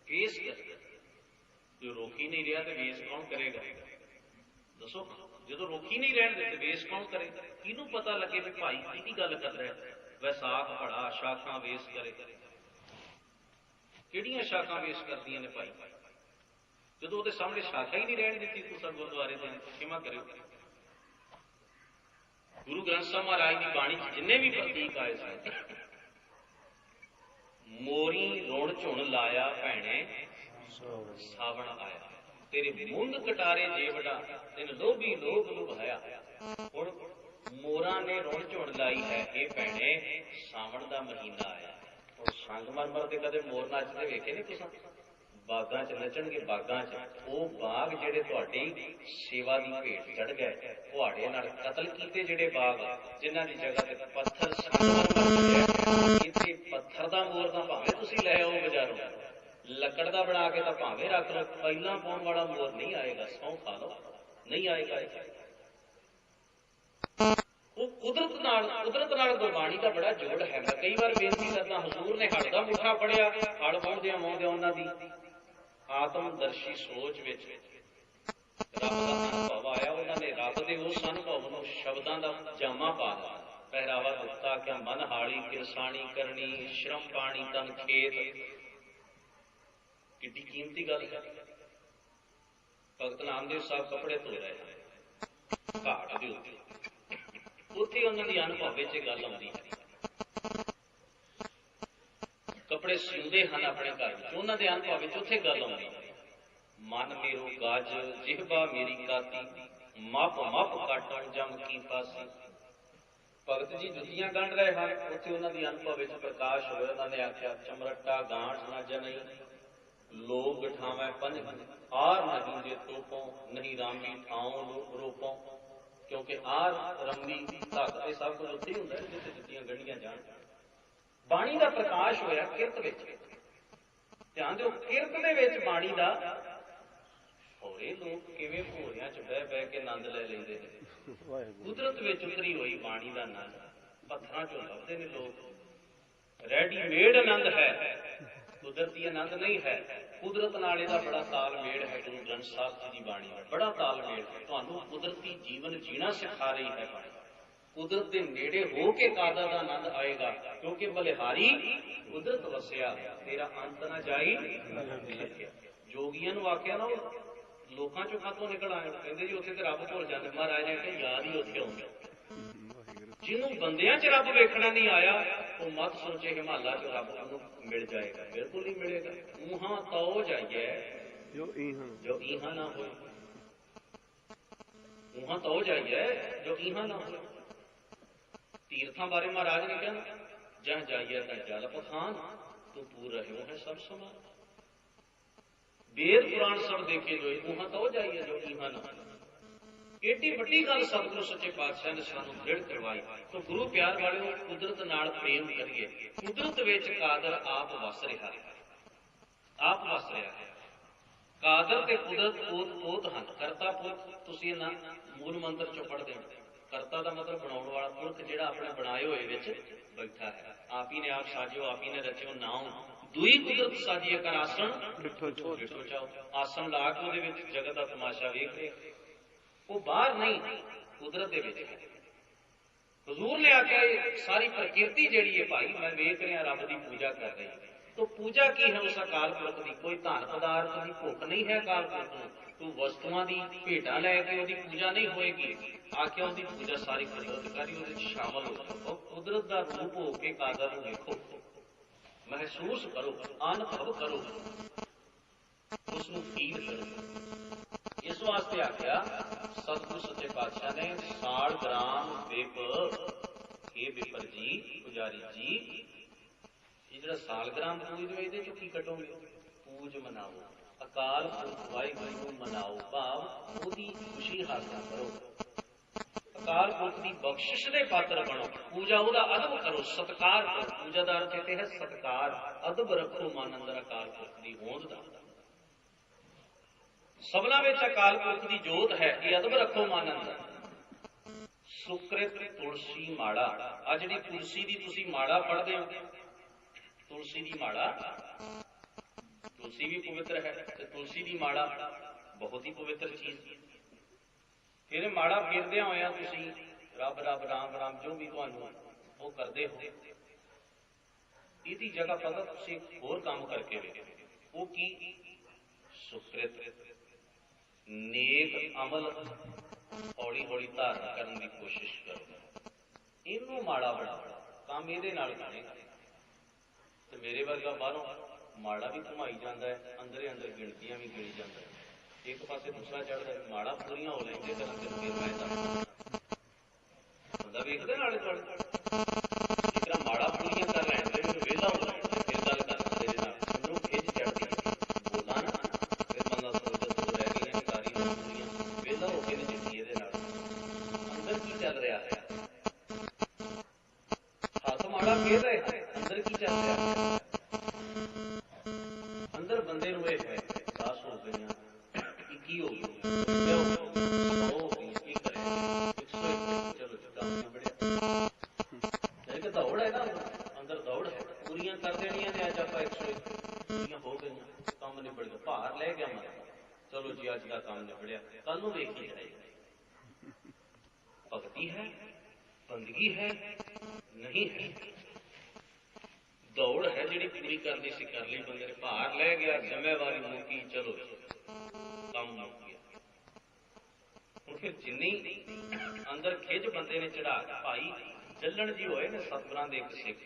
ਵੇਸ ਕਰਦੇ। ਜੋ ਰੋਕੀ ਨਹੀਂ ਰਿਹਾ ਤੇ ਵੇਸ ਕੌਣ ਕਰੇਗਾ, ਦੱਸੋ। ਜਦੋਂ ਰੋਕੀ ਨਹੀਂ ਰਹਿਣ ਦਿੱਤੇ ਵੇਸ ਕੌਣ ਕਰੇ। ਕਿਹਨੂੰ ਪਤਾ ਲੱਗੇ ਵੀ ਭਾਈ ਕਿਹਦੀ ਗੱਲ ਕਰ ਰਿਹਾ। ਵਿਸਾਖ ਬੜਾ ਸ਼ਾਖਾਂ ਵੇਸ ਕਰੇ, ਕਿਹੜੀਆਂ ਸ਼ਾਖਾਂ ਵੇਸ ਕਰਦੀਆਂ ਨੇ ਭਾਈ, ਜਦੋਂ ਉਹਦੇ ਸਾਹਮਣੇ ਸ਼ਾਖਾ ਹੀ ਨਹੀਂ ਰਹਿਣ ਦਿੱਤੀ। ਤੁਸੀਂ ਗੁਰਦੁਆਰੇ ਦੇ ਖਿਮਾ ਕਰਿਓ। ਗੁਰੂ ਗ੍ਰੰਥ ਸਾਹਿਬ ਮਹਾਰਾਜ ਦੀ ਬਾਣੀ 'ਚ ਜਿੰਨੇ ਵੀ ਪ੍ਰਤੀਕ ਆਏ ਸਨ, ਮੋਰੀ ਰੋਣ ਝੁਣ ਲਾਇਆ ਭੈਣੇ ਸਾਵਣ ਆਇਆ, ਤੇਰੇ ਮੁੰਦ ਕਟਾਰੇ ਜੇਵੜਾ ਤੈਨੂੰ ਲੋਭੀ ਲੋਭ ਲੁਭਾਇਆ। ਹੁਣ ਮੋਰਾਂ ਨੇ ਰੋਣ ਝੁਣ ਲਾਈ ਹੈ, ਇਹ ਭੈਣੇ ਸਾਵਣ ਦਾ ਮਹੀਨਾ ਆਇਆ। ਹੁਣ ਸੰਗਮਰਮਰ ਦੇ ਕਦੇ ਮੋਰ ਨੱਚਦੇ ਵੇਖੇ ਨਹੀਂ ਤੁਸੀਂ? ਬਾਗਾਂ 'ਚ ਨੱਚਣਗੇ, ਬਾਗਾਂ 'ਚ। ਉਹ ਬਾਗ ਜਿਹੜੇ ਤੁਹਾਡੀ ਸੇਵਾ ਦੀ ਭੇਟ ਚੜ ਗਏ, ਕੁਹਾੜੇ ਨਾਲ ਕਤਲ ਕੀਤੇ ਜਿਹੜੇ ਬਾਗ, ਜਿਨ੍ਹਾਂ ਦੀ ਜਗ੍ਹਾ ਤੇ ਪੱਥਰ ਸੰਗਮਰਮਰ, ਇੱਥੇ ਪੱਥਰ ਦਾ ਮੋਰ ਤਾਂ ਭਾਵੇਂ ਤੁਸੀਂ ਲੈ ਆਓ ਬਾਜ਼ਾਰੋਂ, ਲੱਕੜ ਦਾ ਬਣਾ ਕੇ ਤਾਂ ਭਾਵੇਂ ਰੱਖ ਲਓ, ਪਹਿਲਾਂ ਪਾਉਣ ਵਾਲਾ ਮੋਰ ਨਹੀਂ ਆਏਗਾ। ਸਹੁੰ ਖਾ ਲਓ, ਨਹੀਂ ਆਏਗਾ। ਉਹ ਕੁਦਰਤ ਨਾਲ ਗੁਰਬਾਣੀ ਦਾ ਬੜਾ ਜੋੜ ਹੈ। ਮੈਂ ਕਈ ਵਾਰ ਬੇਨਤੀ ਕਰਦਾ, ਹਜ਼ੂਰ ਨੇ ਹੜ ਦਾ ਮੁੱਠਾ ਪੜਿਆ, ਹੜ ਵਾਹੁੰਦਿਆਂ ਉਹਨਾਂ ਦੀ ਆਤਮਦਰਸ਼ੀ ਸੋਚ ਵਿੱਚ ਰੱਬ ਦਾ ਅਨੁਭਵ ਆਇਆ। ਉਹਨਾਂ ਨੇ ਰੱਬ ਦੇ ਉਸ ਅਨੁਭਵ ਨੂੰ ਸ਼ਬਦਾਂ ਦਾ ਜਾਮਾ ਪਾ ਦਿੱਤਾ, ਪਹਿਰਾਵਾ ਦਿੱਤਾ ਕਿ ਮਨ ਹਾਲੀ ਕਿਰਸਾਣੀ ਕਰਨੀ, ਸ਼ਰਮ ਪਾਣੀ ਤਨ ਖੇਤ। ਕਿੱਡੀ ਕੀਮਤੀ ਗੱਲ ਹੈ। ਭਗਤ ਨਾਮਦੇਵ ਸਾਹਿਬ ਕੱਪੜੇ ਧੋ ਰਹੇ ਹਨ ਘਾਟ ਦੇ ਉੱਤੇ, ਉੱਥੇ ਉਹਨਾਂ ਦੀ ਅਨੁਭਵ ਵਿੱਚ ਇਹ ਗੱਲ ਆਉਂਦੀ ਹੈ। ਕੱਪੜੇ ਸਿਉਂਦੇ ਹਨ ਆਪਣੇ ਘਰ ਵਿੱਚ, ਉਹਨਾਂ ਦੇ ਅਨੁਭਵ ਵਿੱਚ ਉੱਥੇ ਗੱਲ ਆਉਂਦੀ ਹੈ। ਮਨ ਮੇਰੋ ਗਾਜ ਜਿਹਬਾ ਮੇਰੀ ਕਾਤੀ, ਮੱਪ ਕਾਟਣ ਜਮ ਕੀ ਫਾਸੀ। ਭਗਤ ਜੀ ਜੁੱਤੀਆਂ ਗੰਢ ਰਹੇ ਹਨ, ਉੱਥੇ ਉਹਨਾਂ ਦੀ ਅਨੁਭਵ ਵਿੱਚ ਪ੍ਰਕਾਸ਼ ਹੋਇਆ। ਉਹਨਾਂ ਨੇ ਆਖਿਆ ਚਮਰਟਾ ਗਾਂਠ ਨਾ ਜਨਈ, ਲੋਕ ਬਿਠਾਵੇਂ ਪੰਜ ਆਰ ਨਹੀਂ ਜੇ ਤੋਪੋਂ, ਨਹੀਂ ਰਾਮੀ ਠਾਉ ਰੋਪੋਂ। ਕਿਉਂਕਿ ਆਰ ਰੰਮੀ ਧੱਕ ਤੇ ਸਭ ਕੁਝ ਉੱਥੇ ਹੀ ਹੁੰਦਾ ਜਿੱਥੇ ਜੁੱਤੀਆਂ ਗੰਢੀਆਂ ਜਾਣ। ਬਾਣੀ ਦਾ ਪ੍ਰਕਾਸ਼ ਹੋਇਆ ਕਿਰਤ ਵਿੱਚ। ਧਿਆਨ ਦਿਓ, ਕਿਰਤ ਦੇ ਵਿੱਚ ਬਾਣੀ ਦਾ। ਹੋਰੇ ਲੋਕ ਕਿਵੇਂ ਭੋਰਿਆਂ 'ਚ ਬਹਿ ਬਹਿ ਕੇ ਆਨੰਦ ਲੈ ਲੈਂਦੇ ਨੇ। ਕੁਦਰਤ ਵਿੱਚ ਉਤਰੀ ਹੋਈ ਬਾਣੀ ਦਾ ਆਨੰਦ ਪੱਥਰਾਂ 'ਚੋਂ ਲੱਭਦੇ ਨੇ ਲੋਕ। ਰੈਡੀਮੇਡ ਆਨੰਦ ਹੈ, ਕੁਦਰਤੀ ਆਨੰਦ ਨਹੀਂ ਹੈ। ਕੁਦਰਤ ਨਾਲ ਇਹਦਾ ਬੜਾ ਤਾਲਮੇਲ ਹੈ। ਗੁਰੂ ਗ੍ਰੰਥ ਸਾਹਿਬ ਜੀ ਦੀ ਬਾਣੀ ਦਾ ਬੜਾ ਤਾਲਮੇਲ ਹੈ। ਤੁਹਾਨੂੰ ਕੁਦਰਤੀ ਜੀਵਨ ਜੀਣਾ ਸਿਖਾ ਰਹੀ ਹੈ ਬਾਣੀ। ਕੁਦਰਤ ਦੇ ਨੇੜੇ ਹੋ ਕੇ ਕਾਦਰ ਦਾ ਆਨੰਦ ਆਏਗਾ, ਕਿਉਂਕਿ ਬਲਿਹਾਰੀ ਕੁਦਰਤ ਵਸਿਆ, ਤੇਰਾ ਅੰਤ ਨਾ ਜਾਈ। ਜੋਗੀਆਂ ਨੂੰ ਆਖਿਆ ਨਾ, ਲੋਕਾਂ 'ਚੋਂ ਕਾਹਤੋਂ ਨਿਕਲ ਆਏ? ਕਹਿੰਦੇ ਜੀ ਉੱਥੇ ਤੇ ਰੱਬ ਭੁੱਲ ਜਾਂਦੇ। ਮਹਾਰਾਜ ਨੇ ਕਿਹਾ ਯਾਦ ਹੀ ਉੱਥੇ ਆਉਂਦਾ। ਜਿਹਨੂੰ ਬੰਦਿਆਂ 'ਚ ਰੱਬ ਵੇਖਣਾ ਨਹੀਂ ਆਇਆ ਉਹ ਮਤ ਸੋਚੇ ਹਿਮਾਲਾ 'ਚ ਰੱਬ ਨੂੰ ਮਿਲ ਜਾਏਗਾ। ਬਿਲਕੁਲ ਨਹੀਂ ਮਿਲੇਗਾ। ਊਹਾਂ ਤੋ ਜਾਈਏ ਜੋ ਈਹਾਂ ਨਾ ਹੋਏ, ਊਹਾਂ ਤੋ ਜਾਈਏ ਜੋ ਈਹਾਂ ਨਾ ਹੋਏ। ਤੀਰਥਾਂ ਬਾਰੇ ਮਹਾਰਾਜ ਨੇ ਕਿਹਾ ਜਹ ਜਾਈਏ ਤਾਂ ਜਲ ਪਖਾਨ ਤੂੰ ਪੂਰ ਰਹਿਓ ਹੈ ਸਭ ਸਮਾਨ। वेद पुराण सब देखे जो ऊहा तो जाइए जो ईहा ना। एडी वड्डी गल सतगुरु सच्चे पातशाह ने सानू दृढ़ करवाई। तो गुरु प्यार वाले कुदरत नाल प्रेम करिए। कुदरत विच कादर आप वस रहा है, आप वस रहा है। कादर ते कुदरत पोत पोत हन। करता पोत तुसीं ना मूल मंत्र चों पढ़दे हो। करता दा मतलब बनाउण वाला, पुरख जिहड़ा अपने बनाए होए विच बैठा है। आप ही ने आप साजियो, आप ही ने रचियो नाम। दुई कुदरत साजिए कर आसन डिठो चाओ। आसन ला के उहदे विच जगत दा तमाशा वेख रहे, वो बाहर नहीं कुदरत दे विच है। हुजूर ने आख्या सारी प्रकृति जिहड़ी है भाई मैं वेख रहा रब की पूजा कर रही। तो पूजा की है उस अकाल पुरख की। कोई धन पदार्थ की भुख नहीं है अकाल पुरख को। तू वस्तुओं की भेटा लैके उसकी पूजा नहीं होएगी। आख्या उसकी पूजा सारी कुदरत करी, उहदे शामिल हो जाओ। कुदरत का रूप होके कादर नूं देखो, महसूस करो, अनुभव करो, उसनूं फील करो। इस वास्ते आख्या सतगुरु सच्चे पातशाह ने साल ग्राम विप हे विपर जी पुजारी जी, ये जो साल ग्राम पूज हो ये की कटोगे? पूज मनाओ, अकाल पुरख वाहिगुरू मनाओ, भाव ओदी खुशी हासिल करो। अकाल पुरख की बख्शिश के पात्र बनो। पूजा उहदा अदब करो, सत्कार करो। पूजा का अर्थ इत्थे है सत्कार। अदब रखो मन अंदर अकाल पुरख की होंद दा। सबना विच अकाल पुरख की जोत है, ये अदब रखो मन अंदर। सुकृत तुलसी माड़ा, आ जिहड़ी तुलसी की तुसीं माड़ा पढ़दे हो, तुलसी की माड़ा, तुलसी भी पवित्र है ते तुलसी की माड़ा बहुत ही पवित्र चीज। फिर माड़ा फेरदे होया तुसीं रब रब राम राम जो भी तुहानूं वो करदे हो, इहदी जगह पता तुसीं एक होर काम करके वेखो। वो की? सुकृत नेक अमल हौली हौली धारण करने की कोशिश करो। इनू माड़ा बनाओ, काम इहदे नाल बनेगा। ते मेरे वर्गा बाहरों माड़ा भी घुमाई जाता है, अंदर अंदर गिणतियां भी गिणी जाता है। एक पासे दूसरा चढ़ता है, माड़ा पूरियां हो लेंगे तो फिर मैं बंदा वेखदे नाले दुआले इतना माड़ा पूरियां कर रहे हैं, वेला हो रहा है फिर गल कर मेरे नाल अंदरों खिच चढ़ती है। बोला ना फिर बंदा सोचदा दो रह गई कारी पूरियां वेला हो के जिंदगी ये अंदर की चल रहा है। हाथ माड़ा फेर रहे हैं, अंदर की चल रहा है। अंदर बंदे नूं इह है 10 हो गई, 21 हो गई, 100 हो गई, की करे 101, चलो काम निबड़िया। एक दौड़ है ना अंदर, दौड़ है पूरियां कर देनियां ने। अज आपां 101 पूरियां हो गई, काम निबड़ गया, भार लै गया मन, चलो जी अज का काम निबड़िया, कल नूं वेखी जाएगी। भगती है, बंदगी है नहीं है, दौड़ है जी पूरी करनी सी कर ली, बंदे ने भार लै गया, जिम्मेवारी मुकी, चलो काम मुक गया। फिर जिन्नी अंदर खिज बंदे ने चढ़ा के, भाई जल्लण जी होए ने सतगुरां दे एक सिख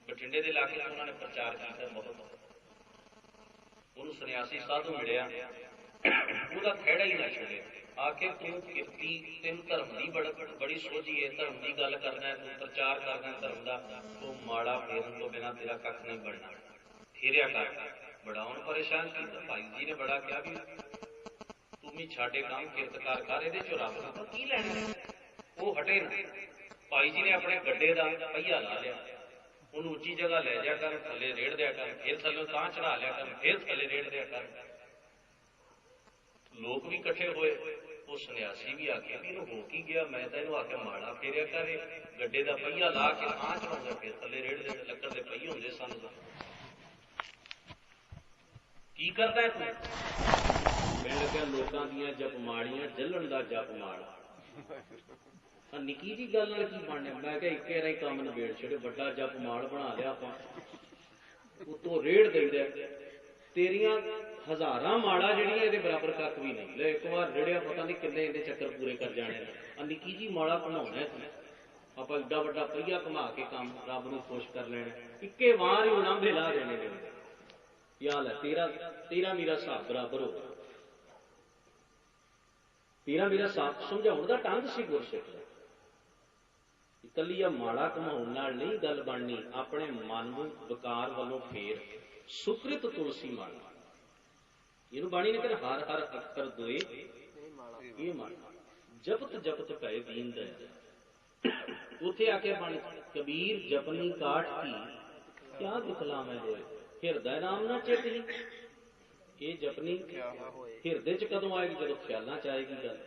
बठिंडे के इलाके में, उन्होंने प्रचार किया बहुत। उन्होंने सन्यासी साधु मिलिया, ਉਹਦਾ ਖਹਿੜਾ ही ना छड़े। आखिर तू किरती तेन धर्म की बड़ी सोझी है, धर्म की गल करना है, तू प्रचार करना धर्म का, तू माड़ा फेरन तो बिना तेरा कख नहीं बनना, फेरिया कर। बड़ा उन्हें परेशान किया। भाई जी ने बड़ा क्या भी तू भी छाड़े काम किरतकार कर, ये चो रब तो की लैना है। वो हटे ना। भाई जी ने अपने गड्ढे का पहिया ला लिया, उन्होंने उच्ची जगह लै जा कर, थले रेड़ दिया कर, फिर थले तां चढ़ा लिया कर, फिर थले रेड़ दिया कर। लोग भी इकट्ठे होए, वो सन्यासी भी आके इनू हो की गया, मैं तो इनू आके माड़ा फेरिया करे, गड्ढे का पहिया ला के तां चढ़ाउंदा, फिर थले रेड़ दे, लक्कड़ के पहिए होंदे सन। की करदा है तू? मैं लग्या लोकां दीयां जप माड़ियां जल्लण दा जप माड़। निक्की जी गल नाल की बनना? मैं क्या इक्के राही काम नबेड़ छड़े, बड़ा जप माड़ बना लिया आपां, उतों रेड़ दिंदे। तेरियां हज़ारां माड़ा जिहड़ियां इहदे बराबर कख भी नहीं। ले एक बार रेड़िया पता नहीं किन्ने इहदे चक्कर पूरे कर जाने। निक्की जी माड़ा घुमाउणा है ਆਪਾਂ ਏਡਾ ਵੱਡਾ ਪਹੀਆ ਘੁਮਾ ਕੇ ਕੰਮ ਰੱਬ ਨੂੰ ਖੁਸ਼ ਕਰ ਲੈਣਾ, ਇੱਕੇ ਵਾਰ ਹੀ ਉਲਾਂਭੇ ਲਾ ਦੇਣੇ ਨੇ। ਯਾ ਲੈ ਤੇਰਾ ਮੇਰਾ ਹਿਸਾਬ ਬਰਾਬਰ ਹੋ ਗਿਆ। ਤੇਰਾ ਮੇਰਾ ਹਿਸਾਬ ਸਮਝਾਉਣ ਦਾ ਢੰਗ ਸੀ ਗੁਰਸਿੱਖ ਦਾ। ਇਕੱਲੀ ਆ ਮਾੜਾ ਘਮਾਉਣ ਨਾਲ ਨਹੀਂ ਗੱਲ ਬਣਨੀ, ਆਪਣੇ ਮਨ ਨੂੰ ਵਿਕਾਰ ਵੱਲੋਂ ਫੇਰ ਸੁਕ੍ਰਿਤ ਤੁਲਸੀ ਮਾਲਾ, ਇਹਨੂੰ ਬਾਣੀ ਨੇ ਕਿਹਾ ਹਰ ਹਰ ਅੱਖਰ ਦੋਏ ਇਹ ਮਾਲਾ, ਜਪਤ ਜਪਤ ਭੈ ਦੀਨ ਦਇਆ। ਉੱਥੇ ਆ ਕੇ ਬਾਣੀ ਕਬੀਰ ਜਪਨੀ ਕਾਠ ਕੀ ਕਿਆ ਦਿਖਲਾਵੇਂ ਹੋਏ, ਹਿਰਦੈ ਨਾਮ ਨਾ ਚੇਤਨੀ। ਇਹ ਜਪਨੀ ਹਿਰਦੇ ਚ ਕਦੋਂ ਆਏਗੀ? ਜਦੋਂ ਖਿਆਲਾਂ ਚ ਆਏਗੀ ਗੱਲ,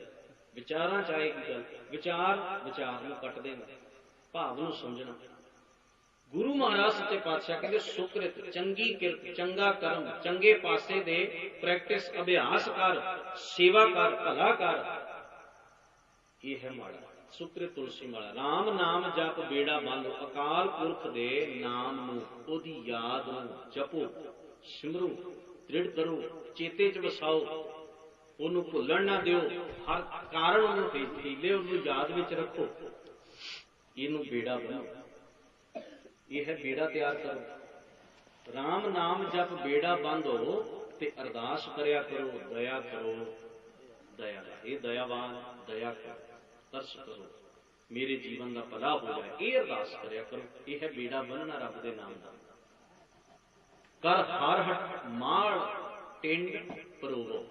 ਵਿਚਾਰਾਂ ਚ ਆਏਗੀ ਗੱਲ। ਵਿਚਾਰ ਨੂੰ ਕੱਟਦੇ ਨੇ, ਭਾਵ ਨੂੰ ਸਮਝਣਾ। ਗੁਰੂ ਮਹਾਰਾਜ ਸੱਚੇ ਪਾਤਸ਼ਾਹ ਕਹਿੰਦੇ ਸੁਕ੍ਰਿਤ, ਚੰਗੀ ਕਿਰਤ, ਚੰਗਾ ਕਰਮ, ਚੰਗੇ ਪਾਸੇ ਦੇ ਪ੍ਰੈਕਟਿਸ, ਅਭਿਆਸ ਕਰ, ਸੇਵਾ ਕਰ, ਭਲਾ ਕਰ, ਇਹ ਹੈ ਮਾਲਾ ਸੁਕ੍ਰਿਤ ਤੁਲਸੀ ਮਾਲਾ। ਰਾਮ ਨਾਮ ਜਪ ਬੇੜਾ ਬੰਦ, ਅਕਾਲ ਪੁਰਖ ਦੇ ਨਾਮ ਨੂੰ, ਉਹਦੀ ਯਾਦ ਨੂੰ ਜਪੋ, ਸਿਮਰੋ, ਦ੍ਰਿੜ ਕਰੋ, ਚੇਤੇ ਚ ਵਸਾਓ, ਉਹਨੂੰ ਭੁੱਲਣ ਨਾ ਦਿਓ, ਹਰ ਕਾਰਨ ਉਹਨੂੰ ਹੀਲੇ, ਉਹਨੂੰ ਯਾਦ ਵਿੱਚ ਰੱਖੋ। ਇਹਨੂੰ ਬੇੜਾ ਬਣਾਓ, ਇਹ ਹੈ ਬੇੜਾ ਤਿਆਰ ਕਰੋ। ਰਾਮ ਨਾਮ ਜਪ ਬੇੜਾ ਬੰਦ ਹੋ ਤੇ ਅਰਦਾਸ ਕਰਿਆ ਕਰੋ, ਦਇਆ ਕਰੋ, ਦਇਆ। ਇਹ ਦਇਆਵਾਨ, ਦਇਆ ਕਰੋ, ਤਰਸ ਕਰੋ, ਮੇਰੇ ਜੀਵਨ ਦਾ ਭਲਾ ਹੋ ਜਾਏ, ਇਹ ਅਰਦਾਸ ਕਰਿਆ ਕਰੋ। ਇਹ ਹੈ ਬੇੜਾ ਬੰਨਣਾ ਰੱਬ ਦੇ ਨਾਮ ਦਾ। ਕਰ ਹਰ ਹਟ ਮਾਲ ਟਿੰਡ ਪਰੋਵੋ,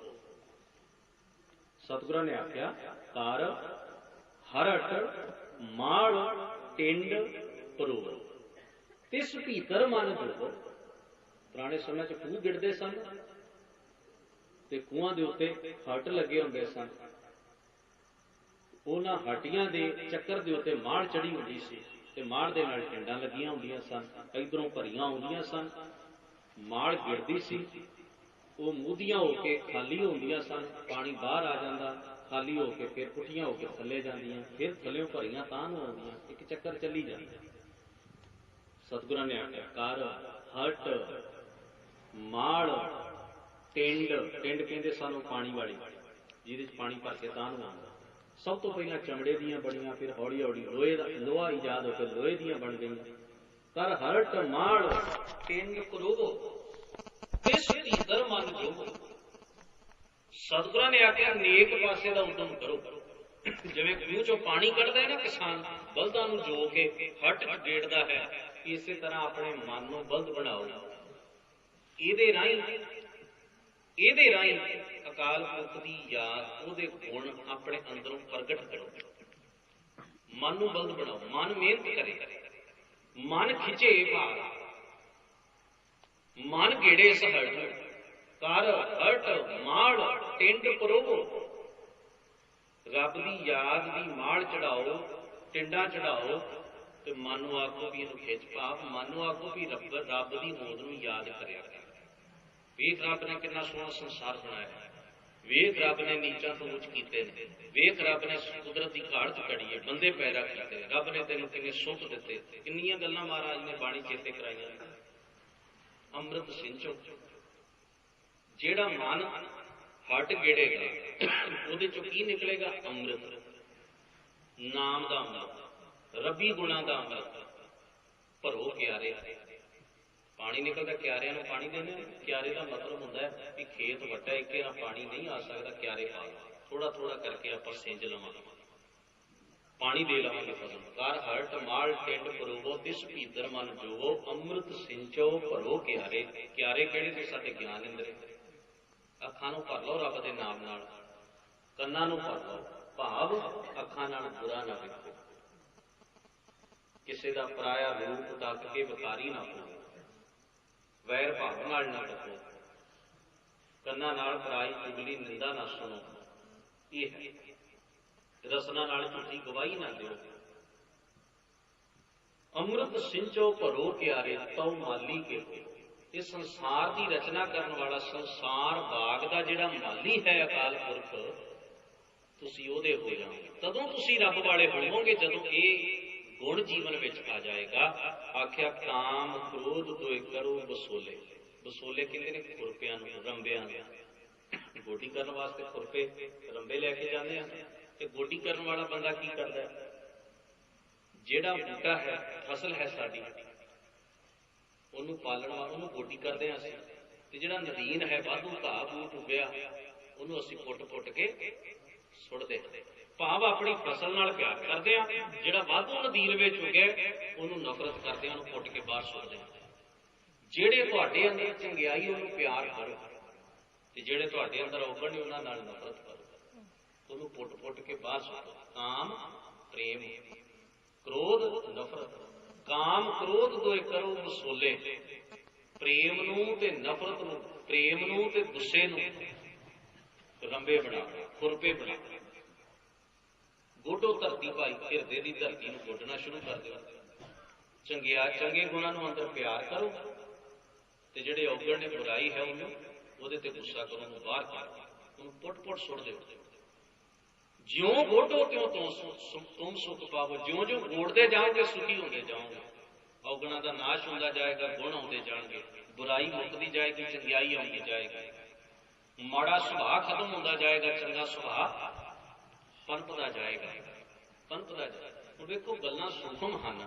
ਸਤਿਗੁਰਾਂ ਨੇ ਆਖਿਆ ਕਰ ਹਰਟ ਮਾਲ ਟਿੰਡ ਪਰੋਵੋ, ਤਿਸ ਭੀਤਰ ਮਨ ਜੋਗੋ। ਪੁਰਾਣੇ ਸਮੇਂ 'ਚ ਖੂਹ ਗਿੜਦੇ ਸਨ ਤੇ ਖੂਹਾਂ ਦੇ ਉੱਤੇ ਹੱਟ ਲੱਗੇ ਹੁੰਦੇ ਸਨ। ਉਹਨਾਂ ਹੱਟੀਆਂ ਦੇ ਚੱਕਰ ਦੇ ਉੱਤੇ ਮਾੜ ਚੜੀ ਹੁੰਦੀ ਸੀ ਤੇ ਮਾੜ ਦੇ ਨਾਲ ਟਿੰਡਾਂ ਲੱਗੀਆਂ ਹੁੰਦੀਆਂ ਸਨ, ਇਧਰੋਂ ਭਰੀਆਂ ਆਉਂਦੀਆਂ ਸਨ। ਮਾੜ ਗਿਰਦੀ ਸੀ, ਉਹ ਮੂਧੀਆਂ ਹੋ ਕੇ ਖਾਲੀ ਹੁੰਦੀਆਂ ਸਨ, ਪਾਣੀ ਬਾਹਰ ਆ ਜਾਂਦਾ, ਖਾਲੀ ਹੋ ਕੇ ਫਿਰ ਪੁੱਠੀਆਂ ਹੋ ਕੇ ਥੱਲੇ ਜਾਂਦੀਆਂ, ਫਿਰ ਥੱਲੇ ਭਰੀਆਂ ਤਾਂ ਨੂੰ ਆਉਂਦੀਆਂ, ਇੱਕ ਚੱਕਰ ਚੱਲੀ ਜਾਂਦਾ। ਸਤਿਗੁਰਾਂ ਨੇ ਆਖਿਆ ਕਰ ਹਟ ਮਾੜ ਟਿੰਡ, ਟਿੰਡ ਕਹਿੰਦੇ ਸਾਨੂੰ ਪਾਣੀ ਵਾਲੀ, ਜਿਹਦੇ 'ਚ ਪਾਣੀ ਭਰ ਕੇ ਤਾਂ ਨੂੰ ਆਉਂਦਾ। ਸਭ ਤੋਂ ਪਹਿਲਾਂ ਚਮੜੇ ਦੀਆਂ ਬਣੀਆਂ, ਫਿਰ ਹੌਲੀ ਹੌਲੀ ਲੋਹਾ ਇਜਾਦ ਹੋ ਕੇ ਲੋਹੇ ਦੀਆਂ ਬਣ ਗਈਆਂ। ਕਰ ਹਰਟ ਮਾੜ ਟਿੰਡ ਪਰੋਵੋ, ਤਿਸ ਭੀਤਰ ਮਨ ਜੋਗੋ। ਸਤਿਗੁਰਾਂ ਨੇ ਆਖਿਆ ਨੇਕ ਪਾਸੇ ਦਾ ਉਦਮ ਕਰੋ। ਜਿਵੇਂ ਖੂਹ ਚੋਂ ਪਾਣੀ ਕੱਢਦਾ ਹੈ ਨਾ ਕਿਸਾਨ, ਬਲਦਾਂ ਨੂੰ ਜੋ ਕੇ ਹੱਟ ਗੇੜਦਾ ਹੈ, ਇਸੇ ਤਰ੍ਹਾਂ ਆਪਣੇ ਮਨ ਨੂੰ ਬਲਦ ਬਣਾਓ। ਇਹਦੇ ਰਾਹੀਂ ਅਕਾਲ ਪੁਰਖ ਦੀ ਯਾਦ, ਉਹਦੇ ਗੁਣ ਆਪਣੇ ਅੰਦਰੋਂ ਪ੍ਰਗਟ ਕਰੋ। ਮਨ ਨੂੰ ਬਲਦ ਬਣਾਓ, ਮਨ ਮਿਹਨਤ ਕਰੇ, ਮਨ ਖਿੱਚੇ ਭਾਰ, ਮਨ ਗੇੜੇ ਇਸ ਹਟ। ਕਰ ਹਟ ਮਾੜ ਟਿੰਡ ਪਰੋਵੋ, ਰੱਬ ਦੀ ਯਾਦ ਦੀ ਮਾੜ ਚੜਾਓ, ਟਿੰਡਾਂ ਚੜਾਓ ਤੇ ਮਨ ਨੂੰ ਆਖੋ ਵੀ ਇਹਨੂੰ ਖਿੱਚ ਪਾ। ਮਨ ਨੂੰ ਆਖੋ ਵੀ ਰੱਬ ਦੀ ਹੋਂਦ ਨੂੰ ਯਾਦ ਕਰਿਆ ਕਰ। ਵੇਖ ਰੱਬ ਨੇ ਕਿੰਨਾ ਸੋਹਣਾ ਸੰਸਾਰ ਬਣਾਇਆ, ਵੇਖ ਰੱਬ ਨੇ ਨੀਚਾਂ ਤੋਂ ਉੱਚ ਕੀਤੇ ਨੇ, ਵੇਖ ਰੱਬ ਨੇ ਕੁਦਰਤ ਦੀ ਘਾੜ ਚ ਘੜੀ ਹੈ, ਬੰਦੇ ਪੈਦਾ ਕੀਤੇ, ਰੱਬ ਨੇ ਤੈਨੂੰ ਕਿੰਨੇ ਸੁੱਖ ਦਿੱਤੇ, ਕਿੰਨੀਆਂ ਗੱਲਾਂ ਮਹਾਰਾਜ ਨੇ ਬਾਣੀ ਚੇਤੇ ਕਰਾਈਆਂ। ਅੰਮ੍ਰਿਤ ਸਿੰਚੋ, ਜਿਹੜਾ ਮਨ ਹਟ ਗੇੜੇਗਾ ਉਹਦੇ ਚੋਂ ਕੀ ਨਿਕਲੇਗਾ? ਅੰਮ੍ਰਿਤ, ਨਾਮ ਦਾ ਅੰਮ੍ਰਿਤ, ਰੱਬੀ ਗੁਣਾਂ ਦਾ ਅੰਮ੍ਰਿਤ। ਭਰੋ ਕਿਆਰੇ, ਪਾਣੀ ਨਿਕਲਦਾ, ਕਿਆਰਿਆਂ ਨੂੰ ਪਾਣੀ ਦੇਣਾ। ਕਿਆਰੇ ਦਾ ਮਤਲਬ ਹੁੰਦਾ ਹੈ ਵੀ ਖੇਤ ਵੱਡਾ, ਇੱਕੇ ਨਾਲ ਪਾਣੀ ਨਹੀਂ ਆ ਸਕਦਾ, ਕਿਆਰੇ ਪਾ ਲਓ, ਥੋੜਾ ਥੋੜਾ ਕਰਕੇ ਆਪਾਂ ਸਿੰਜ ਲਵਾਂਗੇ, ਪਾਣੀ ਦੇ ਲਵਾਂਗੇ ਫਸਲ। ਕਰ ਹਰਟ ਮਾਲ ਟਿੰਡ ਪਰੋਵੋ, ਤਿਸ ਭੀਤਰ ਮਨ ਜੋਵੋ, ਅੰਮ੍ਰਿਤ ਸਿੰਚੋ ਭਰੋ ਕਿਆਰੇ। ਕਿਆਰੇ ਕਿਹੜੇ ਨੇ? ਸਾਡੇ ਗਿਆਨ ਇੰਦਰੀ। ਅੱਖਾਂ ਨੂੰ ਭਰ ਲਓ ਰੱਬ ਦੇ ਨਾਮ ਨਾਲ, ਕੰਨਾਂ ਨੂੰ ਭਰ ਲਓ, ਭਾਵ ਅੱਖਾਂ ਨਾਲ ਬੁਰਾ ਨਾ ਵੇਖੋ, ਕਿਸੇ ਦਾ ਪਰਾਇਆ ਰੂਪ ਤੱਕ ਕੇ ਵਿਕਾਰੀ ਨਾ ਹੋਵੋ, ਵੈਰ ਭਾਵ ਨਾਲ ਨਾ ਰੱਖੋ, ਕੰਨਾਂ ਨਾਲ ਪਰਾਈ ਚੁਗਲੀ ਨਿੰਦਾ ਨਾ ਸੁਣੋ। ਇਹ ਹੈ ਰਸਨਾ ਨਾਲ ਝੂਠੀ ਗਵਾਹੀ ਨਾ ਦਿਓ। ਅੰਮ੍ਰਿਤ ਸਿੰਚੋ ਭਰੋ ਕਿਆਰੇ, ਤਉ ਮਾਲੀ ਕੇ। ਇਹ ਸੰਸਾਰ ਦੀ ਰਚਨਾ ਕਰਨ ਵਾਲਾ, ਸੰਸਾਰ ਬਾਗ ਦਾ ਜਿਹੜਾ ਮਾਲੀ ਹੈ ਅਕਾਲ ਪੁਰਖ, ਤੁਸੀਂ ਉਹਦੇ ਹੋ ਜਾਓਗੇ। ਤਦੋਂ ਤੁਸੀਂ ਰੱਬ ਵਾਲੇ ਹੋਵੋਗੇ ਜਦੋਂ ਇਹ ਗੁਣ ਜੀਵਨ ਵਿੱਚ ਆ ਜਾਏਗਾ। ਆਖਿਆ ਕਾਮ ਕ੍ਰੋਧ ਦੋਇ ਕਰੋ ਬਸੋਲੇ। ਬਸੋਲੇ ਕਹਿੰਦੇ ਨੇ ਖੁਰਪਿਆਂ ਨੂੰ, ਰੰਬਿਆਂ ਨੂੰ। ਗੋਡੀ ਕਰਨ ਵਾਸਤੇ ਖੁਰਪੇ ਰੰਬੇ ਲੈ ਕੇ ਜਾਂਦੇ ਆ, ਤੇ ਗੋਡੀ ਕਰਨ ਵਾਲਾ ਬੰਦਾ ਕੀ ਕਰਦਾ? ਜਿਹੜਾ ਬੂਟਾ ਹੈ, ਫਸਲ ਹੈ ਸਾਡੀ, ਉਹਨੂੰ ਪਾਲਣਾ, ਉਹਨੂੰ ਗੋਡੀ ਕਰਦੇ ਹਾਂ ਅਸੀਂ, ਤੇ ਜਿਹੜਾ ਨਦੀਨ ਹੈ, ਵਾਧੂ ਘਾਹ ਬੂਟ ਉੱਗਿਆ, ਉਹਨੂੰ ਅਸੀਂ ਪੁੱਟ ਕੇ ਸੁੱਟਦੇ ਹਾਂ। ਭਾਵ ਆਪਣੀ ਫਸਲ ਨਾਲ ਪਿਆਰ ਕਰਦੇ ਹਾਂ, ਜਿਹੜਾ ਵਾਧੂ ਨਦੀਨ ਵਿੱਚ ਉੱਗਿਆ ਉਹਨੂੰ ਨਫ਼ਰਤ ਕਰਦੇ ਹਾਂ, ਉਹਨੂੰ ਪੁੱਟ ਕੇ ਬਾਹਰ ਸੁੱਟਦੇ ਹਾਂ। ਜਿਹੜੇ ਤੁਹਾਡੇ ਅੰਦਰ ਚੰਗਿਆਈ, ਉਹਨੂੰ ਪਿਆਰ ਕਰੋ, ਤੇ ਜਿਹੜੇ ਤੁਹਾਡੇ ਅੰਦਰ ਔਗਣ ਨੇ ਉਹਨਾਂ ਨਾਲ ਨਫ਼ਰਤ ਕਰੋ, ਉਹਨੂੰ ਪੁੱਟ ਕੇ ਬਾਹਰ ਸੁੱਟੋ। ਕਾਮ ਪ੍ਰੇਮ, ਕ੍ਰੋਧ ਨਫ਼ਰਤ। ਕਾਮ ਕ੍ਰੋਧ ਦੋਏ ਕਰੋ ਵਸੋਲੇ, ਪ੍ਰੇਮ ਨੂੰ ਤੇ ਨਫ਼ਰਤ ਨੂੰ, ਪ੍ਰੇਮ ਨੂੰ ਤੇ ਗੁੱਸੇ ਨੂੰ ਰੰਬੇ ਬਣਾ, ਖੁਰਪੇ ਬਣਾ। ਗੋਡੋ ਧਰਤੀ ਭਾਈ, ਹਿਰਦੇ ਦੀ ਧਰਤੀ ਨੂੰ ਗੋਡਣਾ ਸ਼ੁਰੂ ਕਰ ਦਿਓ। ਚੰਗੇ ਗੁਣਾਂ ਨੂੰ ਅੰਦਰ ਪਿਆਰ ਕਰੋ, ਤੇ ਜਿਹੜੇ ਔਗਣ ਨੇ, ਬੁਰਾਈ ਹੈ, ਉਹਦੇ ਤੇ ਗੁੱਸਾ ਕਰੋ, ਉਹਨੂੰ ਬਾਹਰ ਕਰ, ਉਹਨੂੰ ਪੁੱਟ ਸੁੱਟ ਦਿਓ। ਜਿਉਂ ਗੋਡੋ ਤਿਉਂ ਤੁਮ ਸੁਖ ਪਾਵੋ, ਜਿਉਂ ਜਿਉਂ ਗੋੜਦੇ ਜਾਓਗੇ ਸੁਖੀ ਹੁੰਦੇ ਜਾਓਗੇ। ਔਗਣਾਂ ਦਾ ਨਾਸ਼ ਹੁੰਦਾ ਜਾਏਗਾ, ਗੁਣ ਆਉਂਦੇ ਜਾਣਗੇ, ਬੁਰਾਈ ਮੁੱਕਦੀ ਜਾਏਗੀ, ਚੰਗਿਆਈ ਆਉਂਦੀ ਜਾਏਗੀ, ਮਾੜਾ ਸੁਭਾਅ ਖਤਮ ਹੁੰਦਾ ਜਾਏਗਾ, ਚੰਗਾ ਸੁਭਾਅ ਪਨਪਦਾ ਜਾਏਗਾ। ਹੁਣ ਵੇਖੋ, ਗੱਲਾਂ ਸੂਖਮ ਹਨ।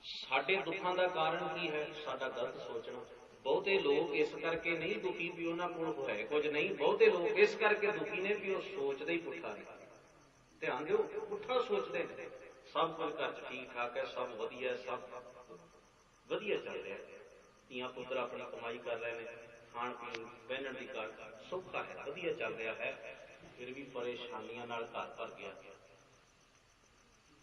ਸਾਡੇ ਦੁੱਖਾਂ ਦਾ ਕਾਰਨ ਕੀ ਹੈ? ਸਾਡਾ ਗਲਤ ਸੋਚਣਾ। ਬਹੁਤੇ ਲੋਕ ਇਸ ਕਰਕੇ ਨਹੀਂ ਦੁਖੀ ਵੀ ਉਹਨਾਂ ਕੋਲ ਹੈ ਕੁਝ ਨਹੀਂ, ਬਹੁਤੇ ਲੋਕ ਇਸ ਕਰਕੇ ਦੁਖੀ ਨੇ ਵੀ ਉਹ ਸੋਚਦੇ ਹੀ ਪੁੱਠਾ ਨੇ। ਧਿਆਨ ਦਿਓ, ਪੁੱਠਾ ਸੋਚਦੇ ਨੇ। ਸਭ ਕੁਝ ਘਰ 'ਚ ਠੀਕ ਠਾਕ ਹੈ, ਸਭ ਵਧੀਆ, ਸਭ ਵਧੀਆ ਚੱਲ ਰਿਹਾ, ਧੀਆਂ ਪੁੱਤਰ ਆਪਣੀ ਕਮਾਈ ਕਰ ਰਹੇ ਨੇ, ਖਾਣ ਪੀਣ ਪਹਿਨਣ ਦੀ ਗੱਲ ਸੌਖਾ ਹੈ, ਵਧੀਆ ਚੱਲ ਰਿਹਾ ਹੈ, ਫਿਰ ਵੀ ਪਰੇਸ਼ਾਨੀਆਂ ਨਾਲ ਘਰ ਭਰ ਗਿਆ।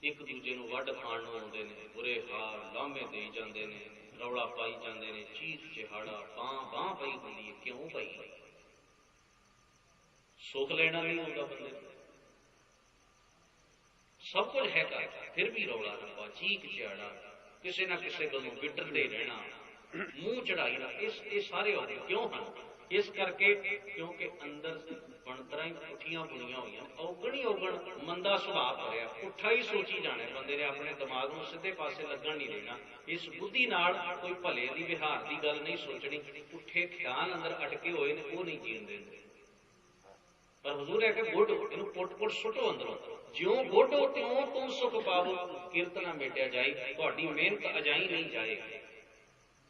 ਇੱਕ ਦੂਜੇ ਨੂੰ ਵੱਢ ਖਾਣ ਨੂੰ ਆਉਂਦੇ ਨੇ, ਬੁਰੇ ਹਾਲ ਲਾਮੇ ਦੇਈ ਜਾਂਦੇ ਨੇ, ਰੌਲਾ ਪਾਈ ਜਾਂਦੇ ਨੇ, ਚੀਖ ਚਿਹਾੜਾ, ਬਾਂਹ ਪਈ ਹੁੰਦੀ ਹੈ। ਕਿਉਂ ਪਈ? ਸੁੱਖ ਲੈਣਾ ਨਹੀਂ ਹੁੰਦਾ ਬੰਦੇ ਨੂੰ। ਸਭ ਕੁਝ ਹੈ ਘਰ, ਫਿਰ ਵੀ ਰੌਲਾ ਰੱਪਾ, ਚੀਖ ਚਿਹਾੜਾ, ਕਿਸੇ ਨਾ ਕਿਸੇ ਗੱਲੋਂ ਵਿਟਰਦੇ ਰਹਿਣਾ, ਮੂੰਹ ਚੜਾਈ ਨਾ, ਇਹ ਸਾਰੇ ਔਗਣ ਕਿਉਂ ਹਨ? ਇਸ ਕਰਕੇ ਕਿਉਂਕਿ ਅੰਦਰ ਬਣਤਰਾਂ ਹੀ ਪੁੱਠੀਆਂ ਬੁਣੀਆਂ ਹੋਈਆਂ। ਔਗਣ ਹੀ ਔਗਣ, ਮੰਦਾ ਸੁਭਾਅ ਭਰਿਆ, ਪੁੱਠਾ ਹੀ ਸੋਚੀ ਜਾਣਾ ਬੰਦੇ ਨੇ, ਆਪਣੇ ਦਿਮਾਗ ਨੂੰ ਸਿੱਧੇ ਪਾਸੇ ਲੱਗਣ ਨਹੀਂ ਦੇਣਾ। ਇਸ ਬੁੱਧੀ ਨਾਲ ਕੋਈ ਭਲੇ ਦੀ ਵਿਹਾਰ ਦੀ ਗੱਲ ਨਹੀਂ ਸੋਚਣੀ। ਪੁੱਠੇ ਖਿਆਲ ਅੰਦਰ ਅਟਕੇ ਹੋਏ ਨੇ, ਉਹ ਨਹੀਂ ਜੀਣ ਦਿੰਦੇ। ਪਰ ਹਜ਼ੂਰ ਹੈ ਕਿ ਗੋਡੋ, ਇਹਨੂੰ ਪੁੱਟ ਸੁੱਟੋ ਅੰਦਰੋਂ। ਜਿਉਂ ਗੋਡੋ ਤਿਉਂ ਤੁਮ ਸੁਖ ਪਾਵੋ, ਕਿਰਤ ਨਾ ਮੇਟਿਆ ਜਾਏ, ਤੁਹਾਡੀ ਮਿਹਨਤ ਅਜਾਈ ਨਹੀਂ ਜਾਏਗੀ।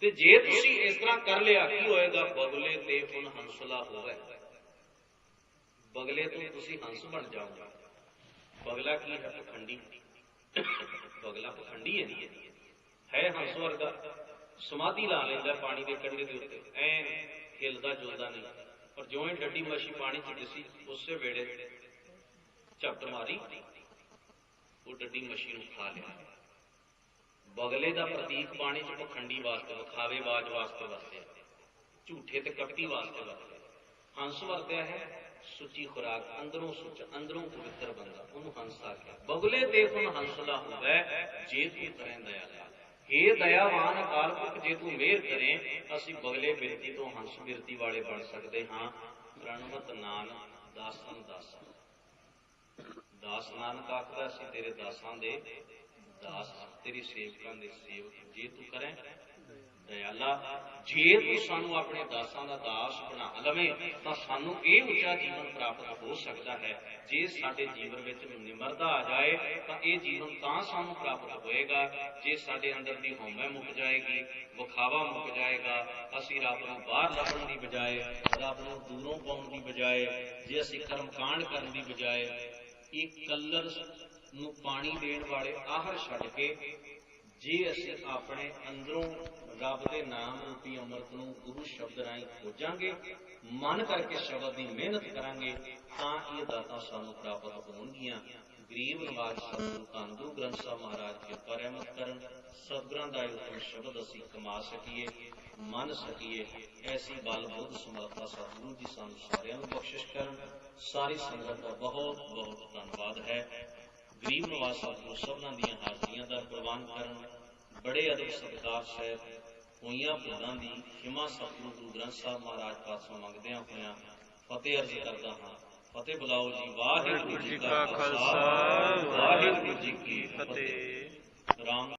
ਤੇ ਜੇ ਤੁਸੀਂ ਇਸ ਤਰ੍ਹਾਂ ਕਰ ਲਿਆ, ਕੀ ਹੋਏਗਾ? ਬਗਲੇ ਤੇ ਹੁਣ ਹੰਸਲਾ ਹੋਵੇ। ਬਗਲੇ ਤੋਂ ਤੁਸੀਂ ਹੰਸ ਬਣ ਜਾਓਗੇ। ਬਗਲਾ ਕੀ ਹੈ? ਪਖੰਡੀ। ਬਗਲਾ ਪਖੰਡੀ ਹੈ ਹੰਸ ਵਰਗਾ, ਸਮਾਧੀ ਲਾ ਲੈਂਦਾ ਪਾਣੀ ਦੇ ਕੰਢੇ ਦੇ ਉੱਤੇ, ਐਨ ਹਿਲਦਾ ਜੁਲਦਾ ਨਹੀਂ। ਪਰ ਜਿਉਂ ਹੀ ਡੱਡੀ ਮੱਛੀ ਪਾਣੀ ਚ ਦਿਸੀ, ਉਸੇ ਵੇਲੇ ਝਪਟ ਮਾਰੀ, ਉਹ ਡੱਡੀ ਮੱਛੀ ਨੂੰ ਖਾ ਲਿਆ। ਬਗਲੇ ਦਾ ਪ੍ਰਤੀਕ ਪਾਣੀ ਚ ਪਖੰਡੀ ਵਾਸਤੇ, ਵਿਖਾਵੇਬਾਜ਼ ਵਾਸਤੇ ਵਰਤਿਆ, ਝੂਠੇ ਤੇ ਕਪਟੀ ਵਾਸਤੇ ਵਰਤਿਆ। ਹੰਸ ਵਰਤਿਆ ਹੈ ਸੁੱਚੀ ਖੁਰਾਕ, ਅੰਦਰੋਂ ਸੁੱਚ, ਅੰਦਰੋਂ ਪਵਿੱਤਰ ਬੰਦਾ, ਉਹਨੂੰ ਹੰਸ ਆਖਿਆ। ਬਗਲੇ ਤੇ ਹੁਣ ਹੰਸਲਾ ਹੁੰਦਾ ਜੇ ਤੂੰ ਕਰੇ ਦਇਆ। ਹੇ ਦਇਆਵਾਨ ਅਕਾਲ ਪੁਰਖ, ਜੇ ਤੂੰ ਮਿਹਰ ਕਰੇ, ਅਸੀਂ ਬਗਲੇ ਬਿਰਤੀ ਤੋਂ ਹੰਸ ਬਿਰਤੀ ਵਾਲੇ ਬਣ ਸਕਦੇ ਹਾਂ। ਪ੍ਰਣਵਤ ਨਾਨਕ ਦਾਸਨ ਦਾਸਾ, ਦਾਸ ਨਾਨਕ ਆਖਦਾ, ਅਸੀਂ ਤੇਰੇ ਦਾਸਾਂ ਦੇ ਦਾਸ, ਤੇਰੀ ਸੇਵਕਾਂ ਦੇ ਸੇਵਕ। ਜੇ ਤੂੰ ਕਰੇ ਦਇਆਲਾ, ਜੇ ਤੂੰ ਸਾਨੂੰ ਆਪਣੇ ਦਾਸਾਂ ਦਾ ਦਾਸ ਬਣਾ ਲਵੇਂ ਤਾਂ ਸਾਨੂੰ ਇਹ ਉੱਚਾ ਜੀਵਨ ਪ੍ਰਾਪਤ ਹੋ ਸਕਦਾ ਹੈ। ਜੇ ਸਾਡੇ ਜੀਵਨ ਵਿੱਚ ਨਿਮਰਤਾ ਆ ਜਾਏ ਤਾਂ ਇਹ ਜੀਵਨ ਤਾਂ ਸਾਨੂੰ ਪ੍ਰਾਪਤ ਹੋਏਗਾ ਜੇ ਸਾਡੇ ਅੰਦਰ ਦੀ ਹਉਮੈ ਮੁੱਕ ਜਾਏਗੀ, ਵਿਖਾਵਾ ਮੁੱਕ ਜਾਏਗਾ। ਅਸੀਂ ਰੱਬ ਨੂੰ ਬਾਹਰ ਲੱਭਣ ਦੀ ਬਜਾਏ, ਰੱਬ ਨੂੰ ਦੂਰੋਂ ਪਾਉਣ ਦੀ ਬਜਾਏ, ਜੇ ਅਸੀਂ ਕਰਮਕਾਂਡ ਕਰਨ ਦੀ ਬਜਾਏ ਇੱਕ ਕਲਰ ਨੂੰ ਪਾਣੀ ਦੇਣ ਵਾਲੇ ਆਹਰ ਛੱਡ ਕੇ ਜੇ ਅਸੀਂ ਆਪਣੇ ਅੰਦਰੋਂ ਰੱਬ ਦੇ ਨਾਮ ਰੂਪੀ ਅੰਮ੍ਰਿਤ ਨੂੰ ਗੁਰੂ ਸ਼ਬਦ ਰਾਹੀਂ ਖੋਜਾਂਗੇ, ਮਨ ਕਰਕੇ ਸ਼ਬਦ ਦੀ ਮਿਹਨਤ ਕਰਾਂਗੇ, ਤਾਂ ਇਹ ਦਾਤਾਂ ਸਾਨੂੰ ਪ੍ਰਾਪਤ ਹੋਣਗੀਆਂ। ਗਰੀਬ ਨਿਵਾਜ ਸਤਿਗੁਰੂ ਧੰਨ ਗੁਰੂ ਗ੍ਰੰਥ ਸਾਹਿਬ ਮਹਾਰਾਜ ਕਿਰਪਾ ਰਹਿਮਤ ਕਰਨ, ਸਤਿਗੁਰਾਂ ਦਾ ਉਤਮ ਸ਼ਬਦ ਅਸੀਂ ਕਮਾ ਸਕੀਏ, ਮੰਨ ਸਕੀਏ। ਐਸੀ ਬਲ ਬੁੱਧ ਸਮਰੱਥਾ ਸਤਿਗੁਰੂ ਜੀ ਸਾਨੂੰ ਸਾਰਿਆਂ ਨੂੰ ਬਖਸ਼ਿਸ਼ ਕਰਨ। ਸਾਰੀ ਸੰਗਤ ਦਾ ਬਹੁਤ ਬਹੁਤ ਧੰਨਵਾਦ ਹੈ। ਗਰੀਬ ਨਿਵਾਜ ਸਤਿਗੁਰੂ ਸਭਨਾਂ ਦੀਆਂ ਹਾਜ਼ਰੀਆਂ ਦਾ ਪ੍ਰਵਾਨ ਕਰਨ। ਬੜੇ ਅਦਬ ਸਤਿਕਾਰ ਸਹਿਤ ਹੋਈਆਂ ਭੁੱਲਾਂ ਦੀ ਖਿਮਾ ਸਤਿਗੁਰੂ ਗੁਰੂ ਗ੍ਰੰਥ ਸਾਹਿਬ ਮਹਾਰਾਜ ਪਾਸੋਂ ਮੰਗਦਿਆਂ ਹੋਇਆਂ ਫਤਿਹ ਅਰਜ਼ ਕਰਦਾ ਹਾਂ। ਫਤਿਹ ਬੁਲਾਓ ਜੀ। ਵਾਹਿਗੁਰੂ ਜੀ ਕਾ ਖਾਲਸਾ, ਵਾਹਿਗੁਰੂ ਜੀ ਕੀ ਫਤਿਹ। ਰਾਮ